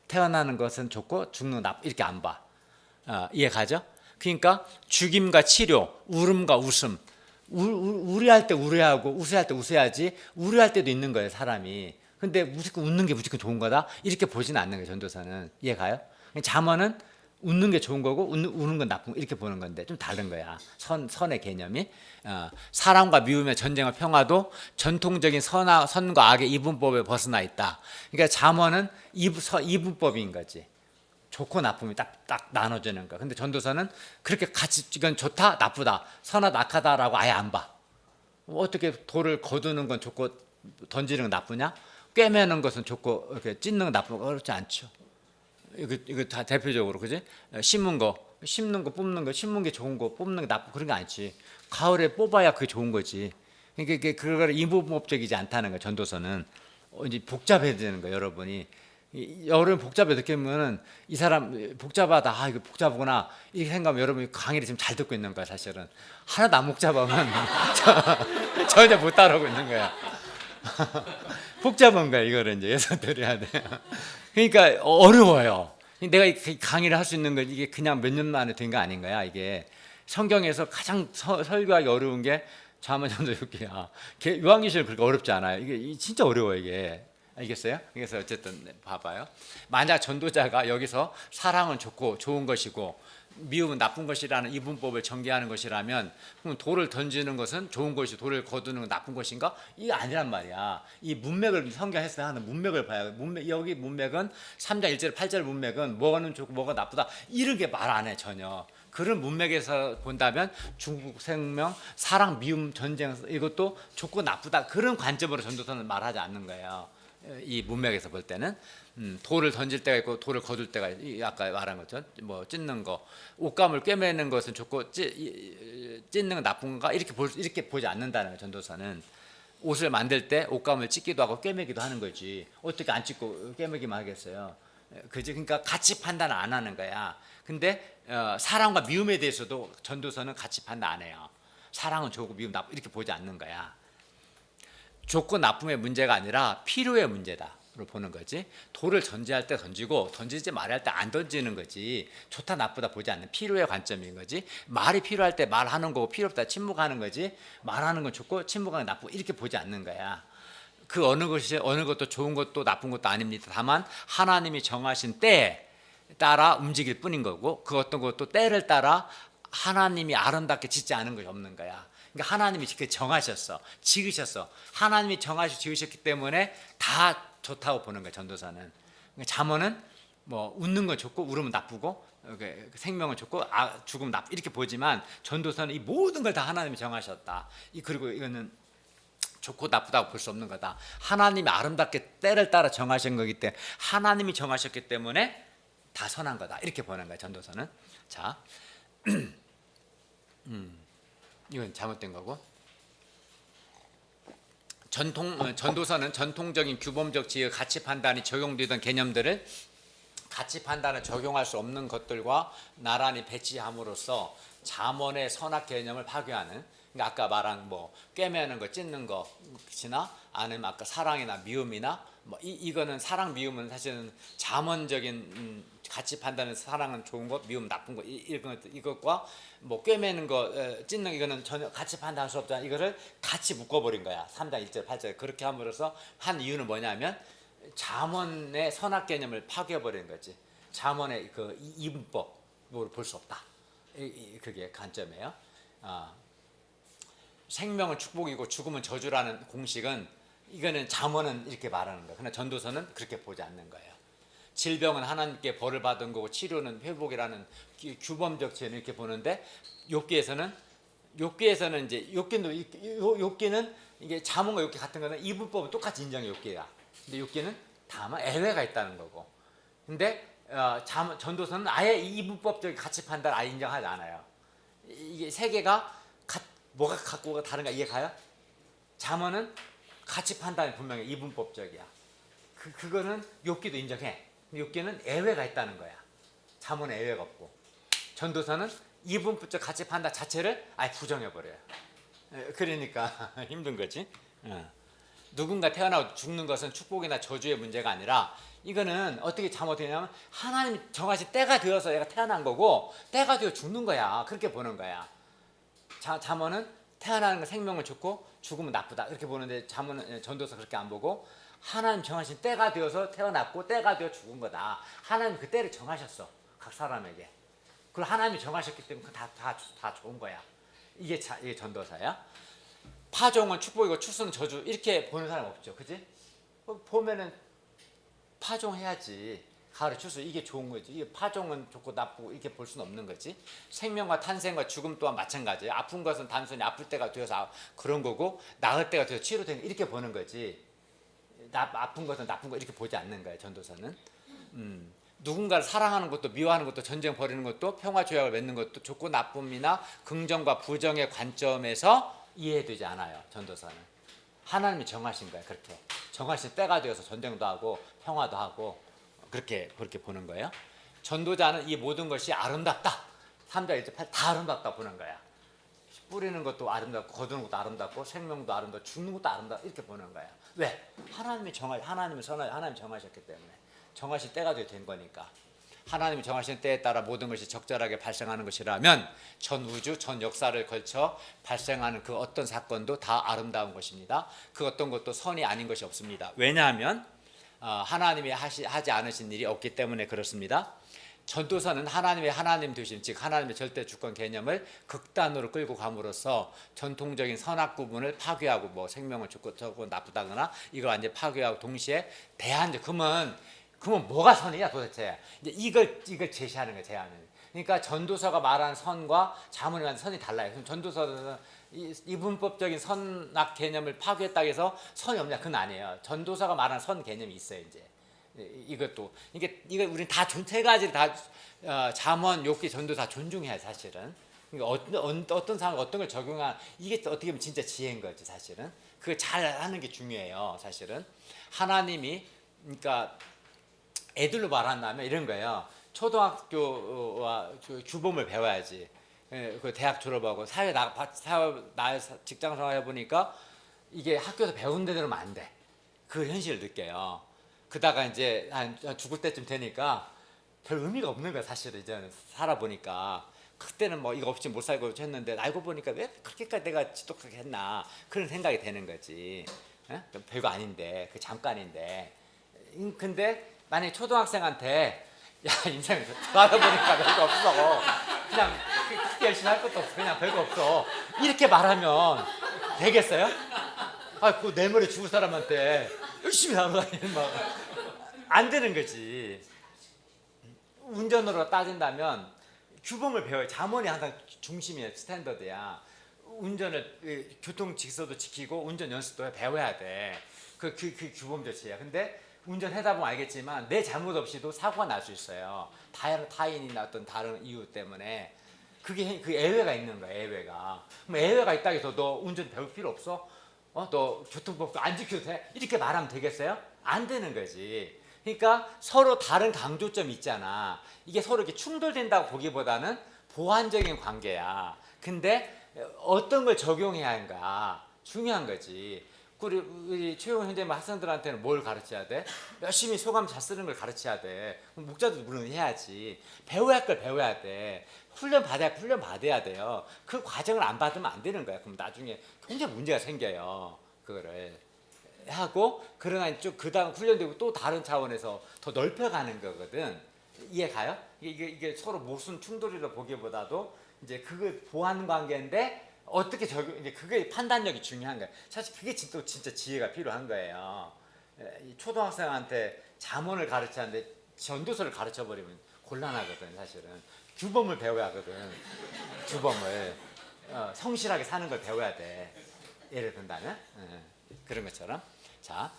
태어나는 것은 좋고 죽는 건 나쁘, 이렇게 안 봐. 이해 가죠? 그러니까 죽임과 치료, 울음과 웃음, 우려할 때 우려하고 웃어야 할 때 웃어야지, 우려할 때도 있는 거예요, 사람이. 근데 무조건 웃는 게 무조건 좋은 거다, 이렇게 보지는 않는 거예요, 전도사는. 이해 가요? 잠언은 웃는 게 좋은 거고 우는 건 나쁜 거, 이렇게 보는 건데 좀 다른 거야. 선의 개념이. 사랑과 미움의 전쟁과 평화도 전통적인 선과 악의 이분법에 벗어나 있다. 그러니까 잠언은 이분법인 거지. 좋고 나쁨이 딱 나눠지는 거야. 근데 전도서는 그렇게 같이, 이건 좋다 나쁘다, 선하다 악하다라고 아예 안 봐. 어떻게 돌을 거두는 건 좋고 던지는 건 나쁘냐? 꿰매는 것은 좋고 이렇게 찢는 건 나쁘고, 그렇지 않죠. 이거 다 대표적으로, 그지? 심은 거 심는 거 뽑는 거, 심는 게 좋은 거 뽑는 게 나쁘고 그런 게 아니지. 가을에 뽑아야 그게 좋은 거지. 그러니까 그거를 이분법적이지 않다는 거야. 전도서는 이제 복잡해야 되는 거야. 여러분이 여러분 복잡해 느끼면은 이 사람 복잡하다, 아 이거 복잡하구나 이렇게 생각하면 여러분이 강의를 지금 잘 듣고 있는 거야. 사실은 하나도 안 복잡하면 전혀 못 따라오고 있는 거야. 복잡한 거야. 이거를 이제 예선들해야 돼. 그러니까 어려워요. 내가 강의를 할 수 있는 건 이게 그냥 몇 년 만에 된 거 아닌 거야. 이게 성경에서 가장 설교하기 어려운 게 잠언전도육기야. 요한계시록 그렇게 어렵지 않아요. 이게 진짜 어려워 이게. 알겠어요? 그래서 어쨌든 봐봐요. 만약 전도자가 여기서 사랑은 좋고 좋은 것이고 미움은 나쁜 것이라는 이분법을 전개하는 것이라면 그럼 돌을 던지는 것은 좋은 것이 돌을 거두는 건 나쁜 것인가? 이게 아니란 말이야. 이 문맥을 성경에서 하는 문맥을 봐야 문맥, 여기 문맥은 3장 1절 8절 문맥은 뭐는 좋고 뭐가 나쁘다 이런 게 말 안 해 전혀. 그런 문맥에서 본다면 중국 생명, 사랑, 미움, 전쟁 이것도 좋고 나쁘다 그런 관점으로 전도서는 말하지 않는 거예요. 이 문맥에서 볼 때는 돌을 던질 때가 있고 돌을 거둘 때가 아까 말한 것처럼 뭐 찢는 거, 옷감을 꿰매는 것은 좋고 찢는 건 나쁜 건가 이렇게 보지 않는다는 거예요. 전도서는 옷을 만들 때 옷감을 찢기도 하고 꿰매기도 하는 거지 어떻게 안 찢고 꿰매기만 하겠어요. 그지? 그러니까 같이 판단 안 하는 거야. 근데 사랑과 미움에 대해서도 전도서는 같이 판단 안 해요. 사랑은 좋고 미움 나쁘 이렇게 보지 않는 거야. 좋고 나쁨의 문제가 아니라 필요의 문제다로 보는 거지. 돌을 던지할 때 던지고 던지지 말할 때 안 던지는 거지. 좋다 나쁘다 보지 않는 필요의 관점인 거지. 말이 필요할 때 말하는 거고 필요 없다 침묵하는 거지. 말하는 건 좋고 침묵하는 건 나쁘고 이렇게 보지 않는 거야. 그 어느 것도 좋은 것도 나쁜 것도 아닙니다. 다만 하나님이 정하신 때에 따라 움직일 뿐인 거고 그 어떤 것도 때를 따라 하나님이 아름답게 짓지 않은 것이 없는 거야. 그러니까 하나님이 정하셨어. 지으셨어. 하나님이 정하셔 지으셨기 때문에 다 좋다고 보는 거야. 전도사는. 그러니까 잠언은 뭐 웃는 건 좋고 울으면 나쁘고 생명은 좋고 죽으면 나쁘고 이렇게 보지만 전도사는 이 모든 걸 다 하나님이 정하셨다. 그리고 이거는 좋고 나쁘다고 볼 수 없는 거다. 하나님이 아름답게 때를 따라 정하신 거기 때문에 하나님이 정하셨기 때문에 다 선한 거다. 이렇게 보는 거야. 전도서는. 자, 이건 잘못된 거고. 전도서는 전통적인 규범적 지혜 가치 판단이 적용되던 개념들을 가치 판단을 적용할 수 없는 것들과 나란히 배치함으로써 잠언의 선악 개념을 파괴하는. 그러니까 아까 말한 뭐 꿰매는 거, 찢는 것이나 아니면 아까 사랑이나 미움이나 뭐 이거는 사랑 미움은 사실은 잠언적인 가치 판단은 사랑은 좋은 것, 미움 나쁜 것 이것과 뭐 꿰매는 거, 찢는 이거는 전혀 같이 판단할 수 없다. 이거를 같이 묶어버린 거야. 3장 1절 8절 그렇게 함으로써 한 이유는 뭐냐면 잠언의 선악 개념을 파괴해버리는 거지. 잠언의 그 이분법으로 볼 수 없다. 그게 관점이에요. 생명은 축복이고 죽음은 저주라는 공식은 이거는 잠언은 이렇게 말하는 거예요. 그러나 전도서는 그렇게 보지 않는 거예요. 질병은 하나님께 벌을 받은 거고 치료는 회복이라는 규범적 지혜는 이렇게 보는데 욥기에서는 이제 욥기는 이게 잠언과 욥기 같은 거는 이분법은 똑같이 인정해 욥기야. 근데 욥기는 다만 예외가 있다는 거고. 근데 전도서는 아예 이분법적 가치 판단 아예 인정하지 않아요. 이게 세 개가 뭐가 갖고가 다른가 이해가요? 잠언은 가치 판단이 분명히 이분법적이야. 그거는 욥기도 인정해. 욥기는 예외가 있다는 거야. 잠언에 예외가 없고. 전도서는 이분법적 가치 판단 자체를 아예 부정해버려요. 그러니까 힘든 거지. 누군가 태어나고 죽는 것은 축복이나 저주의 문제가 아니라 이거는 어떻게 잘못되냐면 하나님이 정하신 때가 되어서 얘가 태어난 거고 때가 되어 죽는 거야. 그렇게 보는 거야. 잠언은 태어나는 건 생명을 좋고 죽으면 나쁘다 이렇게 보는데 잠언은 전도서 그렇게 안 보고 하나님 정하신 때가 되어서 태어났고 때가 되어 죽은 거다. 하나님 그 때를 정하셨어. 각 사람에게. 그걸 하나님이 정하셨기 때문에 다 좋은 거야. 이게 전도사야. 파종은 축복이고 추수는 저주 이렇게 보는 사람 없죠. 그지? 보면은 파종해야지. 가을에 추수 이게 좋은 거지. 이게 파종은 좋고 나쁘고 이렇게 볼 수는 없는 거지. 생명과 탄생과 죽음 또한 마찬가지예요. 아픈 것은 단순히 아플 때가 되어서 그런 거고 나을 때가 되어서 치료되는 이렇게 보는 거지. 아픈 것은 나쁜 거 이렇게 보지 않는 거예요. 전도서는. 누군가를 사랑하는 것도 미워하는 것도 전쟁 벌이는 것도 평화 조약을 맺는 것도 좋고 나쁨이나 긍정과 부정의 관점에서 이해되지 않아요. 전도서는 하나님이 정하신 거예요. 그렇게 정하신 때가 되어서 전쟁도 하고 평화도 하고 그렇게 보는 거예요. 전도자는 이 모든 것이 아름답다. 3장 1절 8 다 아름답다 보는 거야. 뿌리는 것도 아름답고 거두는 것도 아름답고 생명도 아름답고 죽는 것도 아름답고 이렇게 보는 거야. 왜? 하나님이 정하셨기 때문에 정하신 때가 된 거니까. 하나님이 정하신 때에 따라 모든 것이 적절하게 발생하는 것이라면 전 우주, 전 역사를 걸쳐 발생하는 그 어떤 사건도 다 아름다운 것입니다. 그 어떤 것도 선이 아닌 것이 없습니다. 왜냐하면 하나님이 하지 않으신 일이 없기 때문에 그렇습니다. 전도서는 하나님의 하나님 되심, 즉 하나님의 절대 주권 개념을 극단으로 끌고 감으로써 전통적인 선악 구분을 파괴하고 뭐 생명을 좋고 나쁘다거나 이걸 완전히 파괴하고 동시에 그러면 뭐가 선이냐 도대체. 이제 이걸 제시하는 거예요. 제안을. 그러니까 전도서가 말하는 선과 자문이 말하는 선이 달라요. 그럼 전도서는 이분법적인 선악 개념을 파괴했다고 해서 선이 없냐? 그건 아니에요. 전도서가 말하는 선 개념이 있어요. 이제 이것도 이게 우리는 다 세 가지를 다 잠언, 욥기, 전도 다 존중해야 사실은. 그러니까 어떤 상황 어떤 걸 적용한 이게 어떻게 보면 진짜 지혜인 거지 사실은. 그걸 잘 하는 게 중요해요. 사실은 하나님이 그러니까 애들로 말한다면 이런 거예요. 초등학교와 규범을 배워야지. 그 대학 졸업하고 사회 직장 생활 해보니까 이게 학교에서 배운 대로는 안 돼. 그 현실을 느껴요. 그다가 이제 한 죽을 때쯤 되니까 별 의미가 없는 거야 사실은. 이제 살아보니까 그때는 뭐 이거 없이 못 살고 했는데 알고 보니까 왜 그렇게까지 내가 지독하게 했나 그런 생각이 되는 거지. 별거 아닌데 그 잠깐인데. 근데 만약에 초등학생한테 야 인생 살아보니까 별거 없어 그냥 그렇게 열심히 할 것도 없어 그냥 별거 없어 이렇게 말하면 되겠어요? 그 내물에 죽을 사람한테 열심히 살아다니는 안 되는 거지. 운전으로 따진다면 규범을 배워야 자문이 항상 중심이야. 스탠더드야. 운전을 교통 질서도 지키고 운전 연습도 배워야 돼. 그 규범 자체야. 근데 운전하다 보면 알겠지만 내 잘못 없이도 사고가 날 수 있어요. 타인이나 어떤 다른 이유 때문에 그게 그 예외가 있는 거야. 예외가. 그럼 예외가 있다고 해서 너 운전 배울 필요 없어? 너 교통법 안 지켜도 돼? 이렇게 말하면 되겠어요? 안 되는 거지. 그러니까 서로 다른 강조점이 있잖아. 이게 서로 이렇게 충돌된다고 보기보다는 보완적인 관계야. 근데 어떤 걸 적용해야 하는가 중요한 거지. 우리 최용 현재 학생들한테는 뭘 가르쳐야 돼? 열심히 소감 잘 쓰는 걸 가르쳐야 돼. 목자도 물론 해야지. 배워야 할 걸 배워야 돼. 훈련 받아야 돼요. 그 과정을 안 받으면 안 되는 거야. 그럼 나중에 굉장히 문제가 생겨요. 그거를 하고 그러나 그 다음 훈련되고 또 다른 차원에서 더 넓혀가는 거거든. 이해 가요? 이게 서로 무슨 충돌이라 보기보다도 이제 그걸 보완 관계인데 어떻게 이제 그게 판단력이 중요한 거예요. 사실 그게 진짜 지혜가 필요한 거예요. 초등학생한테 잠언을 가르치는데 전도서를 가르쳐 버리면 곤란하거든. 사실은 규범을 배워야 하거든. 규범을 성실하게 사는 걸 배워야 돼. 예를 든다면 그런 것처럼. 자,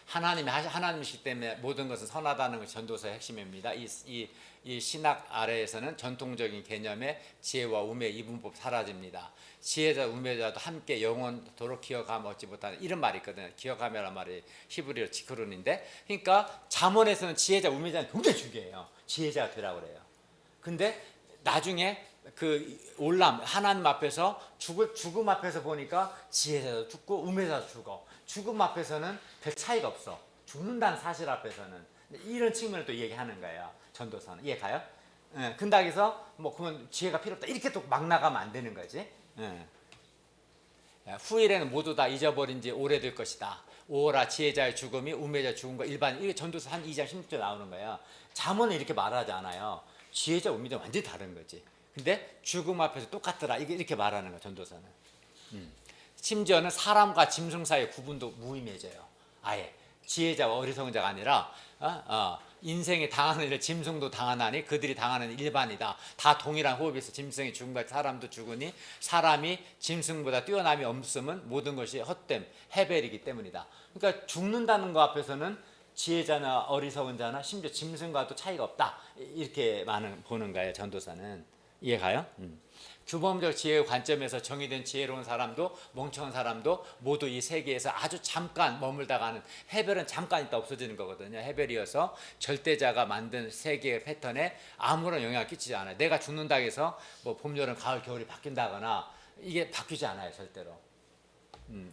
하나님이시기 때문에 모든 것은 선하다는 것이 전도서의 핵심입니다. 이 신학 아래에서는 전통적인 개념의 지혜와 우매의 이분법 사라집니다. 지혜자 우매자도 함께 영원토록 기억하며 얻지 못하는 이런 말이 있거든요. 기억하며란 말이 히브리어 지크론인데, 그러니까 잠언에서는 지혜자 우매자는 굉장히 중요해요. 지혜자가 되라고 그래요. 근데 나중에 그 올람 하나님 앞에서 죽음 앞에서 보니까 지혜자도 죽고 우매자도 죽어. 죽음 앞에서는 별 차이가 없어. 죽는다는 사실 앞에서는 이런 측면을 또 얘기하는 거예요. 전도서는 이해 가요? 근데 여기서 뭐 그러면 지혜가 필요 없다 이렇게 또 막 나가면 안 되는 거지. 후일에는 모두 다 잊어버린 지 오래될 것이다. 오라 지혜자의 죽음이 우매자의 죽음과 일반 이게 전도서 한 2장 16절 나오는 거예요. 잠언은 이렇게 말하지 않아요. 지혜자 우매자 완전히 다른 거지. 근데 죽음 앞에서 똑같더라 이렇게 말하는 거야 전도서는. 심지어는 사람과 짐승 사이의 구분도 무의미해져요. 아예 지혜자와 어리석은 자가 아니라 인생이 당하는 일을 짐승도 당하나니 그들이 당하는 일반이다. 다 동일한 호흡에서 짐승이 죽음과 사람도 죽으니 사람이 짐승보다 뛰어남이 없음은 모든 것이 헛됨, 해벨이기 때문이다. 그러니까 죽는다는 거 앞에서는 지혜자나 어리석은 자나 심지어 짐승과도 차이가 없다. 이렇게 보는 거예요. 전도사는. 이해가요? 규범적 지혜의 관점에서 정의된 지혜로운 사람도 멍청한 사람도 모두 이 세계에서 아주 잠깐 머물다가는, 해별은 잠깐 있다 없어지는 거거든요. 해별이어서 절대자가 만든 세계의 패턴에 아무런 영향을 끼치지 않아요. 내가 죽는다고 해서 뭐 봄, 여름, 가을, 겨울이 바뀐다거나 이게 바뀌지 않아요. 절대로.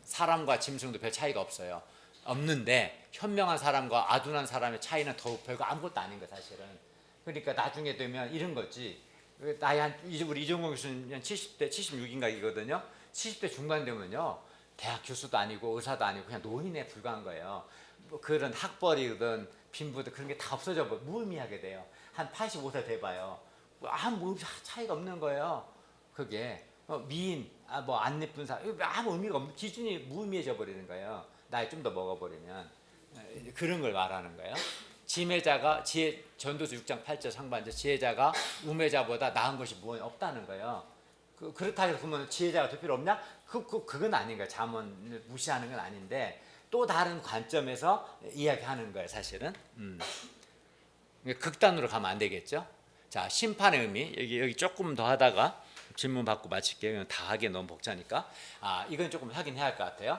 사람과 짐승도 별 차이가 없어요. 없는데 현명한 사람과 아둔한 사람의 차이는 더욱 별거 아무것도 아닌 거예요. 사실은. 그러니까 나중에 되면 이런 거지. 나이 우리 이종공 교수는 70대 76인가이거든요. 70대 중반 되면요, 대학 교수도 아니고 의사도 아니고 그냥 노인에 불과한 거예요. 뭐 그런 학벌이든 빈부든 그런 게 다 없어져 무의미하게 돼요. 한 85세 돼봐요. 아무 차이가 없는 거예요. 그게 미인, 뭐 안 예쁜 사람, 아무 의미가 없는, 기준이 무의미해져 버리는 거예요. 나이 좀 더 먹어버리면. 그런 걸 말하는 거예요. 지혜자가, 전도서 6장 8절 상반절, 지혜자가 우매자보다 나은 것이 무엇이 없다는 거예요. 그렇다 해서 그러면 지혜자가 될 필요 없냐? 그건 아닌 거예요. 잠언을 무시하는 건 아닌데 또 다른 관점에서 이야기하는 거예요. 사실은. 극단으로 가면 안 되겠죠. 자, 심판의 의미, 여기 조금 더 하다가 질문 받고 마칠게요. 다 하기 너무 벅차니까. 이건 조금 확인해야 할 것 같아요.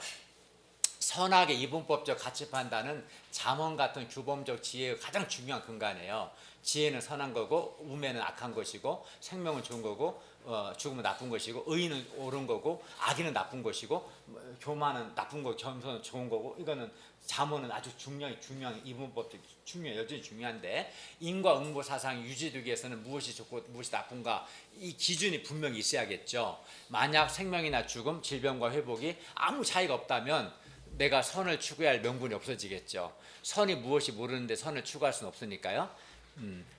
선악의 이분법적 가치 판단은 잠언 같은 규범적 지혜의 가장 중요한 근간이에요. 지혜는 선한 거고 우매는 악한 것이고 생명은 좋은 거고 죽음은 나쁜 것이고 의인은 옳은 거고 악인은 나쁜 것이고 교만은 나쁜 거고 겸손은 좋은 거고, 이거는 잠언은 아주 중요한 이분법적 여전히 중요한데, 인과 응보 사상이 유지되기 위해서는 무엇이 좋고 무엇이 나쁜가 이 기준이 분명히 있어야겠죠. 만약 생명이나 죽음, 질병과 회복이 아무 차이가 없다면 내가 선을 추구해야 할 명분이 없어지겠죠. 선이 무엇이 모르는데 선을 추구할 수는 없으니까요.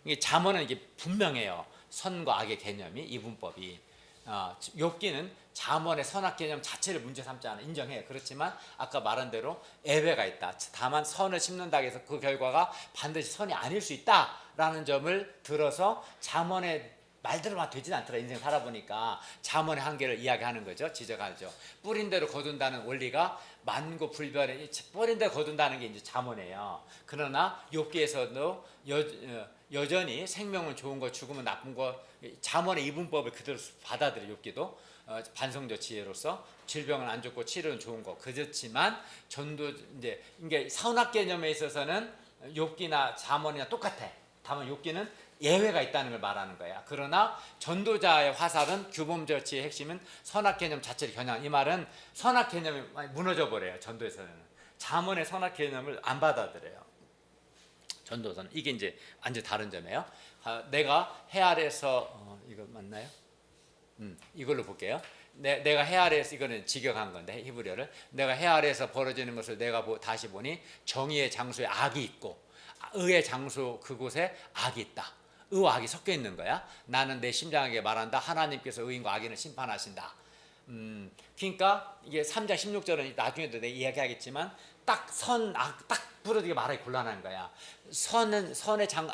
이게 잠언은 이게 분명해요. 선과 악의 개념이, 이분법이. 욥기는 잠언의 선악 개념 자체를 문제 삼지 않아, 인정해요. 그렇지만 아까 말한 대로 예외가 있다. 다만 선을 심는다고 해서 그 결과가 반드시 선이 아닐 수 있다라는 점을 들어서 잠언의 말대로만 되진 않더라. 인생 살아보니까 잠언의 한계를 이야기하는 거죠. 지적하죠. 뿌린 대로 거둔다는 원리가 만고불변의, 뿌린 대로 거둔다는 게 이제 잠언이에요. 그러나 욥기에서도 여전히 생명은 좋은 거, 죽음은 나쁜 거, 잠언의 이분법을 그대로 받아들여. 욥기도 반성적 지혜로서 질병은 안 좋고 치료는 좋은 거. 그렇지만 전도 이제 이게 선악 개념에 있어서는 욥기나 잠언이나 똑같아. 다만 욥기는 예외가 있다는 걸 말하는 거야. 그러나 전도자의 화살은 규범적 지혜의 핵심은 선악 개념 자체를 겨냥한, 이 말은 선악 개념이 무너져 버려요. 전도에서는 잠언의 선악 개념을 안 받아들여요. 전도서는. 이게 이제 완전 다른 점이에요. 내가 해 아래서 이거 맞나요? 이걸로 볼게요. 내가 해 아래에서, 이거는 직역한 건데 히브리어를, 내가 해 아래에서 벌어지는 것을 내가 다시 보니 정의의 장소에 악이 있고 의의 장소 그곳에 악이 있다. 의와 악이 섞여 있는 거야. 나는 내 심장에게 말한다. 하나님께서 의인과 악인을 심판하신다. 그러니까 이게 3장 16절은 나중에도 내가 이야기하겠지만 딱 선, 악, 딱 부러지게 말하기 곤란한 거야.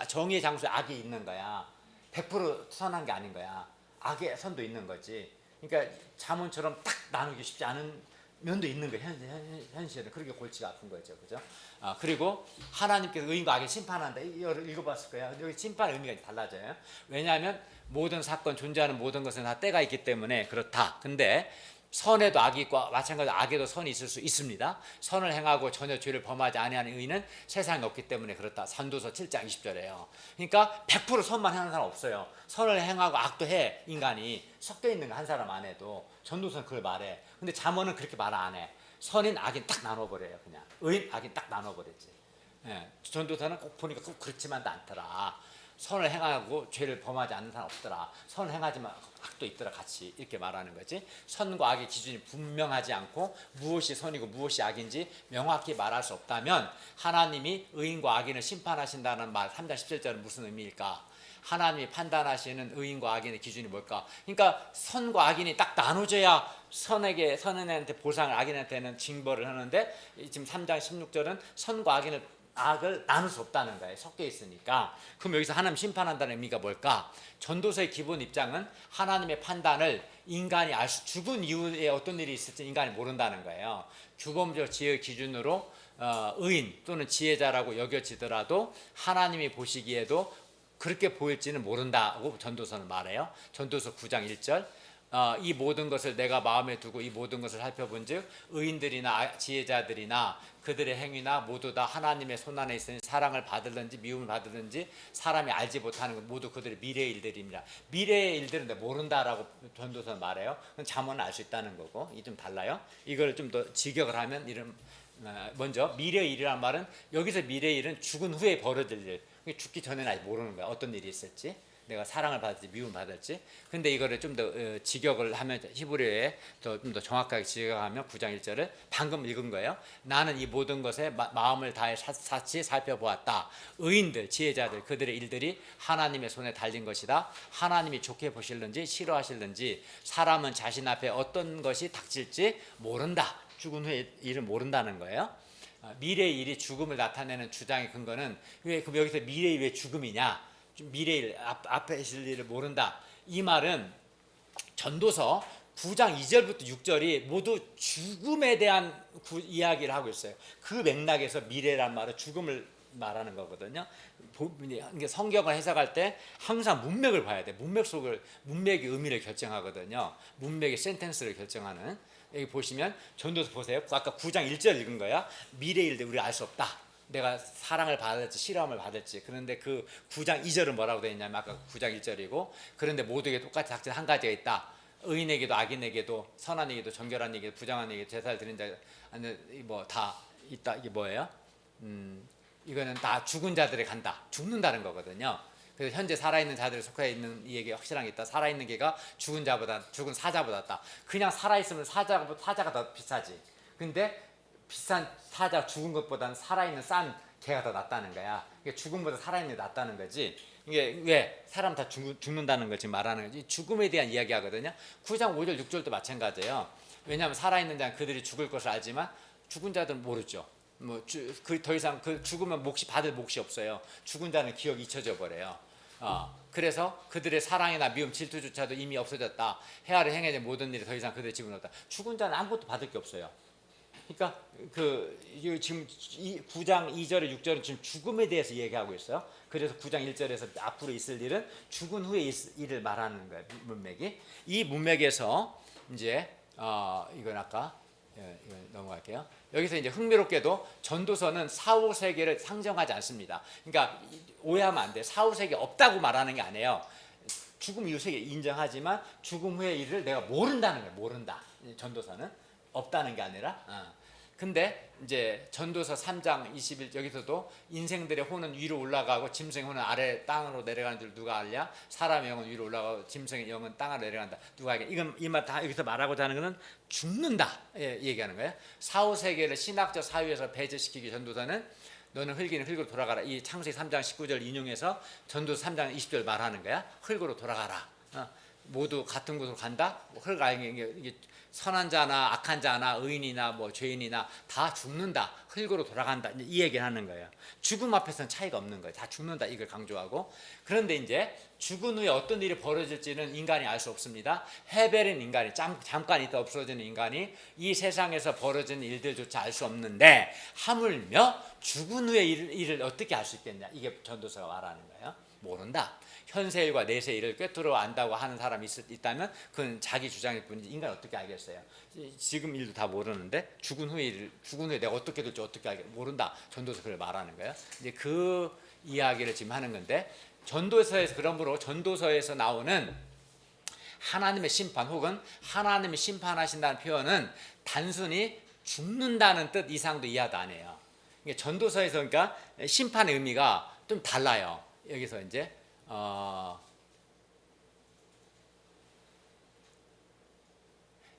정의의 장소에 악이 있는 거야. 100% 선한 게 아닌 거야. 악의 선도 있는 거지. 그러니까 잠언처럼 딱 나누기 쉽지 않은 면도 있는 거예요. 현실은. 그렇게 골치가 아픈 거죠. 그죠? 그리고 하나님께서 의인과 악을 심판한다. 이걸 읽어봤을 거예요. 여기 심판의 의미가 달라져요. 왜냐하면 모든 사건, 존재하는 모든 것은 다 때가 있기 때문에 그렇다. 근데 선에도 악이 있고 마찬가지로 악에도 선이 있을 수 있습니다. 선을 행하고 전혀 죄를 범하지 아니하는 의인은 세상에 없기 때문에 그렇다. 산도서 7장 20절에요. 그러니까 100% 선만 행하는 사람 없어요. 선을 행하고 악도 해. 인간이 섞여 있는 거 한 사람 안 해도. 전도서는 그걸 말해. 근데 잠언은 그렇게 말 안 해. 선인 악인 딱 나눠버려요. 그냥 의인 악인 딱 나눠버리지. 전도서는 꼭 보니까 꼭 그렇지만도 않더라. 선을 행하고 죄를 범하지 않는 사람 없더라. 선을 행하지만 악도 있더라. 같이 이렇게 말하는 거지. 선과 악의 기준이 분명하지 않고 무엇이 선이고 무엇이 악인지 명확히 말할 수 없다면 하나님이 의인과 악인을 심판하신다는 말 3장 17절은 무슨 의미일까? 하나님이 판단하시는 의인과 악인의 기준이 뭘까? 그러니까 선과 악인이 딱 나눠져야 선인한테 보상을, 악인한테는 징벌을 하는데 지금 3장 16절은 선과 악인을 악을 나눌 수 없다는 거예요. 섞여 있으니까. 그럼 여기서 하나님 심판한다는 의미가 뭘까? 전도서의 기본 입장은 하나님의 판단을 인간이 죽은 이후에 어떤 일이 있을지 인간이 모른다는 거예요. 규범적 지혜의 기준으로 의인 또는 지혜자라고 여겨지더라도 하나님이 보시기에도 그렇게 보일지는 모른다고 전도서는 말해요. 전도서 9장 1절. 이 모든 것을 내가 마음에 두고 이 모든 것을 살펴본즉 의인들이나 지혜자들이나 그들의 행위나 모두 다 하나님의 손안에 있으니 사랑을 받을는지 미움을 받을는지 사람이 알지 못하는 것 모두 그들의 미래의 일들입니다. 미래의 일들은 모른다라고 전도서는 말해요. 그건 잠언은 알 수 있다는 거고 이게 좀 달라요. 이걸 좀 더 직역을 하면 먼저 미래의 일이란 말은 여기서 미래의 일은 죽은 후에 벌어질 일. 죽기 전에는 아직 모르는 거야. 어떤 일이 있을지. 내가 사랑을 받을지 미움을 받을지. 근데 이거를 좀 더 직역을 하면 히브리어에 좀 더 정확하게 직역하면 9장 1절을 방금 읽은 거예요. 나는 이 모든 것에 마음을 다해 사치 살펴보았다. 의인들 지혜자들 그들의 일들이 하나님의 손에 달린 것이다. 하나님이 좋게 보실는지 싫어하실는지 사람은 자신 앞에 어떤 것이 닥칠지 모른다. 죽은 후의 일을 모른다는 거예요. 미래의 일이 죽음을 나타내는 주장의 근거는 그럼 여기서 미래의 왜 죽음이냐? 미래일 앞에 있을 일을 모른다. 이 말은 전도서 9장 2절부터 6절이 모두 죽음에 대한 이야기를 하고 있어요. 그 맥락에서 미래란 말은 죽음을 말하는 거거든요. 성경을 해석할 때 항상 문맥을 봐야 돼. 문맥이 의미를 결정하거든요. 문맥이 센텐스를 결정하는. 여기 보시면 전도서 보세요. 아까 9장 1절 읽은 거야. 미래일들 우리가 알 수 없다. 내가 사랑을 받을지 싫어함을 받을지. 그런데 그 9장 2절은 뭐라고 되어 있냐면 아까 9장 1절이고 그런데 모두에게 똑같이 닥친 한 가지가 있다. 의인에게도 악인에게도 선한 에게도 정결한 에게도 부정한 에게도 제사를 드린 자 뭐 다 있다. 이게 뭐예요? 이거는 다 죽은 자들에 간다. 죽는다는 거거든요. 그래서 현재 살아있는 자들에 속해 있는 이에게 확실한 게 있다. 살아있는 개가 죽은 사자보다 낫다. 그냥 살아있으면 사자가 더 비싸지. 근데 비싼 사자 죽은 것보다는 살아있는 싼 개가 더 낫다는 거야. 그러니까 죽음보다 살아있는 게 낫다는 거지. 이게 왜 사람 다 죽는다는 걸 지금 말하는 거지. 죽음에 대한 이야기 하거든요. 9장 5절 6절도 마찬가지예요. 왜냐하면 살아있는 자는 그들이 죽을 것을 알지만 죽은 자들은 모르죠. 더 이상 그 죽으면 받을 몫이 없어요. 죽은 자는 기억이 잊혀져 버려요. 그래서 그들의 사랑이나 미움, 질투조차도 이미 없어졌다. 헤아를 행해진 모든 일이 더 이상 그들의 지분이 없다. 죽은 자는 아무것도 받을 게 없어요. 그러니까 지금 9장 2절에 6절은 지금 죽음에 대해서 얘기하고 있어요. 그래서 9장 1절에서 앞으로 있을 일은 죽은 후의 일을 말하는 거예요. 문맥이. 이 문맥에서 이제 이건 아까 이건 넘어갈게요. 여기서 이제 흥미롭게도 전도서는 사후 세계를 상정하지 않습니다. 그러니까 오해하면 안 돼. 사후 세계 없다고 말하는 게 아니에요. 죽음 이후 세계 인정하지만 죽음 후의 일을 내가 모른다는 거예요. 모른다. 전도서는 없다는 게 아니라. 근데 이제 전도서 3장 21 여기서도 인생들의 혼은 위로 올라가고 짐승의 혼은 아래 땅으로 내려가는 줄 누가 알냐? 사람의 영은 위로 올라가고 짐승의 영은 땅으로 내려간다. 누가 알겠냐? 이건 이 말 다 여기서 말하고자 하는 것은 죽는다. 얘기하는 거예요. 사후 세계를 신학적 사유에서 배제시키기 전도서는 너는 흙이는 흙으로 돌아가라. 이 창세기 3장 19절 인용해서 전도서 3장 20절 말하는 거야. 흙으로 돌아가라. 모두 같은 곳으로 간다. 흙 이게 선한 자나 악한 자나 의인이나 뭐 죄인이나 다 죽는다. 흙으로 돌아간다. 이 얘기를 하는 거예요. 죽음 앞에서는 차이가 없는 거예요. 다 죽는다. 이걸 강조하고. 그런데 이제 죽은 후에 어떤 일이 벌어질지는 인간이 알 수 없습니다. 해벨인 인간이 잠깐 있다 없어지는 인간이 이 세상에서 벌어지는 일들조차 알 수 없는데 하물며 죽은 후의 일을 어떻게 알 수 있겠냐. 이게 전도서가 말하는 거예요. 모른다. 현세일과 내세일을 꿰뚫어 안다고 하는 사람이 있다면 그건 자기 주장일 뿐이지 인간이 어떻게 알겠어요. 지금 일도 다 모르는데 죽은 후에 내가 어떻게 될지 어떻게 모른다. 전도서 그걸 말하는 거예요. 이제 그 이야기를 지금 하는 건데 전도서에서 그러므로 전도서에서 나오는 하나님의 심판 혹은 하나님이 심판하신다는 표현은 단순히 죽는다는 뜻 이상도 이하도 안 해요. 그러니까 전도서에서 그러니까 심판의 의미가 좀 달라요. 여기서 이제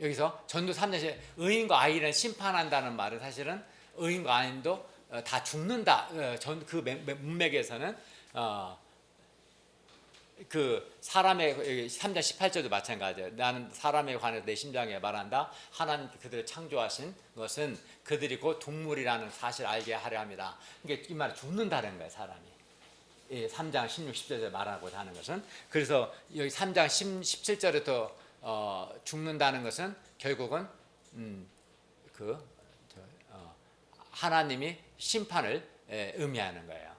여기서 전도 3장에 의인과 악인을 심판한다는 말은 사실은 의인과 악인도 다 죽는다. 그 문맥에서는 그 사람의 3장 18절도 마찬가지예요. 나는 사람에 관해서 내 심장에 말한다. 하나님 그들을 창조하신 것은 그들이 곧 동물이라는 사실을 알게 하려 합니다. 그러니까 이 말은 죽는다는 거예요, 사람이. 3장 16, 17절에 말하고 하는 것은. 그래서 여기 3장 17절에도 죽는다는 것은 결국은 하나님이 심판을 의미하는 거예요.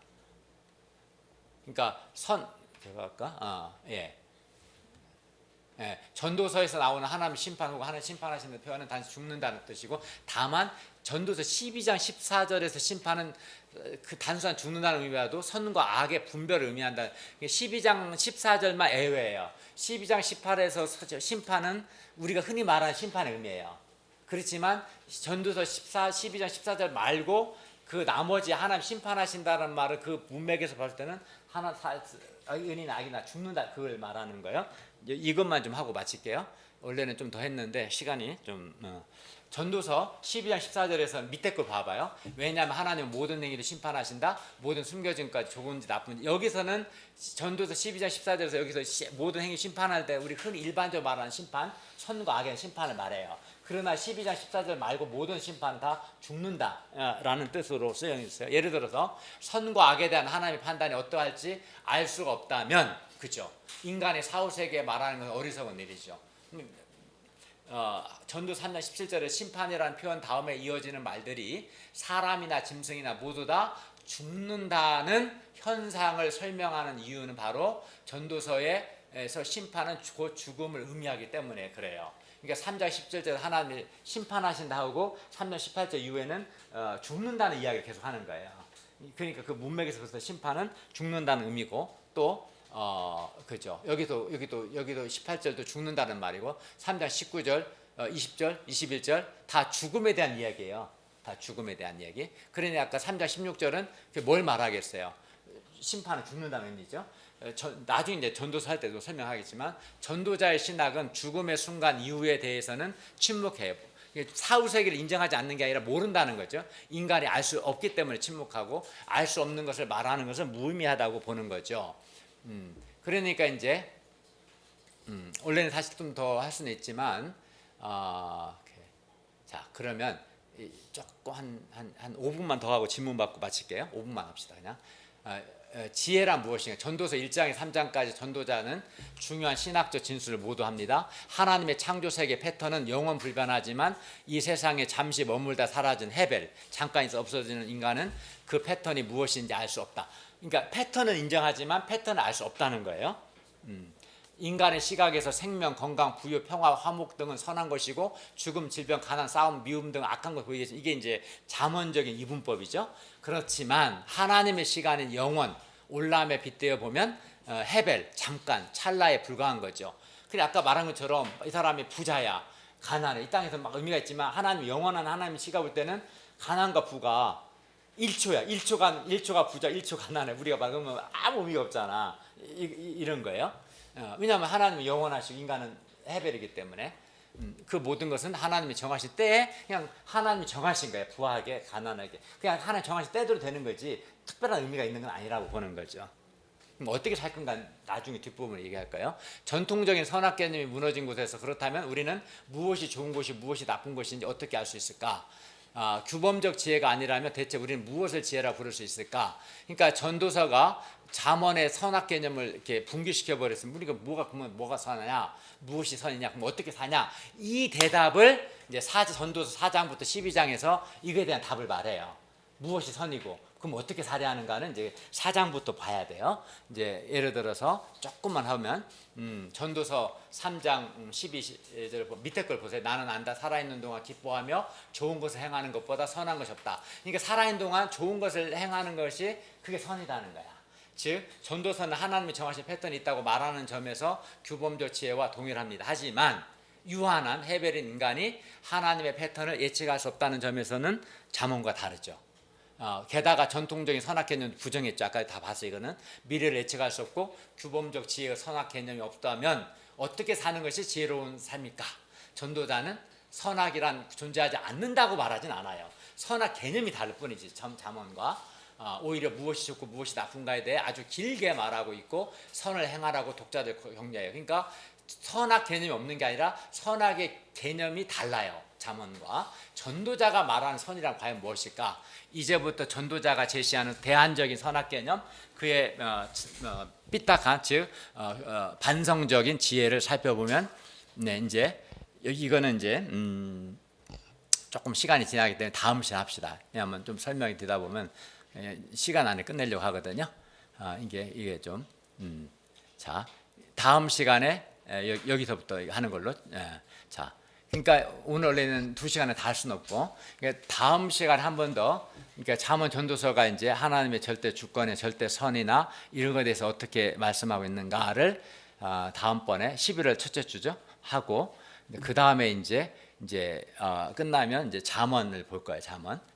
그러니까 제가 할까? 전도서에서 나오는 하나님 심판 혹은 하나님 심판하시는 표현은 단지 죽는다는 뜻이고, 다만 전도서 12장 14절에서 심판은 그 단순한 죽는다는 의미와도 선과 악의 분별을 의미한다. 12장 14절만 예외예요. 12장 18에서 심판은 우리가 흔히 말하는 심판의 의미예요. 그렇지만 전도서 12장 14절 말고 그 나머지 하나님 심판하신다는 말을 그 문맥에서 봤을 때는 은이나 악이나 죽는다, 그걸 말하는 거예요. 이것만 좀 하고 마칠게요. 원래는 좀 더 했는데 시간이 좀 전도서 12장 14절에서 밑에 걸 봐봐요. 왜냐하면 하나님은 모든 행위를 심판하신다. 모든 숨겨짐까지 좋은지 나쁜지. 여기서는 전도서 12장 14절에서 여기서 모든 행위 심판할 때 우리 흔히 일반적으로 말하는 심판, 선과 악의 심판을 말해요. 그러나 12장 14절 말고 모든 심판 다 죽는다라는 뜻으로 쓰여 있어요. 예를 들어서 선과 악에 대한 하나님의 판단이 어떠할지 알 수가 없다면, 그죠? 인간의 사후세계에 말하는 것은 어리석은 일이죠. 전도 3장 17절에 심판이라는 표현 다음에 이어지는 말들이 사람이나 짐승이나 모두 다 죽는다는 현상을 설명하는 이유는 바로 전도서에서 심판은 곧 죽음을 의미하기 때문에 그래요. 그러니까 3장 10절에 하나님이 심판하신다 하고 3장 18절 이후에는 죽는다는 이야기를 계속 하는 거예요. 그러니까 그 문맥에서 그래서 심판은 죽는다는 의미고, 또 그죠. 여기도 18절도 죽는다는 말이고, 3장 19절, 20절, 21절 다 죽음에 대한 이야기예요. 다 죽음에 대한 이야기. 그러니 아까 3장 16절은 뭘 말하겠어요? 심판은 죽는다는 의미죠. 나중에 이제 전도서 할 때도 설명하겠지만, 전도자의 신학은 죽음의 순간 이후에 대해서는 침묵해요. 사후세계를 인정하지 않는 게 아니라 모른다는 거죠. 인간이 알 수 없기 때문에 침묵하고, 알 수 없는 것을 말하는 것은 무의미하다고 보는 거죠. 그러니까 이제 원래는 사실 좀 더 할 수는 있지만, 자 그러면 조금 한 5분만 더 하고 질문 받고 마칠게요. 5분만 합시다. 그냥 지혜란 무엇인가? 전도서 1장에 3장까지 전도자는 중요한 신학적 진술을 모두 합니다. 하나님의 창조세계 패턴은 영원 불변하지만 이 세상에 잠시 머물다 사라진 헤벨, 잠깐 있어 없어지는 인간은 그 패턴이 무엇인지 알 수 없다. 그러니까 패턴은 인정하지만 패턴을 알 수 없다는 거예요. 인간의 시각에서 생명, 건강, 부유, 평화, 화목 등은 선한 것이고, 죽음, 질병, 가난, 싸움, 미움 등 악한 것 보이겠죠. 이게 이제 잠언적인 이분법이죠. 그렇지만 하나님의 시간인 영원, 올라함에 빗대어 보면 헤벨, 잠깐, 찰나에 불과한 거죠. 그래 아까 말한 것처럼 이 사람이 부자야, 가난해, 이 땅에서 막 의미가 있지만 하나님, 영원한 하나님의 시각 볼 때는 가난과 부가 1초야. 1초가 부자, 1초 가난해. 우리가 막으면 아무 의미가 없잖아. 이런 거예요. 왜냐하면 하나님은 영원하시고 인간은 헤벨이기 때문에 그 모든 것은 하나님이 정하신 때에 그냥 하나님이 정하신 거예요. 부하게, 가난하게. 그냥 하나님 정하신 때대로 되는 거지 특별한 의미가 있는 건 아니라고 보는 거죠. 그럼 어떻게 살 건가 나중에 뒷부분을 얘기할까요? 전통적인 선악 개념이 무너진 곳에서 그렇다면 우리는 무엇이 좋은 것이 무엇이 나쁜 것인지 어떻게 알 수 있을까? 규범적 지혜가 아니라면 대체 우리는 무엇을 지혜라 부를 수 있을까? 그러니까 전도서가 잠언의 선악 개념을 이렇게 분기시켜 버렸으면 우리가 뭐가 선하냐, 무엇이 선이냐, 그럼 어떻게 사냐? 이 대답을 이제 전도서 4장부터 12장에서 이거에 대한 답을 말해요. 무엇이 선이고, 그럼 어떻게 살아야 하는가는 이제 4장부터 봐야 돼요. 이제 예를 들어서 조금만 하면 전도서 3장 12절 밑에 걸 보세요. 나는 안다. 살아있는 동안 기뻐하며 좋은 것을 행하는 것보다 선한 것이 없다. 그러니까 살아있는 동안 좋은 것을 행하는 것이 그게 선이라는 거야. 즉 전도서는 하나님이 정하신 패턴이 있다고 말하는 점에서 규범적 지혜와 동일합니다. 하지만 유한한 헤벨인 인간이 하나님의 패턴을 예측할 수 없다는 점에서는 잠언과 다르죠. 게다가 전통적인 선악 개념 부정했죠. 아까 다 봤어요. 이거는 미래를 예측할 수 없고 규범적 지혜의 선악 개념이 없다면 어떻게 사는 것이 지혜로운 삶일까? 전도자는 선악이란 존재하지 않는다고 말하진 않아요. 선악 개념이 다를 뿐이지 잠언과. 오히려 무엇이 좋고 무엇이 나쁜가에 대해 아주 길게 말하고 있고 선을 행하라고 독자들 격려해요. 그러니까 선악 개념이 없는 게 아니라 선악의 개념이 달라요. 잠언과 전도자가 말하는 선이란 과연 무엇일까? 이제부터 전도자가 제시하는 대안적인 선악 개념, 그의 삐딱한 즉 반성적인 지혜를 살펴보면 이제 이거는 이제 조금 시간이 지나기 때문에 다음 시간 합시다. 왜냐하면 좀 설명이 되다 보면 시간 안에 끝내려고 하거든요. 이게 좀 자, 다음 시간에 여기서부터 하는 걸로. 자, 그러니까 오늘은 2시간에 다 할 수는 없고, 그러니까 다음 시간에 한 번 더, 그러니까 잠언 전도서가 이제 하나님의 절대 주권의 절대 선이나 이런 것에 대해서 어떻게 말씀하고 있는가를 다음번에 11월 첫째 주죠 하고, 그 다음에 이제 끝나면 이제 잠언을 볼 거예요.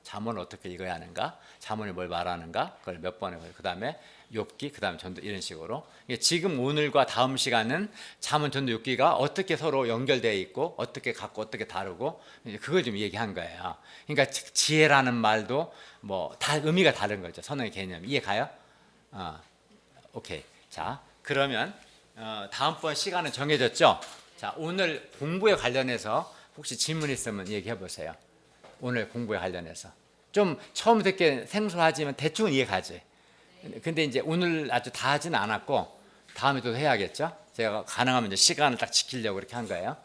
잠언을 어떻게 읽어야 하는가, 잠언이 뭘 말하는가, 그걸 몇 번에 그 다음에 욥기, 그 다음에 전도, 이런 식으로. 지금 오늘과 다음 시간은 잠언, 전도, 욥기가 어떻게 서로 연결되어 있고 어떻게 갖고 어떻게 다르고 그걸 좀 얘기한 거예요. 그러니까 지혜라는 말도 뭐 다 의미가 다른 거죠. 선의 개념 이해 가요? 오케이. 자, 그러면 다음번 시간은 정해졌죠? 자, 오늘 공부에 관련해서 혹시 질문 있으면 얘기해 보세요. 오늘 공부에 관련해서 좀 처음 듣기엔 생소하지만 대충은 이해가지. 근데 이제 오늘 아주 다 하지는 않았고 다음에도 해야겠죠. 제가 가능하면 이제 시간을 딱 지키려고 이렇게 한 거예요.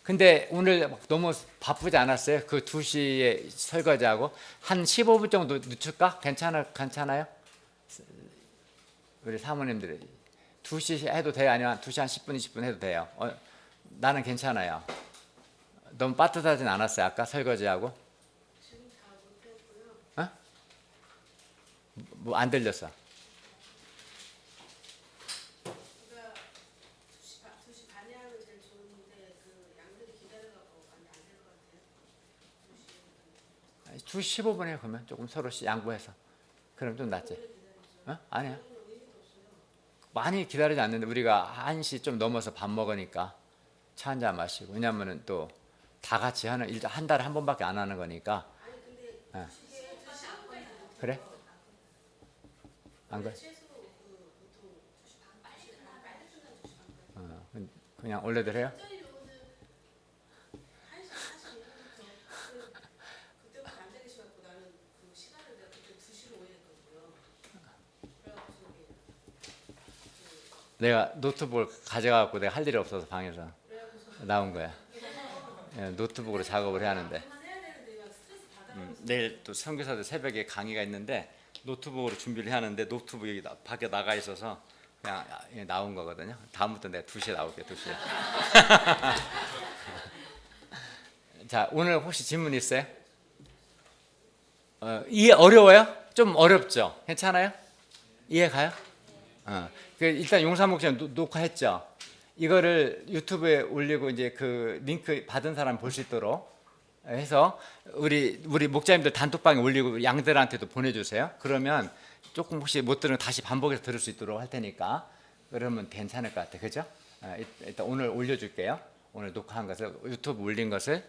근데 오늘 너무 바쁘지 않았어요? 그 2시에 설거지하고 한 15분 정도 늦출까? 괜찮아요? 우리 사모님들이 2시 해도 돼요? 아니면 2시 한 10분, 20분 해도 돼요? 나는 괜찮아요. 너무 빠듯하진 않았어요? 아까 설거지하고? 지금 다 못했고요. 뭐 안 들렸어? 그러니까 2시 반에 하면 제일 좋은데 그 양들이 기다려갖고 안 될 것 같아요. 2시 15분에 그러면 조금 서로 양보해서 그럼 좀 낫지? 아니야. 많이 기다리지 않는데 우리가 1시 좀 넘어서 밥 먹으니까 차 한잔 마시고, 왜냐면은 또 다 같이 하는 일 한 달에 한 번밖에 안 하는 거니까. 아니 근데 그래? 안 그래? 최소 그 보통 2시 반 빨리 끝나면 2시 반까지. 그냥 원래대로 해요? 완전히 오늘 1시 45분부터 그때부터 앉아 계셔갖고 나는 그 시간을 내가 그때 2시로 오해했거든요. 그래가지고 내가 노트북을 가져가고 내가 할 일이 없어서 방에서 나온 거야. 노트북으로 작업을 해야 하는데 그만해야 되는데 막 스트레스 받아. 내일 또 선교사들 새벽에 강의가 있는데 노트북으로 준비를 하는데 노트북이 밖에 나가 있어서 그냥 나온 거거든요. 다음부터 내가 2시에 나올게. 2시에. 자, 오늘 혹시 질문 있어요? 이해 어려워요? 좀 어렵죠? 괜찮아요? 이해 가요? 일단 용산 목사님 녹화했죠? 이거를 유튜브에 올리고 이제 그 링크 받은 사람 볼 수 있도록 해서 우리 목자님들 단톡방에 올리고 양들한테도 보내주세요. 그러면 조금 혹시 못 들으면 다시 반복해서 들을 수 있도록 할 테니까 그러면 괜찮을 것 같아요. 그죠? 일단 오늘 올려줄게요. 오늘 녹화한 것을 유튜브 올린 것을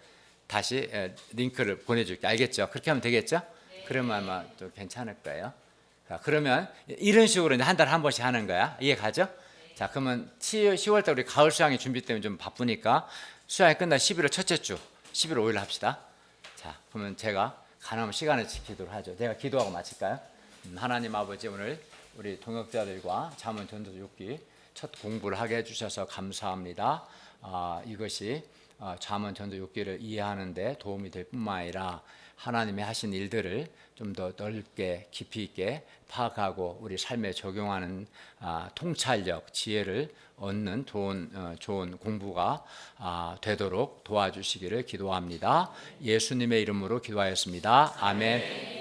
다시 링크를 보내줄게요. 알겠죠? 그렇게 하면 되겠죠? 네. 그러면 아마 좀 괜찮을 거예요. 그러면 이런 식으로 한 달에 한 번씩 하는 거야. 이해 가죠? 자, 그러면 10월 달 우리 가을 수양의 준비 때문에 좀 바쁘니까 수양이 끝나 11월 첫째 주 11월 5일 합시다. 자, 그러면 제가 가능하면 시간을 지키도록 하죠. 제가 기도하고 마칠까요? 하나님 아버지, 오늘 우리 동역자들과 잠언 전도 욥기 첫 공부를 하게 해주셔서 감사합니다. 이것이 잠언 전도 욥기를 이해하는 데 도움이 될 뿐만 아니라 하나님이 하신 일들을 좀 더 넓게 깊이 있게 파악하고 우리 삶에 적용하는 통찰력, 지혜를 얻는 좋은 공부가 되도록 도와주시기를 기도합니다. 예수님의 이름으로 기도하였습니다. 아멘.